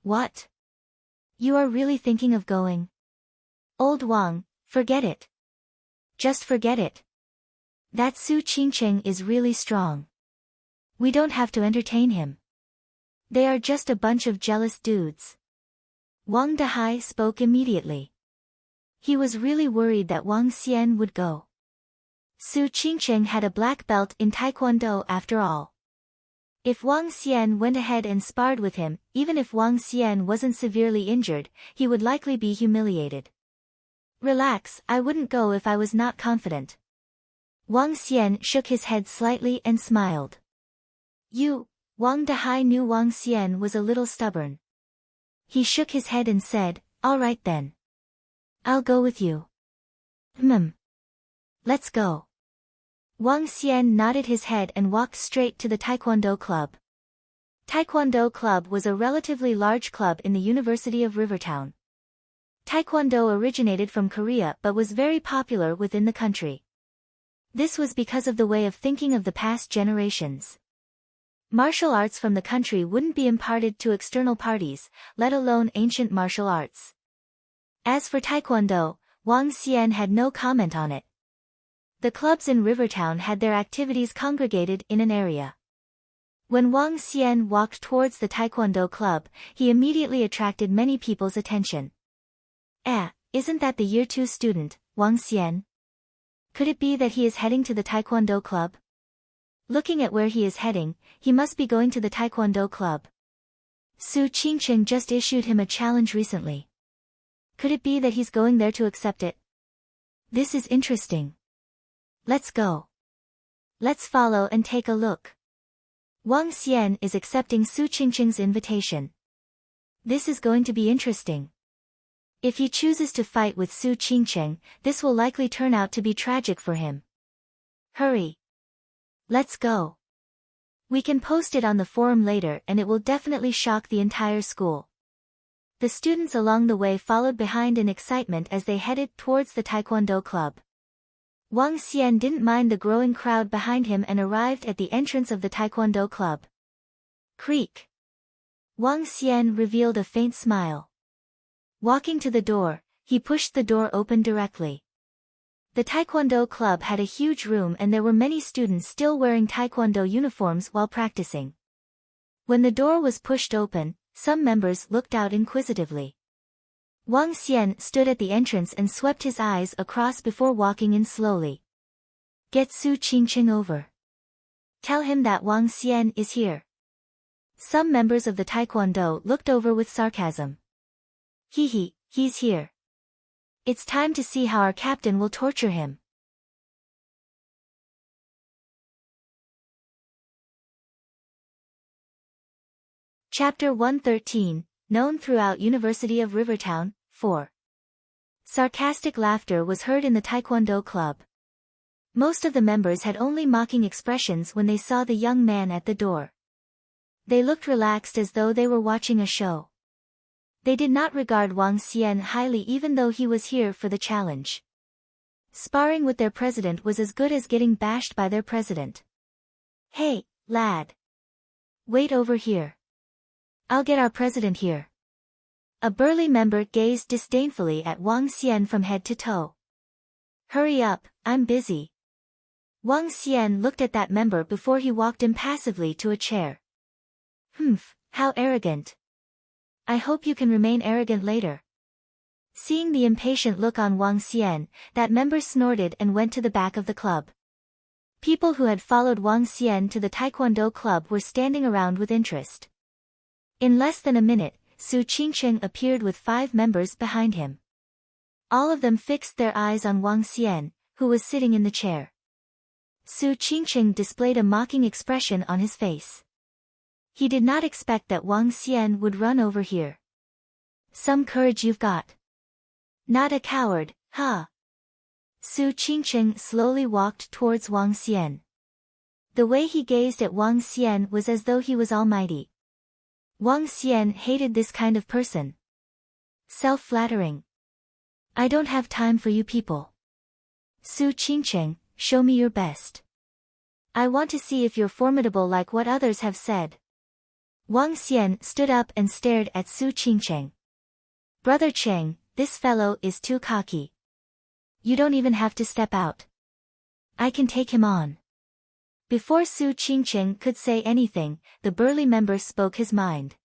Speaker 1: What? You are really thinking of going? Old Wang, forget it. Just forget it. That Su Qingqing is really strong. We don't have to entertain him. They are just a bunch of jealous dudes. Wang Dahai spoke immediately. He was really worried that Wang Xian would go. Su Qingqing had a black belt in Taekwondo after all. If Wang Xian went ahead and sparred with him, even if Wang Xian wasn't severely injured, he would likely be humiliated. Relax, I wouldn't go if I was not confident. Wang Xian shook his head slightly and smiled. Wang Dahai knew Wang Xian was a little stubborn. He shook his head and said, all right then. I'll go with you. Let's go. Wang Xian nodded his head and walked straight to the Taekwondo club. Taekwondo club was a relatively large club in the University of Rivertown. Taekwondo originated from Korea but was very popular within the country. This was because of the way of thinking of the past generations. Martial arts from the country wouldn't be imparted to external parties, let alone ancient martial arts. As for Taekwondo, Wang Xian had no comment on it. The clubs in Rivertown had their activities congregated in an area. When Wang Xian walked towards the Taekwondo club, he immediately attracted many people's attention. Isn't that the Year 2 student, Wang Xian? Could it be that he is heading to the Taekwondo club? Looking at where he is heading, he must be going to the Taekwondo club. Su Qingqing just issued him a challenge recently. Could it be that he's going there to accept it? This is interesting. Let's go. Let's follow and take a look. Wang Xian is accepting Su Qingqing's invitation. This is going to be interesting. If he chooses to fight with Su Qingqing, this will likely turn out to be tragic for him. Hurry. Let's go. We can post it on the forum later and it will definitely shock the entire school. The students along the way followed behind in excitement as they headed towards the Taekwondo club. Wang Xian didn't mind the growing crowd behind him and arrived at the entrance of the Taekwondo club. Creak. Wang Xian revealed a faint smile. Walking to the door, he pushed the door open directly. The Taekwondo club had a huge room and there were many students still wearing Taekwondo uniforms while practicing. When the door was pushed open, some members looked out inquisitively. Wang Xian stood at the entrance and swept his eyes across before walking in slowly. Get Su Qingqing over. Tell him that Wang Xian is here. Some members of the Taekwondo looked over with sarcasm. He's here. It's time to see how our captain will torture him. Chapter 113, known throughout University of Rivertown, 4. Sarcastic laughter was heard in the Taekwondo club. Most of the members had only mocking expressions when they saw the young man at the door. They looked relaxed as though they were watching a show. They did not regard Wang Xian highly even though he was here for the challenge. Sparring with their president was as good as getting bashed by their president. Hey, lad. Wait over here. I'll get our president here. A burly member gazed disdainfully at Wang Xian from head to toe. Hurry up, I'm busy. Wang Xian looked at that member before he walked impassively to a chair. How arrogant. I hope you can remain arrogant later. Seeing the impatient look on Wang Xian, that member snorted and went to the back of the club. People who had followed Wang Xian to the Taekwondo club were standing around with interest. In less than a minute, Su Qingqing appeared with 5 members behind him. All of them fixed their eyes on Wang Xian, who was sitting in the chair. Su Qingqing displayed a mocking expression on his face. He did not expect that Wang Xian would run over here. Some courage you've got. Not a coward, huh? Su Qingcheng slowly walked towards Wang Xian. The way he gazed at Wang Xian was as though he was almighty. Wang Xian hated this kind of person. Self-flattering. I don't have time for you people. Su Qingcheng, show me your best. I want to see if you're formidable like what others have said. Wang Xian stood up and stared at Su Qingcheng. Brother Cheng, this fellow is too cocky. You don't even have to step out. I can take him on. Before Su Qingcheng could say anything, the burly member spoke his mind.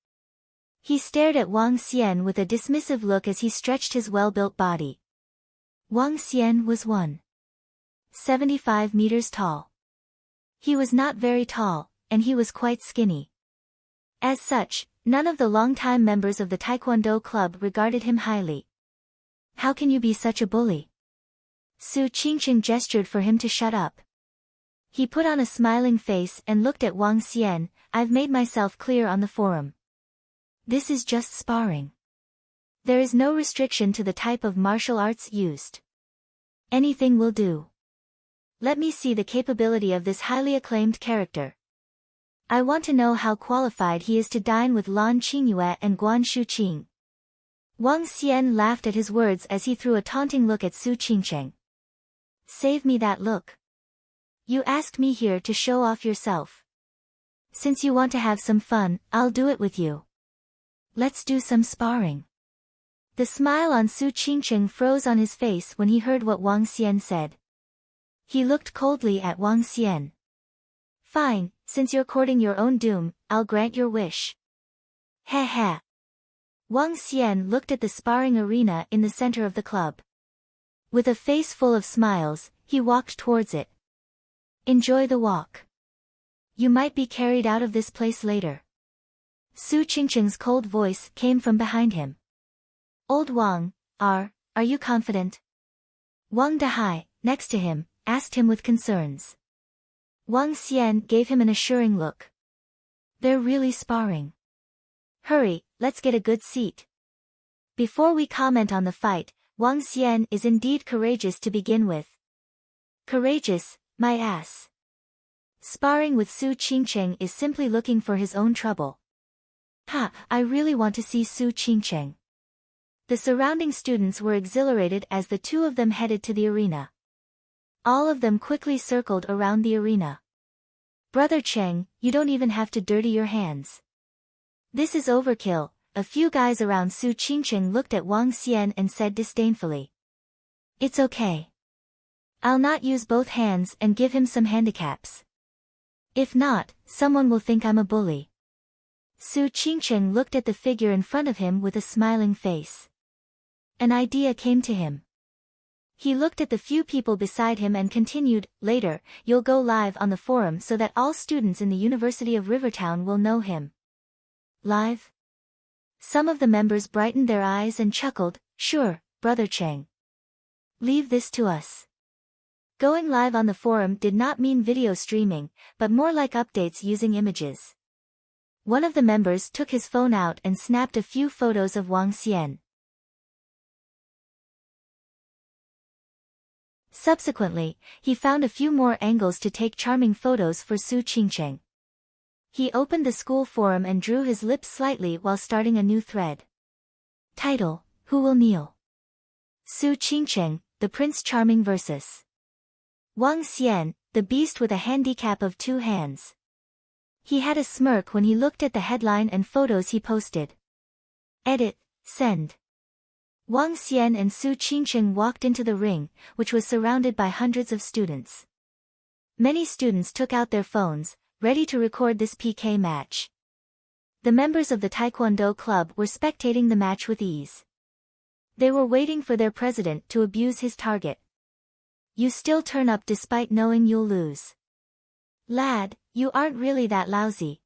Speaker 1: He stared at Wang Xian with a dismissive look as he stretched his well-built body. Wang Xian was 1.75 meters tall. He was not very tall, and he was quite skinny. As such, none of the long-time members of the Taekwondo club regarded him highly. How can you be such a bully? Su Qingcheng gestured for him to shut up. He put on a smiling face and looked at Wang Xian. I've made myself clear on the forum. This is just sparring. There is no restriction to the type of martial arts used. Anything will do. Let me see the capability of this highly acclaimed character. I want to know how qualified he is to dine with Lan Qingyue and Guan Shuqing. Wang Xian laughed at his words as he threw a taunting look at Su Qingcheng. Save me that look. You asked me here to show off yourself. Since you want to have some fun, I'll do it with you. Let's do some sparring. The smile on Su Qingcheng froze on his face when he heard what Wang Xian said. He looked coldly at Wang Xian. Fine, since you're courting your own doom, I'll grant your wish. Ha ha. Wang Xian looked at the sparring arena in the center of the club. With a face full of smiles, he walked towards it. Enjoy the walk. You might be carried out of this place later. Su Qingcheng's cold voice came from behind him. Old Wang, are you confident? Wang Dahai, next to him, asked him with concerns. Wang Xian gave him an assuring look. They're really sparring. Hurry, let's get a good seat. Before we comment on the fight, Wang Xian is indeed courageous to begin with. Courageous, my ass. Sparring with Su Qingcheng is simply looking for his own trouble. Ha, I really want to see Su Qingcheng. The surrounding students were exhilarated as the two of them headed to the arena. All of them quickly circled around the arena. Brother Cheng, you don't even have to dirty your hands. This is overkill. A few guys around Su Qingcheng looked at Wang Xian and said disdainfully. It's okay. I'll not use both hands and give him some handicaps. If not, someone will think I'm a bully. Su Qingcheng looked at the figure in front of him with a smiling face. An idea came to him. He looked at the few people beside him and continued, later, you'll go live on the forum so that all students in the University of Rivertown will know him. Live? Some of the members brightened their eyes and chuckled, sure, Brother Cheng. Leave this to us. Going live on the forum did not mean video streaming, but more like updates using images. One of the members took his phone out and snapped a few photos of Wang Xian. Subsequently, he found a few more angles to take charming photos for Su Qingcheng. He opened the school forum and drew his lips slightly while starting a new thread. Title, Who Will Kneel? Su Qingcheng, the Prince Charming vs. Wang Xian, the Beast with a handicap of 2 hands. He had a smirk when he looked at the headline and photos he posted. Edit, send. Wang Xian and Su Qingcheng walked into the ring, which was surrounded by hundreds of students. Many students took out their phones, ready to record this PK match. The members of the Taekwondo club were spectating the match with ease. They were waiting for their president to abuse his target. You still turn up despite knowing you'll lose. Lad, you aren't really that lousy.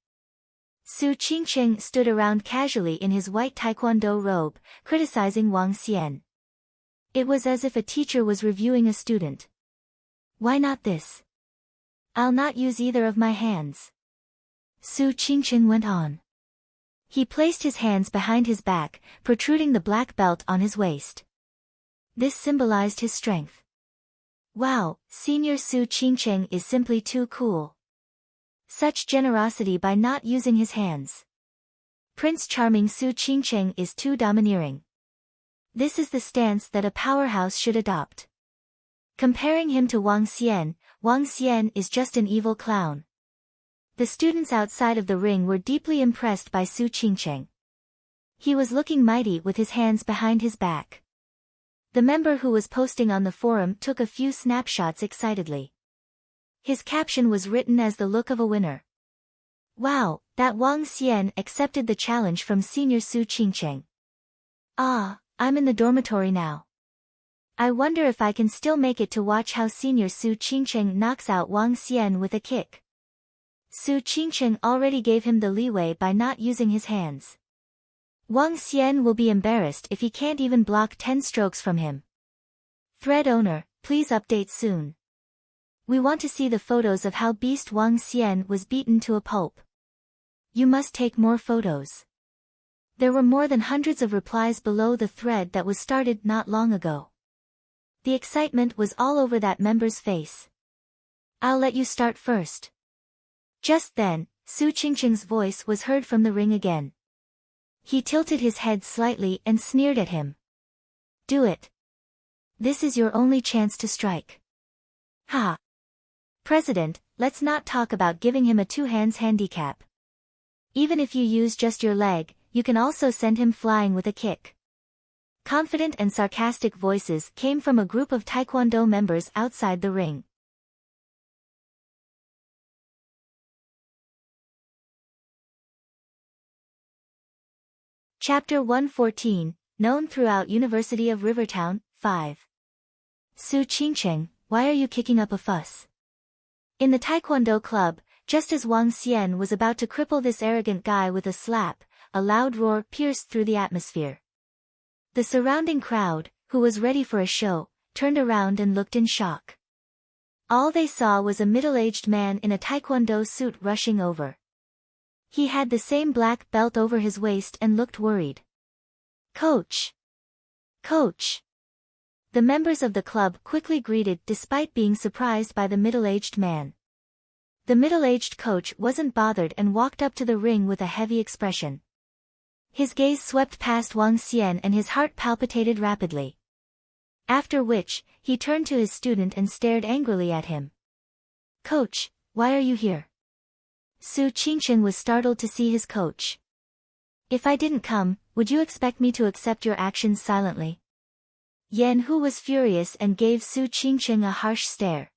Speaker 1: Su Qingcheng stood around casually in his white Taekwondo robe, criticizing Wang Xian. It was as if a teacher was reviewing a student. Why not this? I'll not use either of my hands. Su Qingcheng went on. He placed his hands behind his back, protruding the black belt on his waist. This symbolized his strength. Wow, Senior Su Qingcheng is simply too cool. Such generosity by not using his hands. Prince Charming Su Qingcheng is too domineering. This is the stance that a powerhouse should adopt. Comparing him to Wang Xian is just an evil clown. The students outside of the ring were deeply impressed by Su Qingcheng. He was looking mighty with his hands behind his back. The member who was posting on the forum took a few snapshots excitedly. His caption was written as the look of a winner. Wow, that Wang Xian accepted the challenge from Senior Su Qingcheng. Ah, I'm in the dormitory now. I wonder if I can still make it to watch how Senior Su Qingcheng knocks out Wang Xian with a kick. Su Qingcheng already gave him the leeway by not using his hands. Wang Xian will be embarrassed if he can't even block 10 strokes from him. Thread owner, please update soon. We want to see the photos of how beast Wang Xian was beaten to a pulp. You must take more photos. There were more than hundreds of replies below the thread that was started not long ago. The excitement was all over that member's face. I'll let you start first. Just then, Su Qingcheng's voice was heard from the ring again. He tilted his head slightly and sneered at him. Do it. This is your only chance to strike. Ha! President, let's not talk about giving him a two-hands handicap. Even if you use just your leg, you can also send him flying with a kick. Confident and sarcastic voices came from a group of Taekwondo members outside the ring. Chapter 114, known throughout University of Rivertown, 5. Su Qingcheng, why are you kicking up a fuss? In the Taekwondo club, just as Wang Xian was about to cripple this arrogant guy with a slap, a loud roar pierced through the atmosphere. The surrounding crowd, who was ready for a show, turned around and looked in shock. All they saw was a middle-aged man in a Taekwondo suit rushing over. He had the same black belt over his waist and looked worried. Coach! Coach! The members of the club quickly greeted despite being surprised by the middle-aged man. The middle-aged coach wasn't bothered and walked up to the ring with a heavy expression. His gaze swept past Wang Xian and his heart palpitated rapidly. After which, he turned to his student and stared angrily at him. Coach, why are you here? Su Qingcheng was startled to see his coach. If I didn't come, would you expect me to accept your actions silently? Yan Hu was furious and gave Su Qingcheng a harsh stare.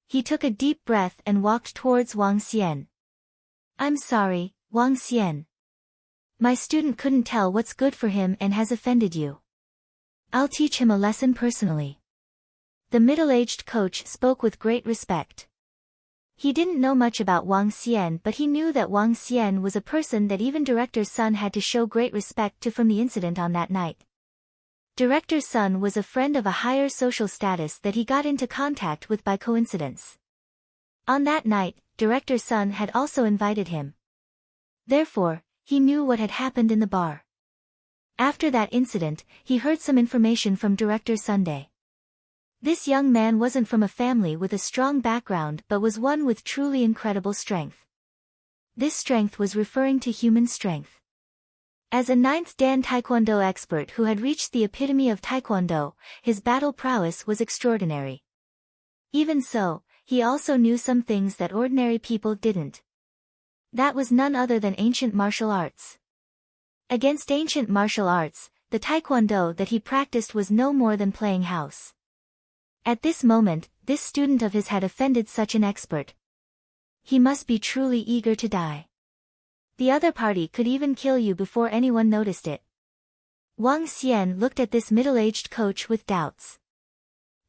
Speaker 1: He took a deep breath and walked towards Wang Xian. I'm sorry, Wang Xian. My student couldn't tell what's good for him and has offended you. I'll teach him a lesson personally. The middle-aged coach spoke with great respect. He didn't know much about Wang Xian, but he knew that Wang Xian was a person that even Director Sun had to show great respect to from the incident on that night. Director Sun was a friend of a higher social status that he got into contact with by coincidence. On that night, Director Sun had also invited him. Therefore, he knew what had happened in the bar. After that incident, he heard some information from Director Sunday. This young man wasn't from a family with a strong background but was one with truly incredible strength. This strength was referring to human strength. As a 9th Dan Taekwondo expert who had reached the epitome of Taekwondo, his battle prowess was extraordinary. Even so, he also knew some things that ordinary people didn't. That was none other than ancient martial arts. Against ancient martial arts, the Taekwondo that he practiced was no more than playing house. At this moment, this student of his had offended such an expert. He must be truly eager to die. The other party could even kill you before anyone noticed it. Wang Xian looked at this middle-aged coach with doubts.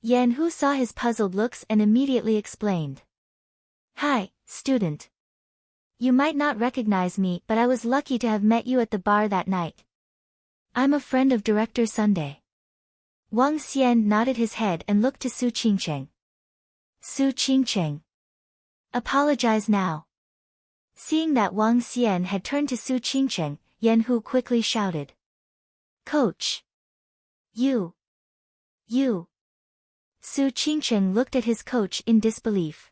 Speaker 1: Yan Hu saw his puzzled looks and immediately explained. Hi, student. You might not recognize me, but I was lucky to have met you at the bar that night. I'm a friend of Director Sunday. Wang Xian nodded his head and looked to Su Qingcheng. Su Qingcheng. Apologize now. Seeing that Wang Xian had turned to Su Qingcheng, Yan Hu quickly shouted. Coach! You! Su Qingcheng looked at his coach in disbelief.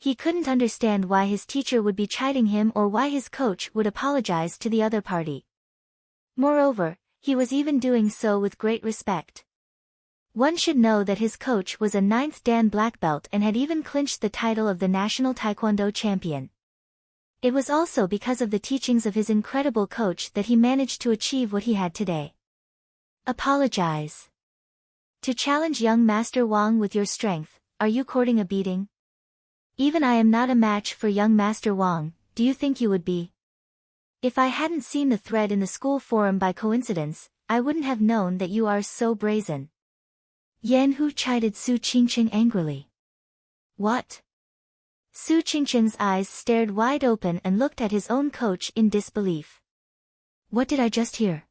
Speaker 1: He couldn't understand why his teacher would be chiding him or why his coach would apologize to the other party. Moreover, he was even doing so with great respect. One should know that his coach was a 9th Dan black belt and had even clinched the title of the national taekwondo champion. It was also because of the teachings of his incredible coach that he managed to achieve what he had today. Apologize. To challenge young Master Wang with your strength, are you courting a beating? Even I am not a match for young Master Wang, do you think you would be? If I hadn't seen the thread in the school forum by coincidence, I wouldn't have known that you are so brazen. Yan Hu chided Su Qingcheng angrily. What? Su Qingcheng's eyes stared wide open and looked at his own coach in disbelief. What did I just hear?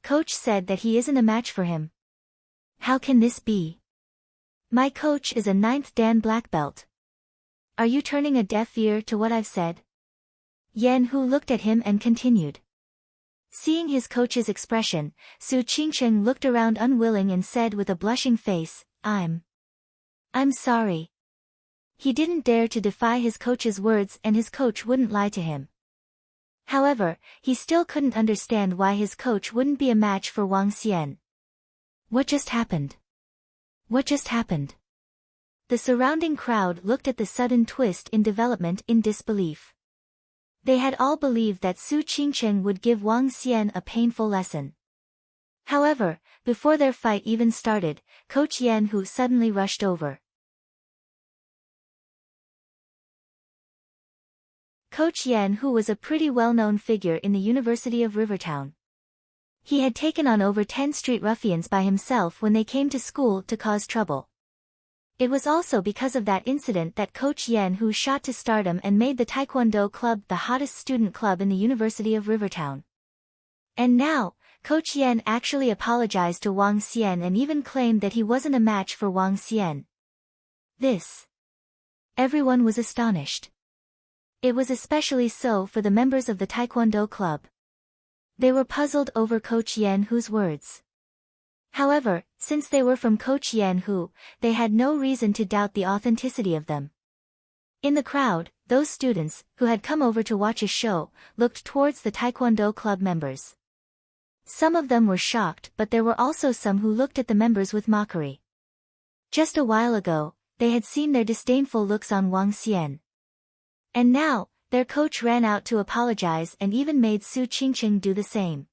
Speaker 1: Coach said that he isn't a match for him. How can this be? My coach is a 9th Dan black belt. Are you turning a deaf ear to what I've said? Yan Hu looked at him and continued. Seeing his coach's expression, Su Qingcheng looked around unwilling and said with a blushing face, I'm sorry. He didn't dare to defy his coach's words and his coach wouldn't lie to him. However, he still couldn't understand why his coach wouldn't be a match for Wang Xian. What just happened? What just happened? The surrounding crowd looked at the sudden twist in development in disbelief. They had all believed that Su Qingcheng would give Wang Xian a painful lesson. However, before their fight even started, Coach Yan Hu suddenly rushed over. Coach Yan Hu was a pretty well-known figure in the University of Rivertown. He had taken on over 10 street ruffians by himself when they came to school to cause trouble. It was also because of that incident that Coach Yan Hu shot to stardom and made the Taekwondo club the hottest student club in the University of Rivertown. And now, Coach Yan actually apologized to Wang Xian and even claimed that he wasn't a match for Wang Xian. Everyone was astonished. It was especially so for the members of the Taekwondo club. They were puzzled over Coach Yan Hu's words. However, since they were from Coach Yan Hu, they had no reason to doubt the authenticity of them. In the crowd, those students, who had come over to watch a show, looked towards the Taekwondo club members. Some of them were shocked, but there were also some who looked at the members with mockery. Just a while ago, they had seen their disdainful looks on Wang Xian. And now, their coach ran out to apologize and even made Su Qingcheng do the same.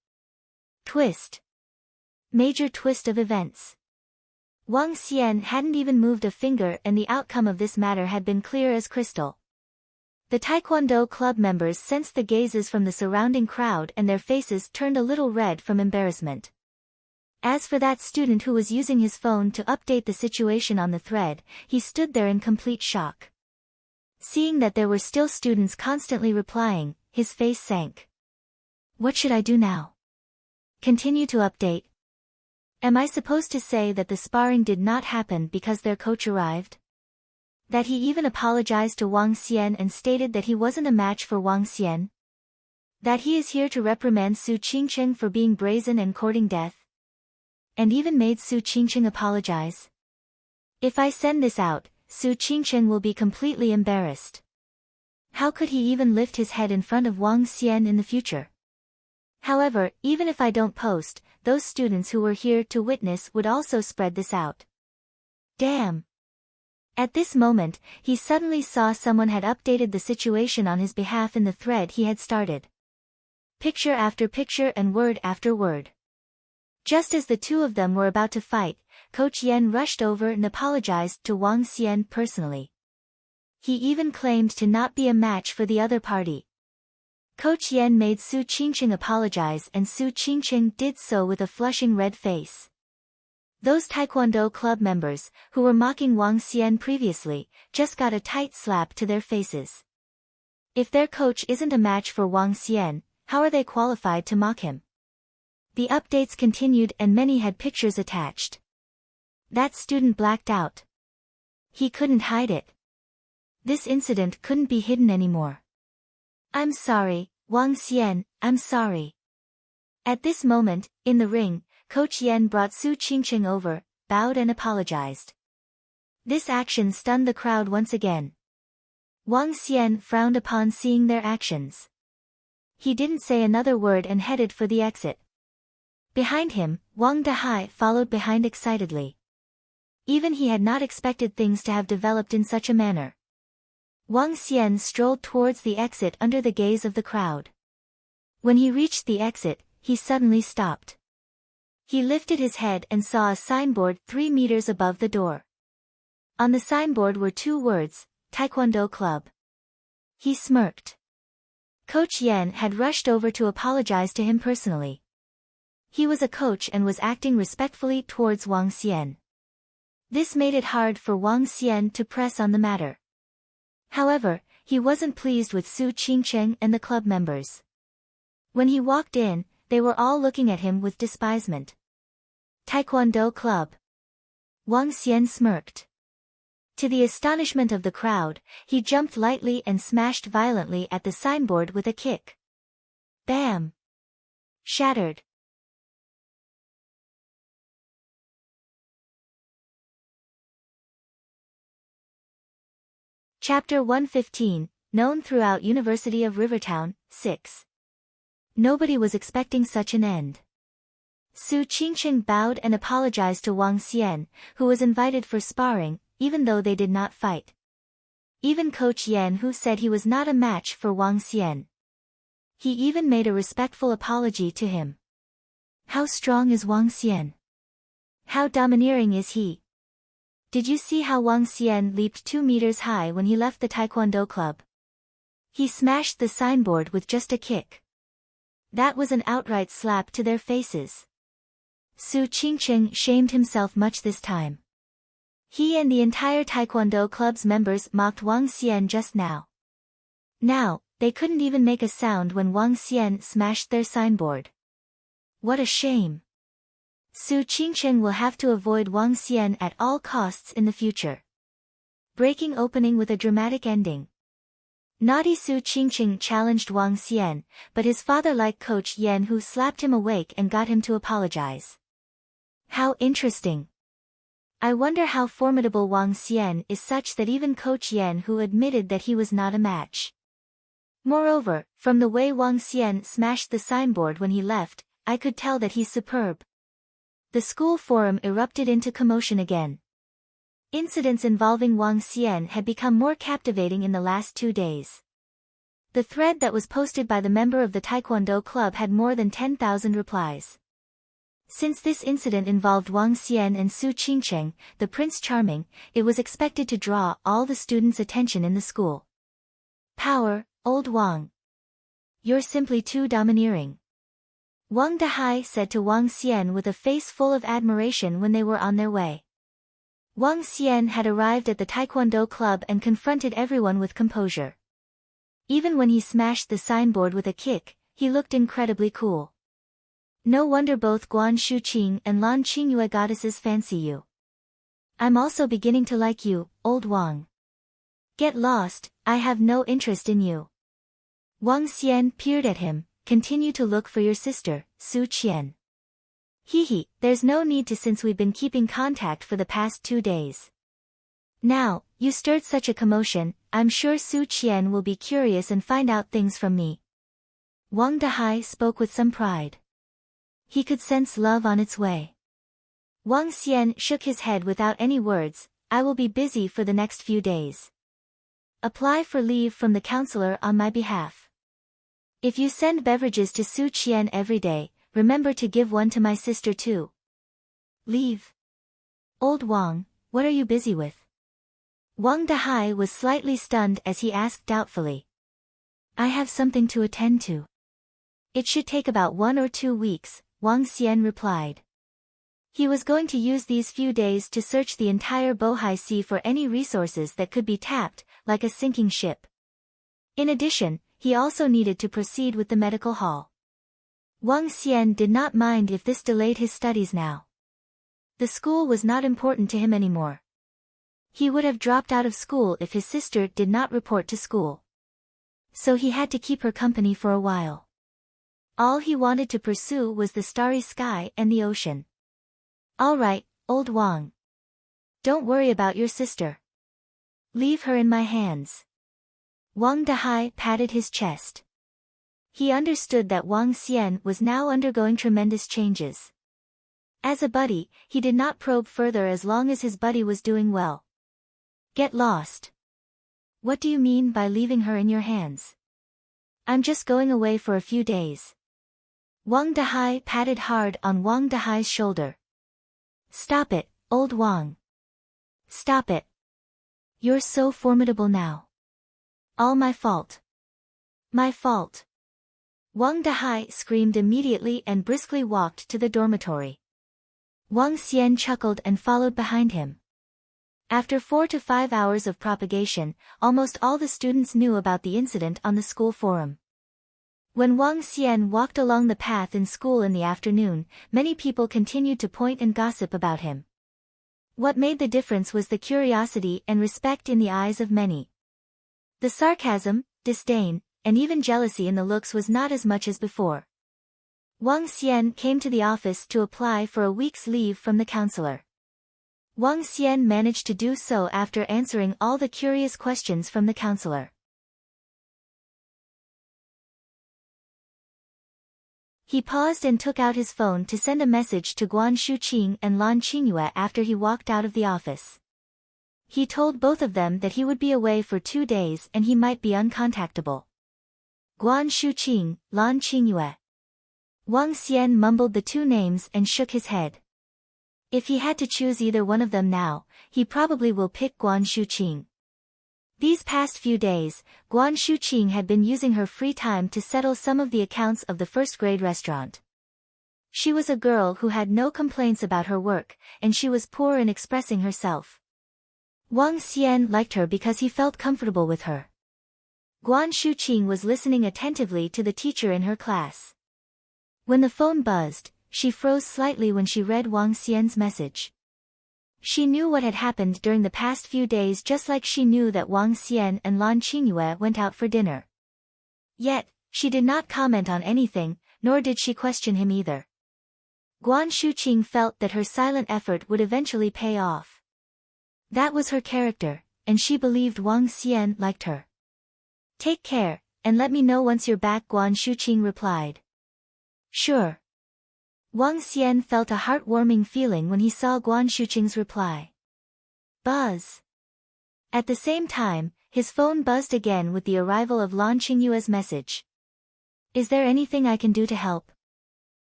Speaker 1: Twist. Major twist of events. Wang Xian hadn't even moved a finger and the outcome of this matter had been clear as crystal. The Taekwondo club members sensed the gazes from the surrounding crowd and their faces turned a little red from embarrassment. As for that student who was using his phone to update the situation on the thread, he stood there in complete shock. Seeing that there were still students constantly replying, his face sank. What should I do now? Continue to update? Am I supposed to say that the sparring did not happen because their coach arrived? That he even apologized to Wang Xian and stated that he wasn't a match for Wang Xian? That he is here to reprimand Su Qingcheng for being brazen and courting death? And even made Su Qingcheng apologize? If I send this out, Su Qingcheng will be completely embarrassed. How could he even lift his head in front of Wang Xian in the future? However, even if I don't post, those students who were here to witness would also spread this out. Damn! At this moment, he suddenly saw someone had updated the situation on his behalf in the thread he had started. Picture after picture and word after word. Just as the two of them were about to fight, Coach Yan rushed over and apologized to Wang Xian personally. He even claimed to not be a match for the other party. Coach Yan made Su Qingcheng apologize and Su Qingcheng did so with a flushing red face. Those Taekwondo club members, who were mocking Wang Xian previously, just got a tight slap to their faces. If their coach isn't a match for Wang Xian, how are they qualified to mock him? The updates continued and many had pictures attached. That student blacked out. He couldn't hide it. This incident couldn't be hidden anymore. I'm sorry, Wang Xian, I'm sorry. At this moment, in the ring, Coach Yan brought Su Qingcheng over, bowed and apologized. This action stunned the crowd once again. Wang Xian frowned upon seeing their actions. He didn't say another word and headed for the exit. Behind him, Wang Dahai followed behind excitedly. Even he had not expected things to have developed in such a manner. Wang Xian strolled towards the exit under the gaze of the crowd. When he reached the exit, he suddenly stopped. He lifted his head and saw a signboard 3 meters above the door. On the signboard were 2 words, Taekwondo Club. He smirked. Coach Yan had rushed over to apologize to him personally. He was a coach and was acting respectfully towards Wang Xian. This made it hard for Wang Xian to press on the matter. However, he wasn't pleased with Su Qingcheng and the club members. When he walked in, they were all looking at him with despisement. Taekwondo Club. Wang Xian smirked. To the astonishment of the crowd, he jumped lightly and smashed violently at the signboard with a kick. Bam! Shattered. Chapter 115, known throughout University of Rivertown, 6. Nobody was expecting such an end. Su Qingcheng bowed and apologized to Wang Xian, who was invited for sparring, even though they did not fight. Even Coach Yan Hu said he was not a match for Wang Xian. He even made a respectful apology to him. How strong is Wang Xian? How domineering is he? Did you see how Wang Xian leaped 2 meters high when he left the Taekwondo club? He smashed the signboard with just a kick. That was an outright slap to their faces. Su Qingcheng shamed himself much this time. He and the entire Taekwondo club's members mocked Wang Xian just now. Now, they couldn't even make a sound when Wang Xian smashed their signboard. What a shame. Su Qingcheng will have to avoid Wang Xian at all costs in the future. Breaking opening with a dramatic ending. Naughty Su Qingcheng challenged Wang Xian, but his father-like Coach Yan Hu slapped him awake and got him to apologize. How interesting. I wonder how formidable Wang Xian is such that even Coach Yan Hu admitted that he was not a match. Moreover, from the way Wang Xian smashed the signboard when he left, I could tell that he's superb. The school forum erupted into commotion again. Incidents involving Wang Xian had become more captivating in the last 2 days. The thread that was posted by the member of the Taekwondo club had more than 10,000 replies. Since this incident involved Wang Xian and Su Qingcheng, the Prince Charming, it was expected to draw all the students' attention in the school. Power, old Wang. You're simply too domineering. Wang Dahai said to Wang Xian with a face full of admiration when they were on their way. Wang Xian had arrived at the Taekwondo club and confronted everyone with composure. Even when he smashed the signboard with a kick, he looked incredibly cool. No wonder both Guan Shuqing and Lan Qingyue goddesses fancy you. I'm also beginning to like you, old Wang. Get lost, I have no interest in you. Wang Xian peered at him. Continue to look for your sister, Su Qian. Hehe, there's no need to since we've been keeping contact for the past 2 days. Now, you stirred such a commotion, I'm sure Su Qian will be curious and find out things from me. Wang Dahai spoke with some pride. He could sense love on its way. Wang Xian shook his head without any words, I will be busy for the next few days. Apply for leave from the counselor on my behalf. If you send beverages to Su Qian every day, remember to give one to my sister too. Leave. Old Wang, what are you busy with? Wang Dahai was slightly stunned as he asked doubtfully. I have something to attend to. It should take about 1 or 2 weeks, Wang Xian replied. He was going to use these few days to search the entire Bohai Sea for any resources that could be tapped, like a sinking ship. In addition, he also needed to proceed with the medical hall. Wang Xian did not mind if this delayed his studies now. The school was not important to him anymore. He would have dropped out of school if his sister did not report to school. So he had to keep her company for a while. All he wanted to pursue was the starry sky and the ocean. All right, old Wang. Don't worry about your sister. Leave her in my hands. Wang Dahai patted his chest. He understood that Wang Xian was now undergoing tremendous changes. As a buddy, he did not probe further as long as his buddy was doing well. Get lost. What do you mean by leaving her in your hands? I'm just going away for a few days. Wang Dahai patted hard on Wang Dahai's shoulder. Stop it, old Wang. Stop it. You're so formidable now. All my fault. My fault. Wang Dahai screamed immediately and briskly walked to the dormitory. Wang Xian chuckled and followed behind him. After 4 to 5 hours of propagation, almost all the students knew about the incident on the school forum. When Wang Xian walked along the path in school in the afternoon, many people continued to point and gossip about him. What made the difference was the curiosity and respect in the eyes of many. The sarcasm, disdain, and even jealousy in the looks was not as much as before. Wang Xian came to the office to apply for a week's leave from the counselor. Wang Xian managed to do so after answering all the curious questions from the counselor. He paused and took out his phone to send a message to Guan Shuqing and Lan Qingyue after he walked out of the office. He told both of them that he would be away for 2 days and he might be uncontactable. Guan Shuqing, Lan Qingyue. Wang Xian mumbled the 2 names and shook his head. If he had to choose either one of them now, he probably will pick Guan Shuqing. These past few days, Guan Shuqing had been using her free time to settle some of the accounts of the first-grade restaurant. She was a girl who had no complaints about her work, and she was poor in expressing herself. Wang Xian liked her because he felt comfortable with her. Guan Shuqing was listening attentively to the teacher in her class. When the phone buzzed, she froze slightly when she read Wang Xian's message. She knew what had happened during the past few days, just like she knew that Wang Xian and Lan Qingyue went out for dinner. Yet, she did not comment on anything, nor did she question him either. Guan Shuqing felt that her silent effort would eventually pay off. That was her character, and she believed Wang Xian liked her. Take care, and let me know once you're back, Guan Shuqing replied. Sure. Wang Xian felt a heartwarming feeling when he saw Guan Shuqing's reply. Buzz. At the same time, his phone buzzed again with the arrival of Lan Qingyue's message. Is there anything I can do to help?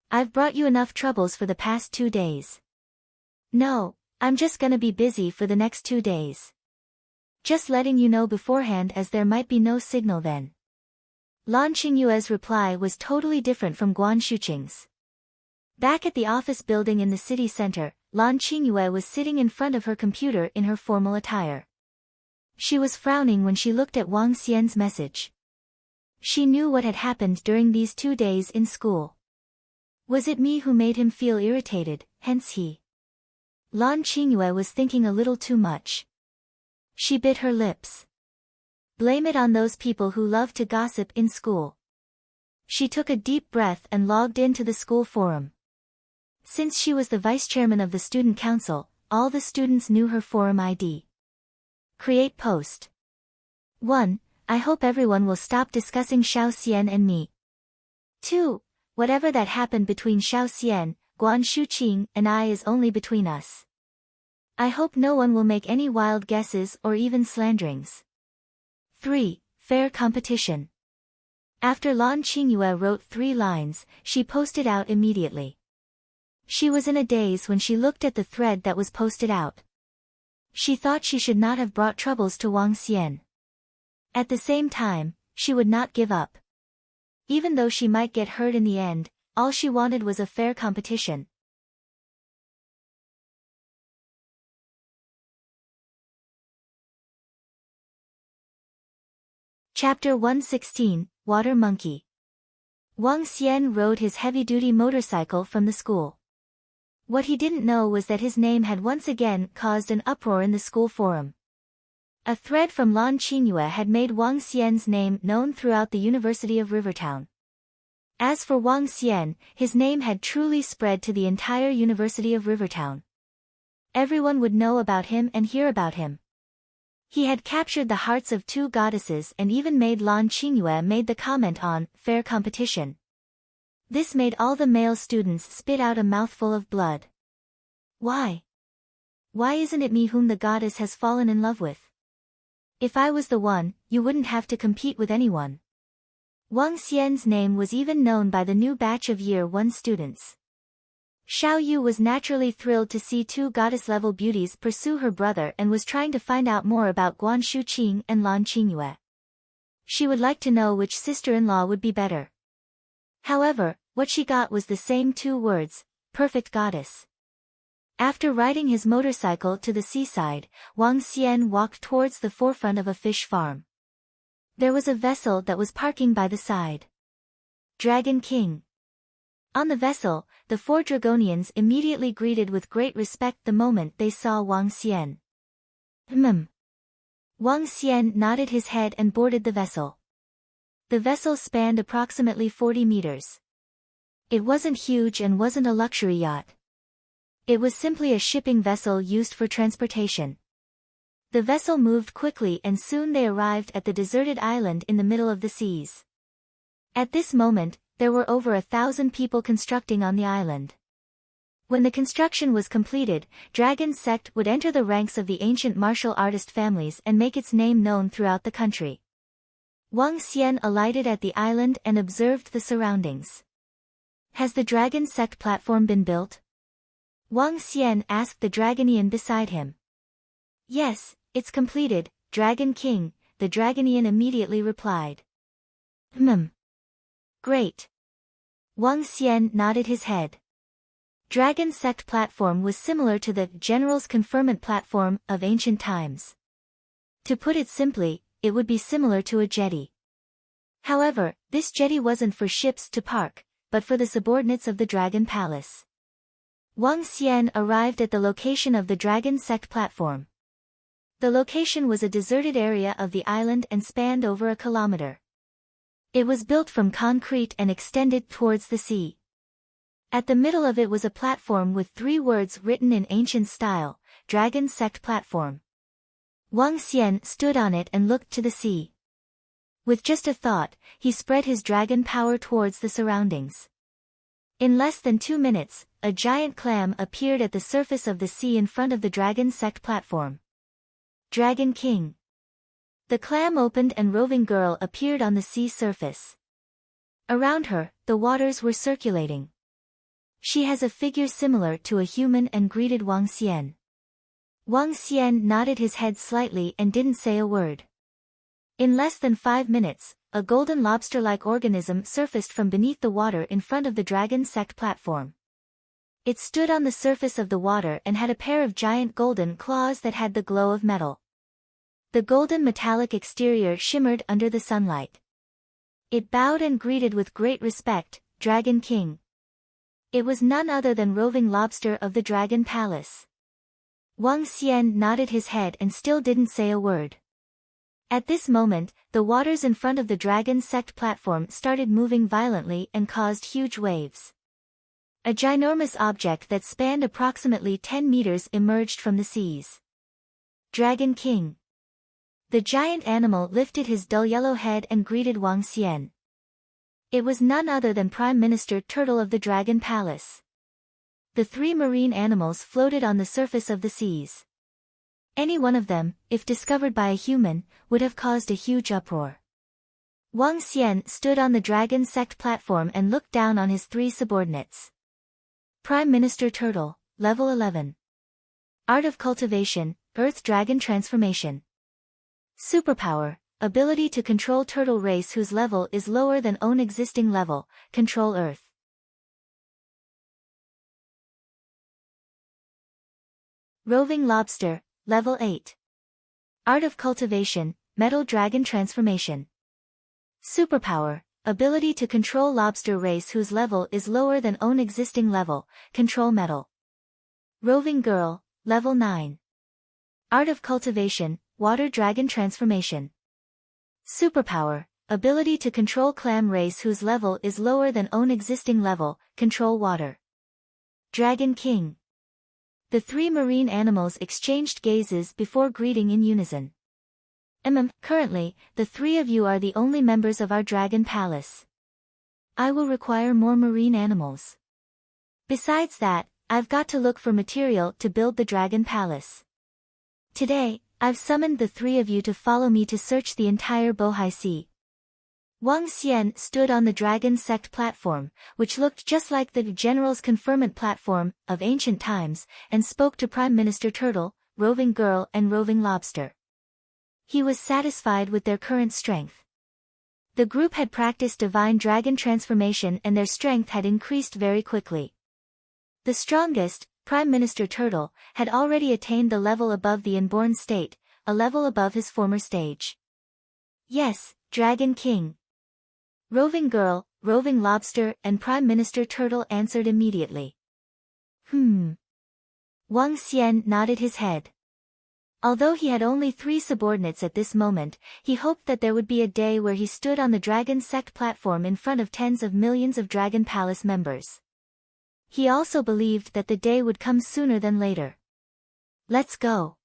Speaker 1: I've brought you enough troubles for the past 2 days. No, I'm just gonna be busy for the next 2 days. Just letting you know beforehand as there might be no signal then. Lan Qingyue's reply was totally different from Guan Shuqing's. Back at the office building in the city center, Lan Qingyue was sitting in front of her computer in her formal attire. She was frowning when she looked at Wang Xian's message. She knew what had happened during these 2 days in school. Was it me who made him feel irritated, hence he? Lan Qingyue was thinking a little too much. She bit her lips. Blame it on those people who love to gossip in school. She took a deep breath and logged into the school forum. Since she was the vice chairman of the student council, all the students knew her forum ID. Create post. 1. I hope everyone will stop discussing Xiao Xian and me. 2. Whatever that happened between Xiao Xian, Guan Shuqing, and I is only between us. I hope no one will make any wild guesses or even slanderings. 3. Fair competition. After Lan Qingyue wrote 3 lines, she posted out immediately. She was in a daze when she looked at the thread that was posted out. She thought she should not have brought troubles to Wang Xian. At the same time, she would not give up. Even though she might get hurt in the end, all she wanted was a fair competition. Chapter 116, Water Monkey. Wang Xian rode his heavy-duty motorcycle from the school. What he didn't know was that his name had once again caused an uproar in the school forum. A thread from Lan Qingyue had made Wang Xian's name known throughout the University of Rivertown. As for Wang Xian, his name had truly spread to the entire University of Rivertown. Everyone would know about him and hear about him. He had captured the hearts of 2 goddesses and even made Lan Qingyue made the comment on fair competition. This made all the male students spit out a mouthful of blood. Why? Why isn't it me whom the goddess has fallen in love with? If I was the one, you wouldn't have to compete with anyone. Wang Xian's name was even known by the new batch of Year 1 students. Xiao Yu was naturally thrilled to see 2 goddess-level beauties pursue her brother and was trying to find out more about Guan Shuqing and Lan Qingyue. She would like to know which sister-in-law would be better. However, what she got was the same 2 words, perfect goddess. After riding his motorcycle to the seaside, Wang Xian walked towards the forefront of a fish farm. There was a vessel that was parking by the side. Dragon King. On the vessel, the 4 Dragonians immediately greeted with great respect the moment they saw Wang Xian. Wang Xian nodded his head and boarded the vessel. The vessel spanned approximately 40 meters. It wasn't huge and wasn't a luxury yacht. It was simply a shipping vessel used for transportation. The vessel moved quickly and soon they arrived at the deserted island in the middle of the seas. At this moment, there were over 1,000 people constructing on the island. When the construction was completed, Dragon Sect would enter the ranks of the ancient martial artist families and make its name known throughout the country. Wang Xian alighted at the island and observed the surroundings. Has the Dragon Sect platform been built? Wang Xian asked the Dragonian beside him. Yes, it's completed, Dragon King, the Dragonian immediately replied. Great. Wang Xian nodded his head. Dragon Sect platform was similar to the General's Conferment platform of ancient times. To put it simply, it would be similar to a jetty. However, this jetty wasn't for ships to park, but for the subordinates of the Dragon Palace. Wang Xian arrived at the location of the Dragon Sect platform. The location was a deserted area of the island and spanned over a kilometer. It was built from concrete and extended towards the sea. At the middle of it was a platform with 3 words written in ancient style, Dragon Sect platform. Wang Xian stood on it and looked to the sea. With just a thought, he spread his dragon power towards the surroundings. In less than 2 minutes, a giant clam appeared at the surface of the sea in front of the Dragon Sect platform. Dragon King. The clam opened and Roving Girl appeared on the sea surface. Around her, the waters were circulating. She has a figure similar to a human and greeted Wang Xian. Wang Xian nodded his head slightly and didn't say a word. In less than 5 minutes, a golden lobster-like organism surfaced from beneath the water in front of the Dragon Sect platform. It stood on the surface of the water and had a pair of giant golden claws that had the glow of metal. The golden metallic exterior shimmered under the sunlight. It bowed and greeted with great respect, Dragon King. It was none other than Roving Lobster of the Dragon Palace. Wang Xian nodded his head and still didn't say a word. At this moment, the waters in front of the Dragon Sect platform started moving violently and caused huge waves. A ginormous object that spanned approximately 10 meters emerged from the seas. Dragon King. The giant animal lifted his dull yellow head and greeted Wang Xian. It was none other than Prime Minister Turtle of the Dragon Palace. The 3 marine animals floated on the surface of the seas. Any one of them, if discovered by a human, would have caused a huge uproar. Wang Xian stood on the Dragon Sect platform and looked down on his 3 subordinates. Prime Minister Turtle, Level 11. Art of Cultivation, Earth Dragon Transformation. Superpower, ability to control turtle race whose level is lower than own existing level, control Earth. Roving Lobster, Level 8. Art of Cultivation, Metal Dragon Transformation. Superpower, ability to control lobster race whose level is lower than own existing level, control metal. Roving Girl, Level 9. Art of Cultivation, Water Dragon Transformation. Superpower, ability to control clam race whose level is lower than own existing level, control water. Dragon King. The three marine animals exchanged gazes before greeting in unison. Currently, the three of you are the only members of our dragon palace. I will require more marine animals. Besides that, I've got to look for material to build the dragon palace. Today, I've summoned the three of you to follow me to search the entire Bohai Sea. Wang Xian stood on the dragon sect platform, which looked just like the general's conferment platform of ancient times, and spoke to Prime Minister Turtle, Roving Girl and Roving Lobster. He was satisfied with their current strength. The group had practiced divine dragon transformation and their strength had increased very quickly. The strongest, Prime Minister Turtle, had already attained the level above the inborn state, a level above his former stage. Yes, Dragon King. Roving Girl, Roving Lobster and Prime Minister Turtle answered immediately. Wang Xian nodded his head. Although he had only 3 subordinates at this moment, he hoped that there would be a day where he stood on the Dragon Sect platform in front of tens of millions of Dragon Palace members. He also believed that the day would come sooner than later. Let's go.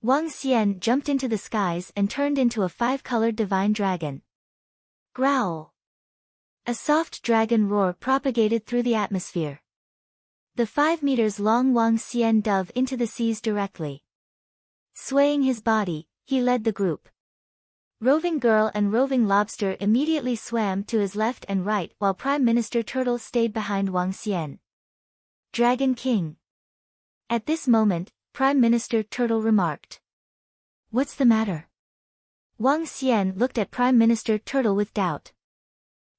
Speaker 1: Wang Xian jumped into the skies and turned into a 5-colored divine dragon. Growl. A soft dragon roar propagated through the atmosphere. The 5 meters long Wang Xian dove into the seas directly. Swaying his body, he led the group. Roving Girl and Roving Lobster immediately swam to his left and right while Prime Minister Turtle stayed behind Wang Xian. Dragon King. At this moment, Prime Minister Turtle remarked. What's the matter? Wang Xian looked at Prime Minister Turtle with doubt.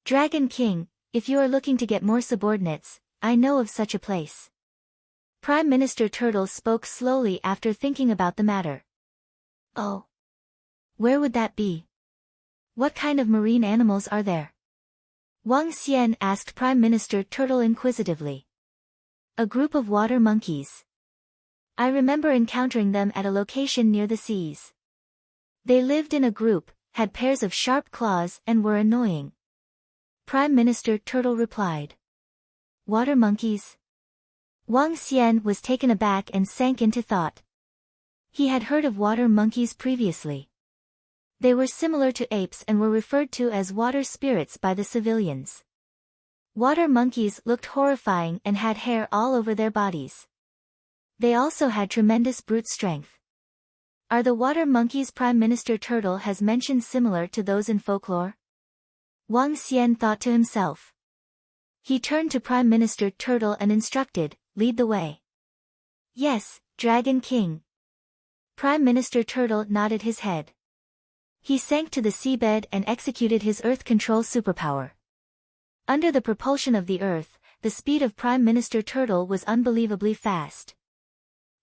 Speaker 1: Dragon King, if you are looking to get more subordinates, I know of such a place. Prime Minister Turtle spoke slowly after thinking about the matter. Oh. Where would that be? What kind of marine animals are there? Wang Xian asked Prime Minister Turtle inquisitively. A group of water monkeys. I remember encountering them at a location near the seas. They lived in a group, had pairs of sharp claws and were annoying. Prime Minister Turtle replied. Water monkeys? Wang Xian was taken aback and sank into thought. He had heard of water monkeys previously. They were similar to apes and were referred to as water spirits by the civilians. Water monkeys looked horrifying and had hair all over their bodies. They also had tremendous brute strength. Are the water monkeys Prime Minister Turtle has mentioned similar to those in folklore? Wang Xian thought to himself. He turned to Prime Minister Turtle and instructed, lead the way. Yes, Dragon King. Prime Minister Turtle nodded his head. He sank to the seabed and executed his Earth control superpower. Under the propulsion of the Earth, the speed of Prime Minister Turtle was unbelievably fast.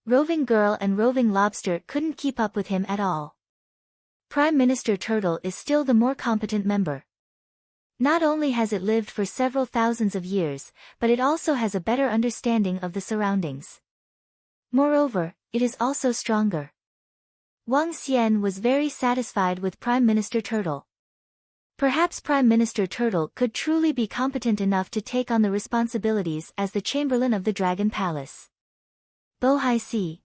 Speaker 1: Roving Girl and Roving Lobster couldn't keep up with him at all. Prime Minister Turtle is still the more competent member. Not only has it lived for several thousands of years, but it also has a better understanding of the surroundings. Moreover, it is also stronger. Wang Xian was very satisfied with Prime Minister Turtle. Perhaps Prime Minister Turtle could truly be competent enough to take on the responsibilities as the Chamberlain of the Dragon Palace. Bohai Sea.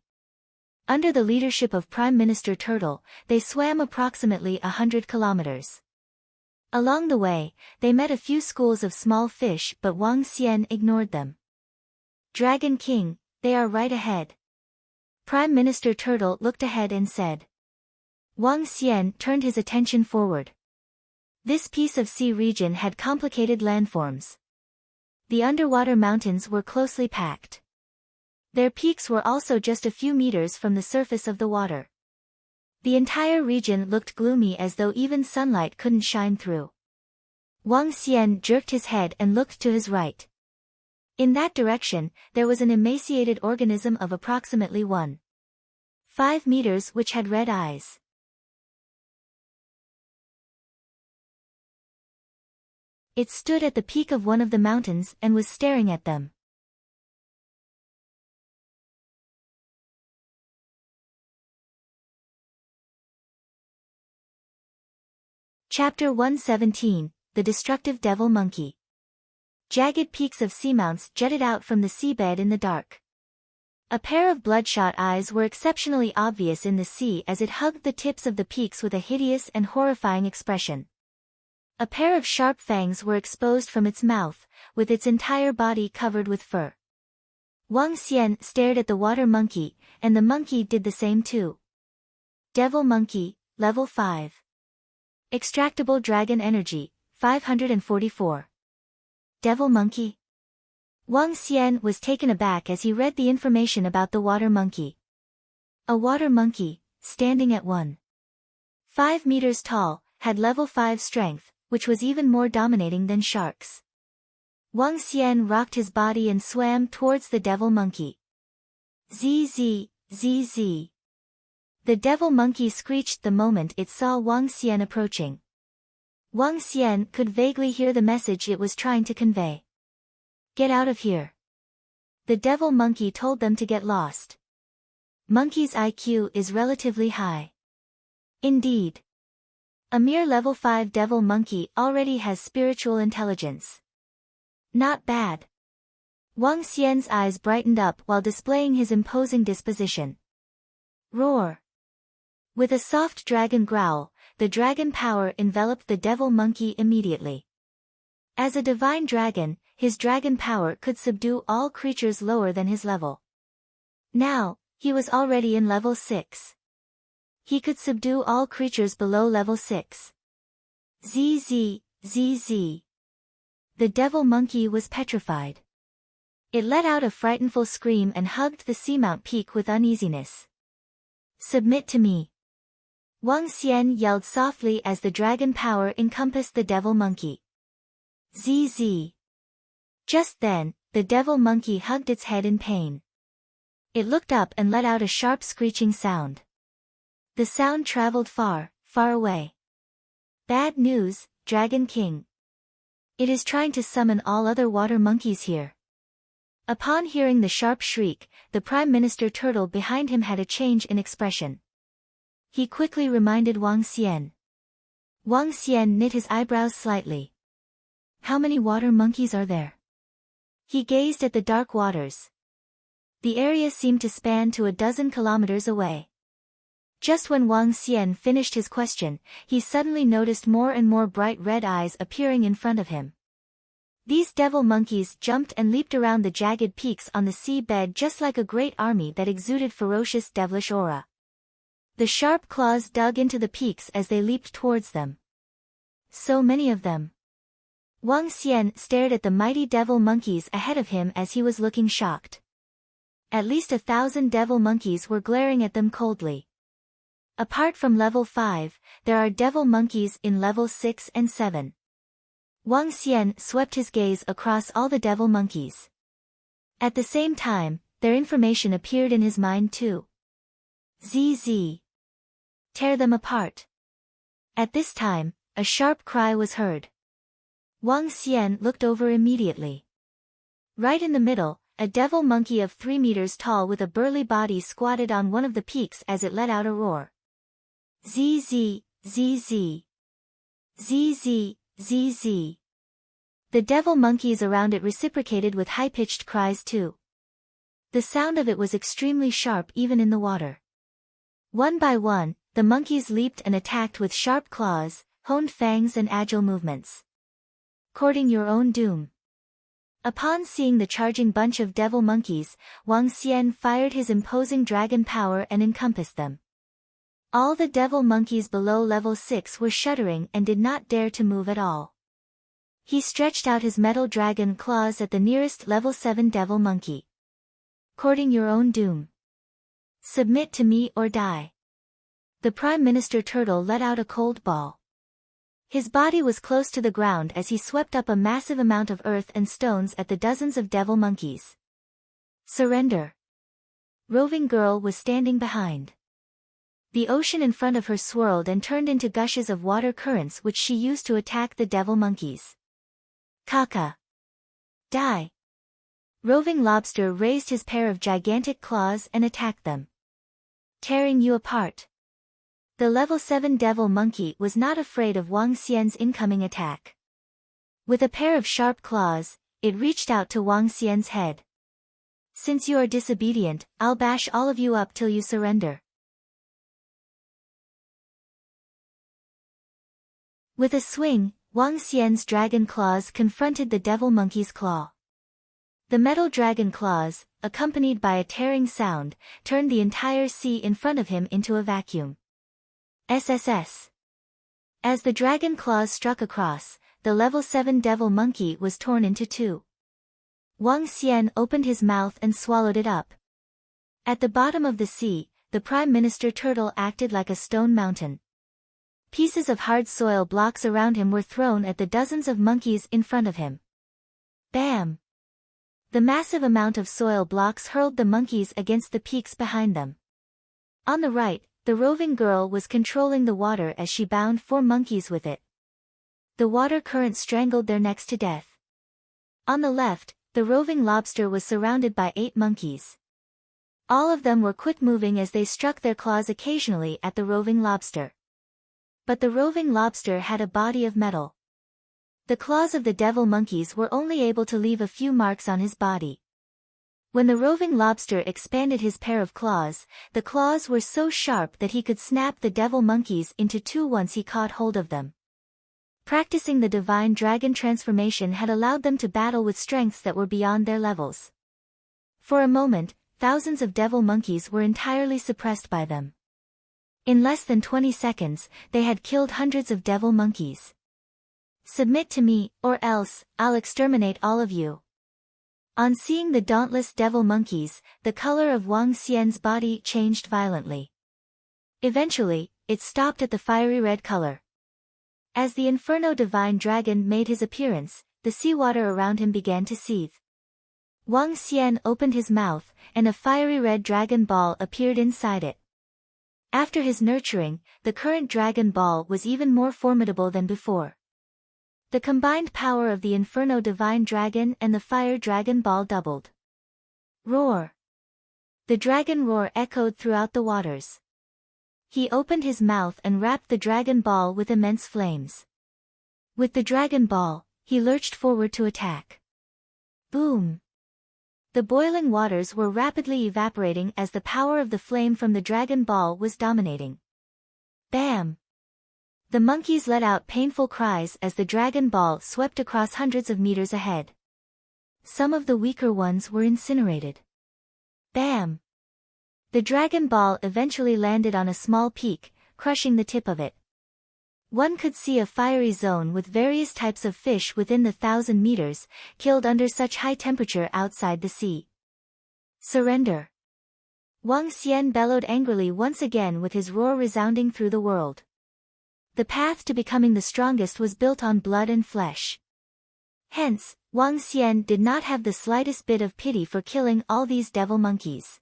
Speaker 1: Under the leadership of Prime Minister Turtle, they swam approximately 100 kilometers. Along the way, they met a few schools of small fish but Wang Xian ignored them. Dragon King, they are right ahead. Prime Minister Turtle looked ahead and said. Wang Xian turned his attention forward. This piece of sea region had complicated landforms. The underwater mountains were closely packed. Their peaks were also just a few meters from the surface of the water. The entire region looked gloomy as though even sunlight couldn't shine through. Wang Xian jerked his head and looked to his right. In that direction, there was an emaciated organism of approximately 1.5 meters which had red eyes. It stood at the peak of one of the mountains and was staring at them. Chapter 117, The Destructive Devil Monkey. Jagged peaks of seamounts jutted out from the seabed in the dark. A pair of bloodshot eyes were exceptionally obvious in the sea as it hugged the tips of the peaks with a hideous and horrifying expression. A pair of sharp fangs were exposed from its mouth, with its entire body covered with fur. Wang Xian stared at the water monkey, and the monkey did the same too. Devil Monkey, Level 5. Extractable Dragon Energy, 544. Devil Monkey? Wang Xian was taken aback as he read the information about the water monkey. A water monkey, standing at 1.5 meters tall, had level 5 strength, which was even more dominating than sharks. Wang Xian rocked his body and swam towards the devil monkey. Zzz, zzz. The devil monkey screeched the moment it saw Wang Xian approaching. Wang Xian could vaguely hear the message it was trying to convey. Get out of here. The devil monkey told them to get lost. Monkey's IQ is relatively high. Indeed. A mere level 5 devil monkey already has spiritual intelligence. Not bad. Wang Xian's eyes brightened up while displaying his imposing disposition. Roar. With a soft dragon growl, the dragon power enveloped the devil monkey immediately. As a divine dragon, his dragon power could subdue all creatures lower than his level. Now, he was already in level 6. He could subdue all creatures below level 6. Zzz, zzz. The devil monkey was petrified. It let out a frightened scream and hugged the seamount peak with uneasiness. Submit to me. Wang Xian yelled softly as the dragon power encompassed the devil monkey. Zzz. Just then, the devil monkey hugged its head in pain. It looked up and let out a sharp screeching sound. The sound traveled far, far away. Bad news, Dragon King. It is trying to summon all other water monkeys here. Upon hearing the sharp shriek, the Prime Minister Turtle behind him had a change in expression. He quickly reminded Wang Xian. Wang Xian knit his eyebrows slightly. How many water monkeys are there? He gazed at the dark waters. The area seemed to span to 12 kilometers away. Just when Wang Xian finished his question, he suddenly noticed more and more bright red eyes appearing in front of him. These devil monkeys jumped and leaped around the jagged peaks on the sea bed just like a great army that exuded ferocious devilish aura. The sharp claws dug into the peaks as they leaped towards them. So many of them. Wang Xian stared at the mighty devil monkeys ahead of him as he was looking shocked. At least 1,000 devil monkeys were glaring at them coldly. Apart from level 5, there are devil monkeys in level 6 and 7. Wang Xian swept his gaze across all the devil monkeys. At the same time, their information appeared in his mind too. Zzz. Tear them apart. At this time, a sharp cry was heard. Wang Xian looked over immediately. Right in the middle, a devil monkey of 3 meters tall with a burly body squatted on one of the peaks as it let out a roar. Zzz, zzz. Zzz, zzz. The devil monkeys around it reciprocated with high-pitched cries too. The sound of it was extremely sharp even in the water. One by one, the monkeys leaped and attacked with sharp claws, honed fangs and agile movements. Courting your own doom. Upon seeing the charging bunch of devil monkeys, Wang Xian fired his imposing dragon power and encompassed them. All the devil monkeys below level 6 were shuddering and did not dare to move at all. He stretched out his metal dragon claws at the nearest level 7 devil monkey. Courting your own doom. Submit to me or die. The Prime Minister Turtle let out a cold ball. His body was close to the ground as he swept up a massive amount of earth and stones at the dozens of devil monkeys. Surrender. Roving Girl was standing behind. The ocean in front of her swirled and turned into gushes of water currents which she used to attack the devil monkeys. Kaka. Die. Roving Lobster raised his pair of gigantic claws and attacked them. Tearing you apart. The level 7 devil monkey was not afraid of Wang Xian's incoming attack. With a pair of sharp claws, it reached out to Wang Xian's head. Since you are disobedient, I'll bash all of you up till you surrender. With a swing, Wang Xian's dragon claws confronted the devil monkey's claw. The metal dragon claws, accompanied by a tearing sound, turned the entire sea in front of him into a vacuum. SSS. As the dragon claws struck across, the level 7 devil monkey was torn into two. Wang Xian opened his mouth and swallowed it up. At the bottom of the sea, the Prime Minister Turtle acted like a stone mountain. Pieces of hard soil blocks around him were thrown at the dozens of monkeys in front of him. Bam! The massive amount of soil blocks hurled the monkeys against the peaks behind them. On the right, the roving girl was controlling the water as she bound 4 monkeys with it. The water current strangled their necks to death. On the left, the roving lobster was surrounded by 8 monkeys. All of them were quick-moving as they struck their claws occasionally at the roving lobster. But the roving lobster had a body of metal. The claws of the devil monkeys were only able to leave a few marks on his body. When the roving lobster expanded his pair of claws, the claws were so sharp that he could snap the devil monkeys into two once he caught hold of them. Practicing the divine dragon transformation had allowed them to battle with strengths that were beyond their levels. For a moment, thousands of devil monkeys were entirely suppressed by them. In less than 20 seconds, they had killed hundreds of devil monkeys. Submit to me, or else, I'll exterminate all of you. On seeing the dauntless devil monkeys, the color of Wang Xian's body changed violently. Eventually, it stopped at the fiery red color. As the Inferno Divine Dragon made his appearance, the seawater around him began to seethe. Wang Xian opened his mouth, and a fiery red dragon ball appeared inside it. After his nurturing, the current dragon ball was even more formidable than before. The combined power of the Inferno Divine Dragon and the Fire Dragon Ball doubled. Roar! The dragon roar echoed throughout the waters. He opened his mouth and wrapped the dragon ball with immense flames. With the dragon ball, he lurched forward to attack. Boom! The boiling waters were rapidly evaporating as the power of the flame from the dragon ball was dominating. Bam! The monkeys let out painful cries as the dragon ball swept across hundreds of meters ahead. Some of the weaker ones were incinerated. Bam! The dragon ball eventually landed on a small peak, crushing the tip of it. One could see a fiery zone with various types of fish within the 1,000 meters, killed under such high temperature outside the sea. Surrender! Wang Xian bellowed angrily once again with his roar resounding through the world. The path to becoming the strongest was built on blood and flesh. Hence, Wang Xian did not have the slightest bit of pity for killing all these devil monkeys.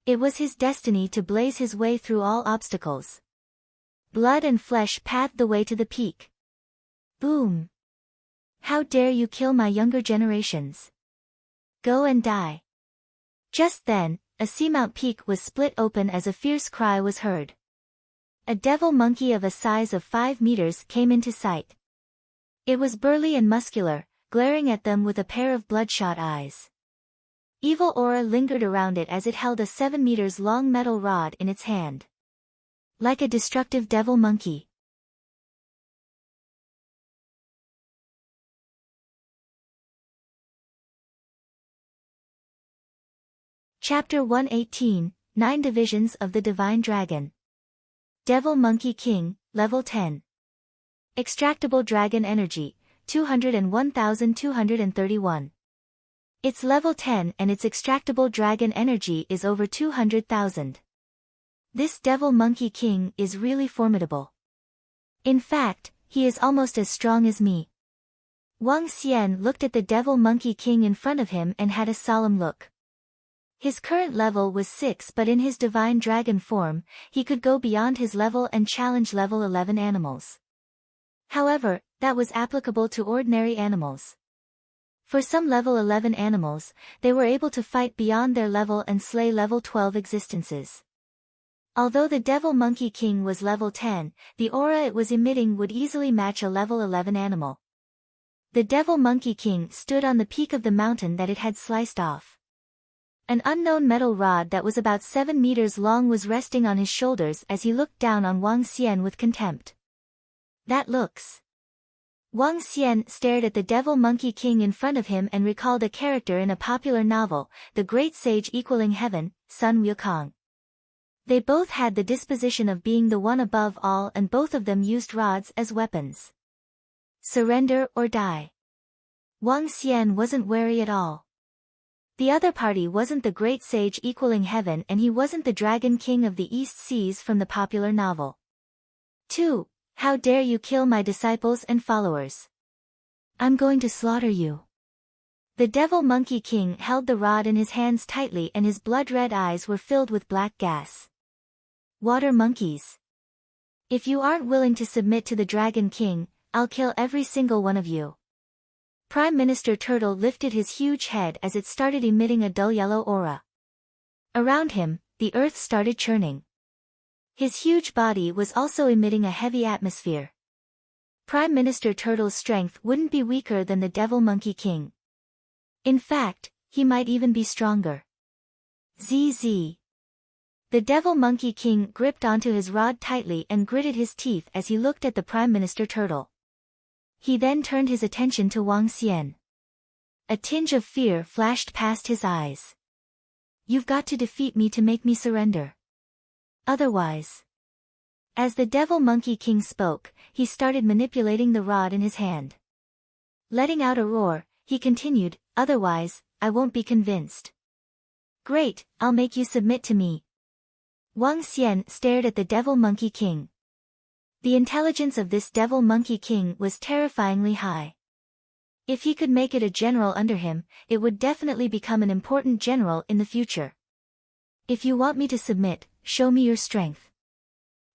Speaker 1: It was his destiny to blaze his way through all obstacles. Blood and flesh paved the way to the peak. Boom! How dare you kill my younger generations? Go and die. Just then, a seamount peak was split open as a fierce cry was heard. A devil monkey of a size of 5 meters came into sight. It was burly and muscular, glaring at them with a pair of bloodshot eyes. Evil aura lingered around it as it held a 7 meters long metal rod in its hand. Like a destructive devil monkey. Chapter 118, 9 Divisions of the Divine Dragon. Devil Monkey King, Level 10. Extractable Dragon Energy, 201,231. It's level 10 and its extractable dragon energy is over 200,000. This Devil Monkey King is really formidable. In fact, he is almost as strong as me. Wang Xian looked at the Devil Monkey King in front of him and had a solemn look. His current level was 6, but in his divine dragon form, he could go beyond his level and challenge level 11 animals. However, that was applicable to ordinary animals. For some level 11 animals, they were able to fight beyond their level and slay level 12 existences. Although the Devil Monkey King was level 10, the aura it was emitting would easily match a level 11 animal. The Devil Monkey King stood on the peak of the mountain that it had sliced off. An unknown metal rod that was about 7 meters long was resting on his shoulders as he looked down on Wang Xian with contempt. That looks. Wang Xian stared at the Devil Monkey King in front of him and recalled a character in a popular novel, The Great Sage Equaling Heaven, Sun Wukong. They both had the disposition of being the one above all, and both of them used rods as weapons. Surrender or die. Wang Xian wasn't wary at all. The other party wasn't the Great Sage Equaling Heaven, and he wasn't the Dragon King of the East Seas from the popular novel. 2. How dare you kill my disciples and followers? I'm going to slaughter you. The Devil Monkey King held the rod in his hands tightly and his blood-red eyes were filled with black gas. Water monkeys. If you aren't willing to submit to the Dragon King, I'll kill every single one of you. Prime Minister Turtle lifted his huge head as it started emitting a dull yellow aura. Around him, the earth started churning. His huge body was also emitting a heavy atmosphere. Prime Minister Turtle's strength wouldn't be weaker than the Devil Monkey King. In fact, he might even be stronger. ZZ. The Devil Monkey King gripped onto his rod tightly and gritted his teeth as he looked at the Prime Minister Turtle. He then turned his attention to Wang Xian. A tinge of fear flashed past his eyes. You've got to defeat me to make me surrender. Otherwise. As the Devil Monkey King spoke, he started manipulating the rod in his hand. Letting out a roar, he continued, otherwise, I won't be convinced. Great, I'll make you submit to me. Wang Xian stared at the Devil Monkey King. The intelligence of this Devil Monkey King was terrifyingly high. If he could make it a general under him, it would definitely become an important general in the future. If you want me to submit, show me your strength.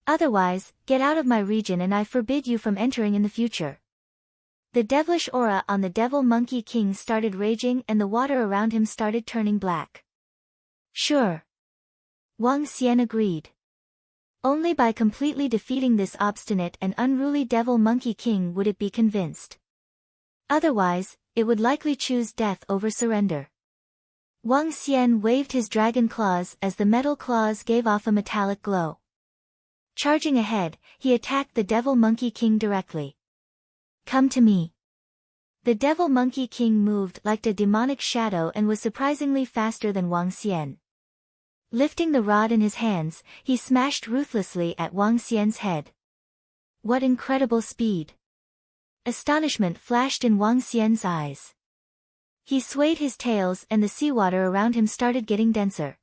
Speaker 1: Otherwise, get out of my region and I forbid you from entering in the future. The devilish aura on the Devil Monkey King started raging and the water around him started turning black. Sure. Wang Xian agreed. Only by completely defeating this obstinate and unruly Devil Monkey King would it be convinced. Otherwise, it would likely choose death over surrender. Wang Xian waved his dragon claws as the metal claws gave off a metallic glow. Charging ahead, he attacked the Devil Monkey King directly. Come to me. The Devil Monkey King moved like a demonic shadow and was surprisingly faster than Wang Xian. Lifting the rod in his hands, he smashed ruthlessly at Wang Xian's head. What incredible speed! Astonishment flashed in Wang Xian's eyes. He swayed his tails and the seawater around him started getting denser.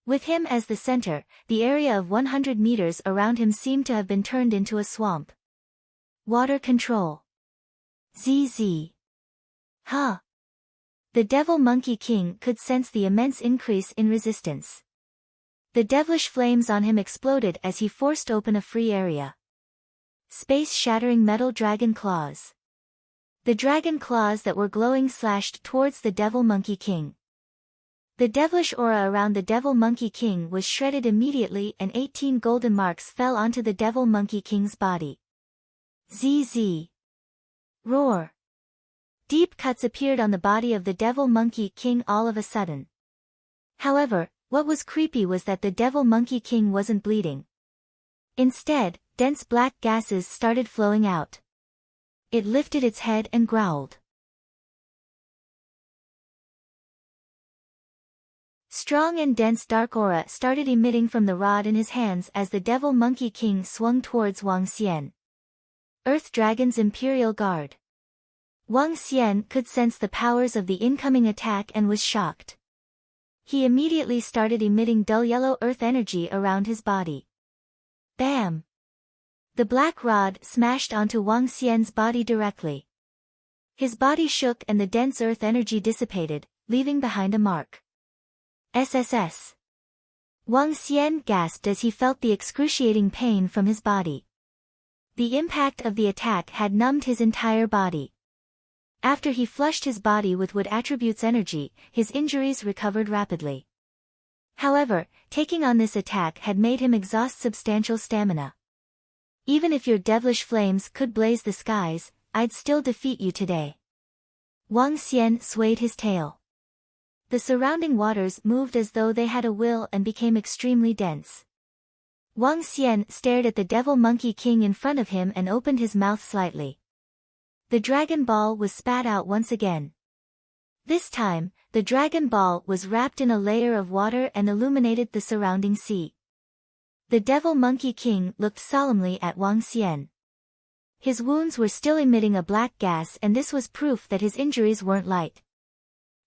Speaker 1: With him as the center, the area of 100 meters around him seemed to have been turned into a swamp. Water control. ZZ. Huh. The Devil Monkey King could sense the immense increase in resistance. The devilish flames on him exploded as he forced open a free area. Space-shattering metal dragon claws. The dragon claws that were glowing slashed towards the Devil Monkey King. The devilish aura around the Devil Monkey King was shredded immediately and 18 golden marks fell onto the Devil Monkey King's body. ZZ. Roar. Deep cuts appeared on the body of the Devil Monkey King all of a sudden. However, what was creepy was that the Devil Monkey King wasn't bleeding. Instead, dense black gases started flowing out. It lifted its head and growled. Strong and dense dark aura started emitting from the rod in his hands as the Devil Monkey King swung towards Wang Xian. Earth Dragon's Imperial Guard. Wang Xian could sense the powers of the incoming attack and was shocked. He immediately started emitting dull yellow earth energy around his body. Bam! The black rod smashed onto Wang Xian's body directly. His body shook and the dense earth energy dissipated, leaving behind a mark. SSS. Wang Xian gasped as he felt the excruciating pain from his body. The impact of the attack had numbed his entire body. After he flushed his body with wood attributes energy, his injuries recovered rapidly. However, taking on this attack had made him exhaust substantial stamina. Even if your devilish flames could blaze the skies, I'd still defeat you today. Wang Xian swayed his tail. The surrounding waters moved as though they had a will and became extremely dense. Wang Xian stared at the Devil Monkey King in front of him and opened his mouth slightly. The Dragon Ball was spat out once again. This time, the Dragon Ball was wrapped in a layer of water and illuminated the surrounding sea. The Devil Monkey King looked solemnly at Wang Xian. His wounds were still emitting a black gas, and this was proof that his injuries weren't light.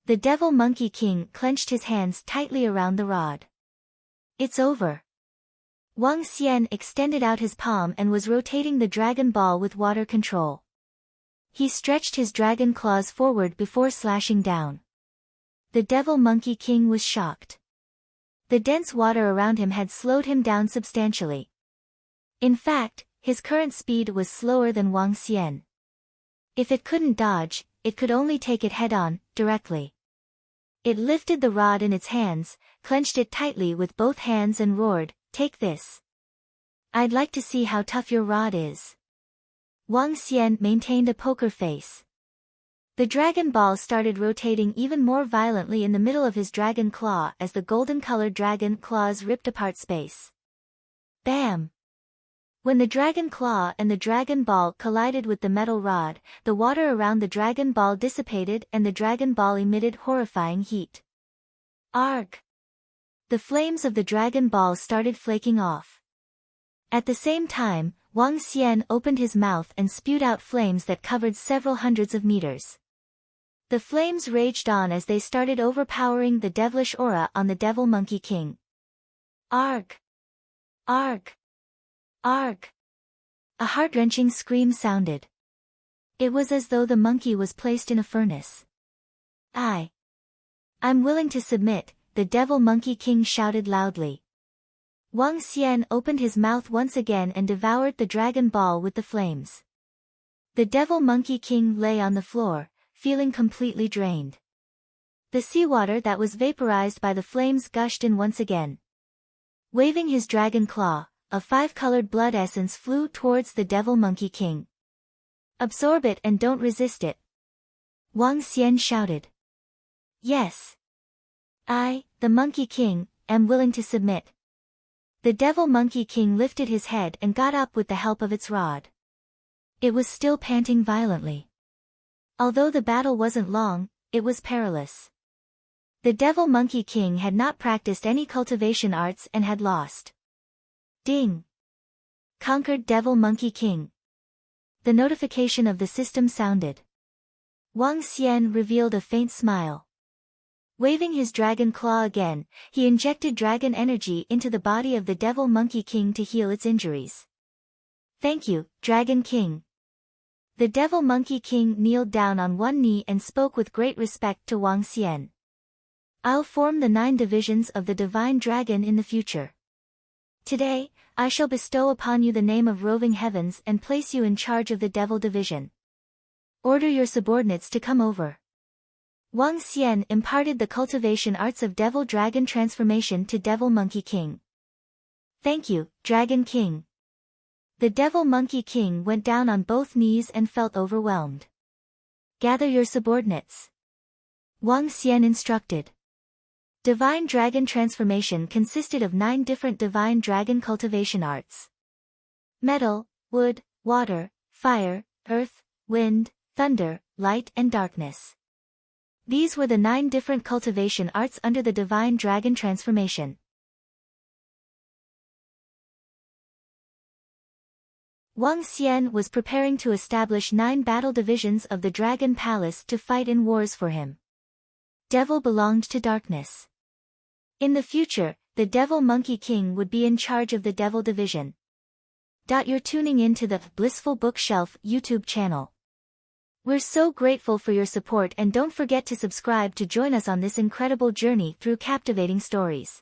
Speaker 1: The Devil Monkey King clenched his hands tightly around the rod. It's over. Wang Xian extended out his palm and was rotating the Dragon Ball with water control. He stretched his dragon claws forward before slashing down. The Devil Monkey King was shocked. The dense water around him had slowed him down substantially. In fact, his current speed was slower than Wang Xian. If it couldn't dodge, it could only take it head-on, directly. It lifted the rod in its hands, clenched it tightly with both hands and roared, "Take this. I'd like to see how tough your rod is." Wang Xian maintained a poker face. The Dragon Ball started rotating even more violently in the middle of his dragon claw as the golden-colored dragon claws ripped apart space. Bam! When the Dragon Claw and the Dragon Ball collided with the metal rod, the water around the Dragon Ball dissipated and the Dragon Ball emitted horrifying heat. Arg! The flames of the Dragon Ball started flaking off. At the same time, Wang Xian opened his mouth and spewed out flames that covered several hundreds of meters. The flames raged on as they started overpowering the devilish aura on the Devil Monkey King. Arg! Arg! Arg! A heart-wrenching scream sounded. It was as though the monkey was placed in a furnace. I'm willing to submit, the Devil Monkey King shouted loudly. Wang Xian opened his mouth once again and devoured the Dragon Ball with the flames. The Devil Monkey King lay on the floor, feeling completely drained. The seawater that was vaporized by the flames gushed in once again. Waving his dragon claw, a 5-colored blood essence flew towards the Devil Monkey King. "Absorb it and don't resist it," Wang Xian shouted. "Yes. I, the Monkey King, am willing to submit." The Devil Monkey King lifted his head and got up with the help of its rod. It was still panting violently. Although the battle wasn't long, it was perilous. The Devil Monkey King had not practiced any cultivation arts and had lost. Ding! Conquered Devil Monkey King. The notification of the system sounded. Wang Xian revealed a faint smile. Waving his dragon claw again, he injected dragon energy into the body of the Devil Monkey King to heal its injuries. "Thank you, Dragon King." The Devil Monkey King kneeled down on one knee and spoke with great respect to Wang Xian. "I'll form the 9 divisions of the Divine Dragon in the future. Today, I shall bestow upon you the name of Roving Heavens and place you in charge of the Devil Division. Order your subordinates to come over." Wang Xian imparted the cultivation arts of Devil Dragon transformation to Devil Monkey King. "Thank you, Dragon King." The Devil Monkey King went down on both knees and felt overwhelmed. "Gather your subordinates," Wang Xian instructed. Divine Dragon transformation consisted of 9 different Divine Dragon cultivation arts. Metal, wood, water, fire, earth, wind, thunder, light and darkness. These were the 9 different cultivation arts under the Divine Dragon transformation. Wang Xian was preparing to establish 9 battle divisions of the Dragon Palace to fight in wars for him. Devil belonged to darkness. In the future, the Devil Monkey King would be in charge of the Devil Division. You're tuning in to the Blissful Bookshelf YouTube channel. We're so grateful for your support, and don't forget to subscribe to join us on this incredible journey through captivating stories.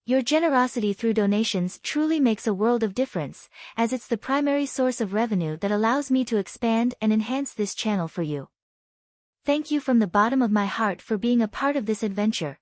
Speaker 1: Your generosity through donations truly makes a world of difference, as it's the primary source of revenue that allows me to expand and enhance this channel for you. Thank you from the bottom of my heart for being a part of this adventure.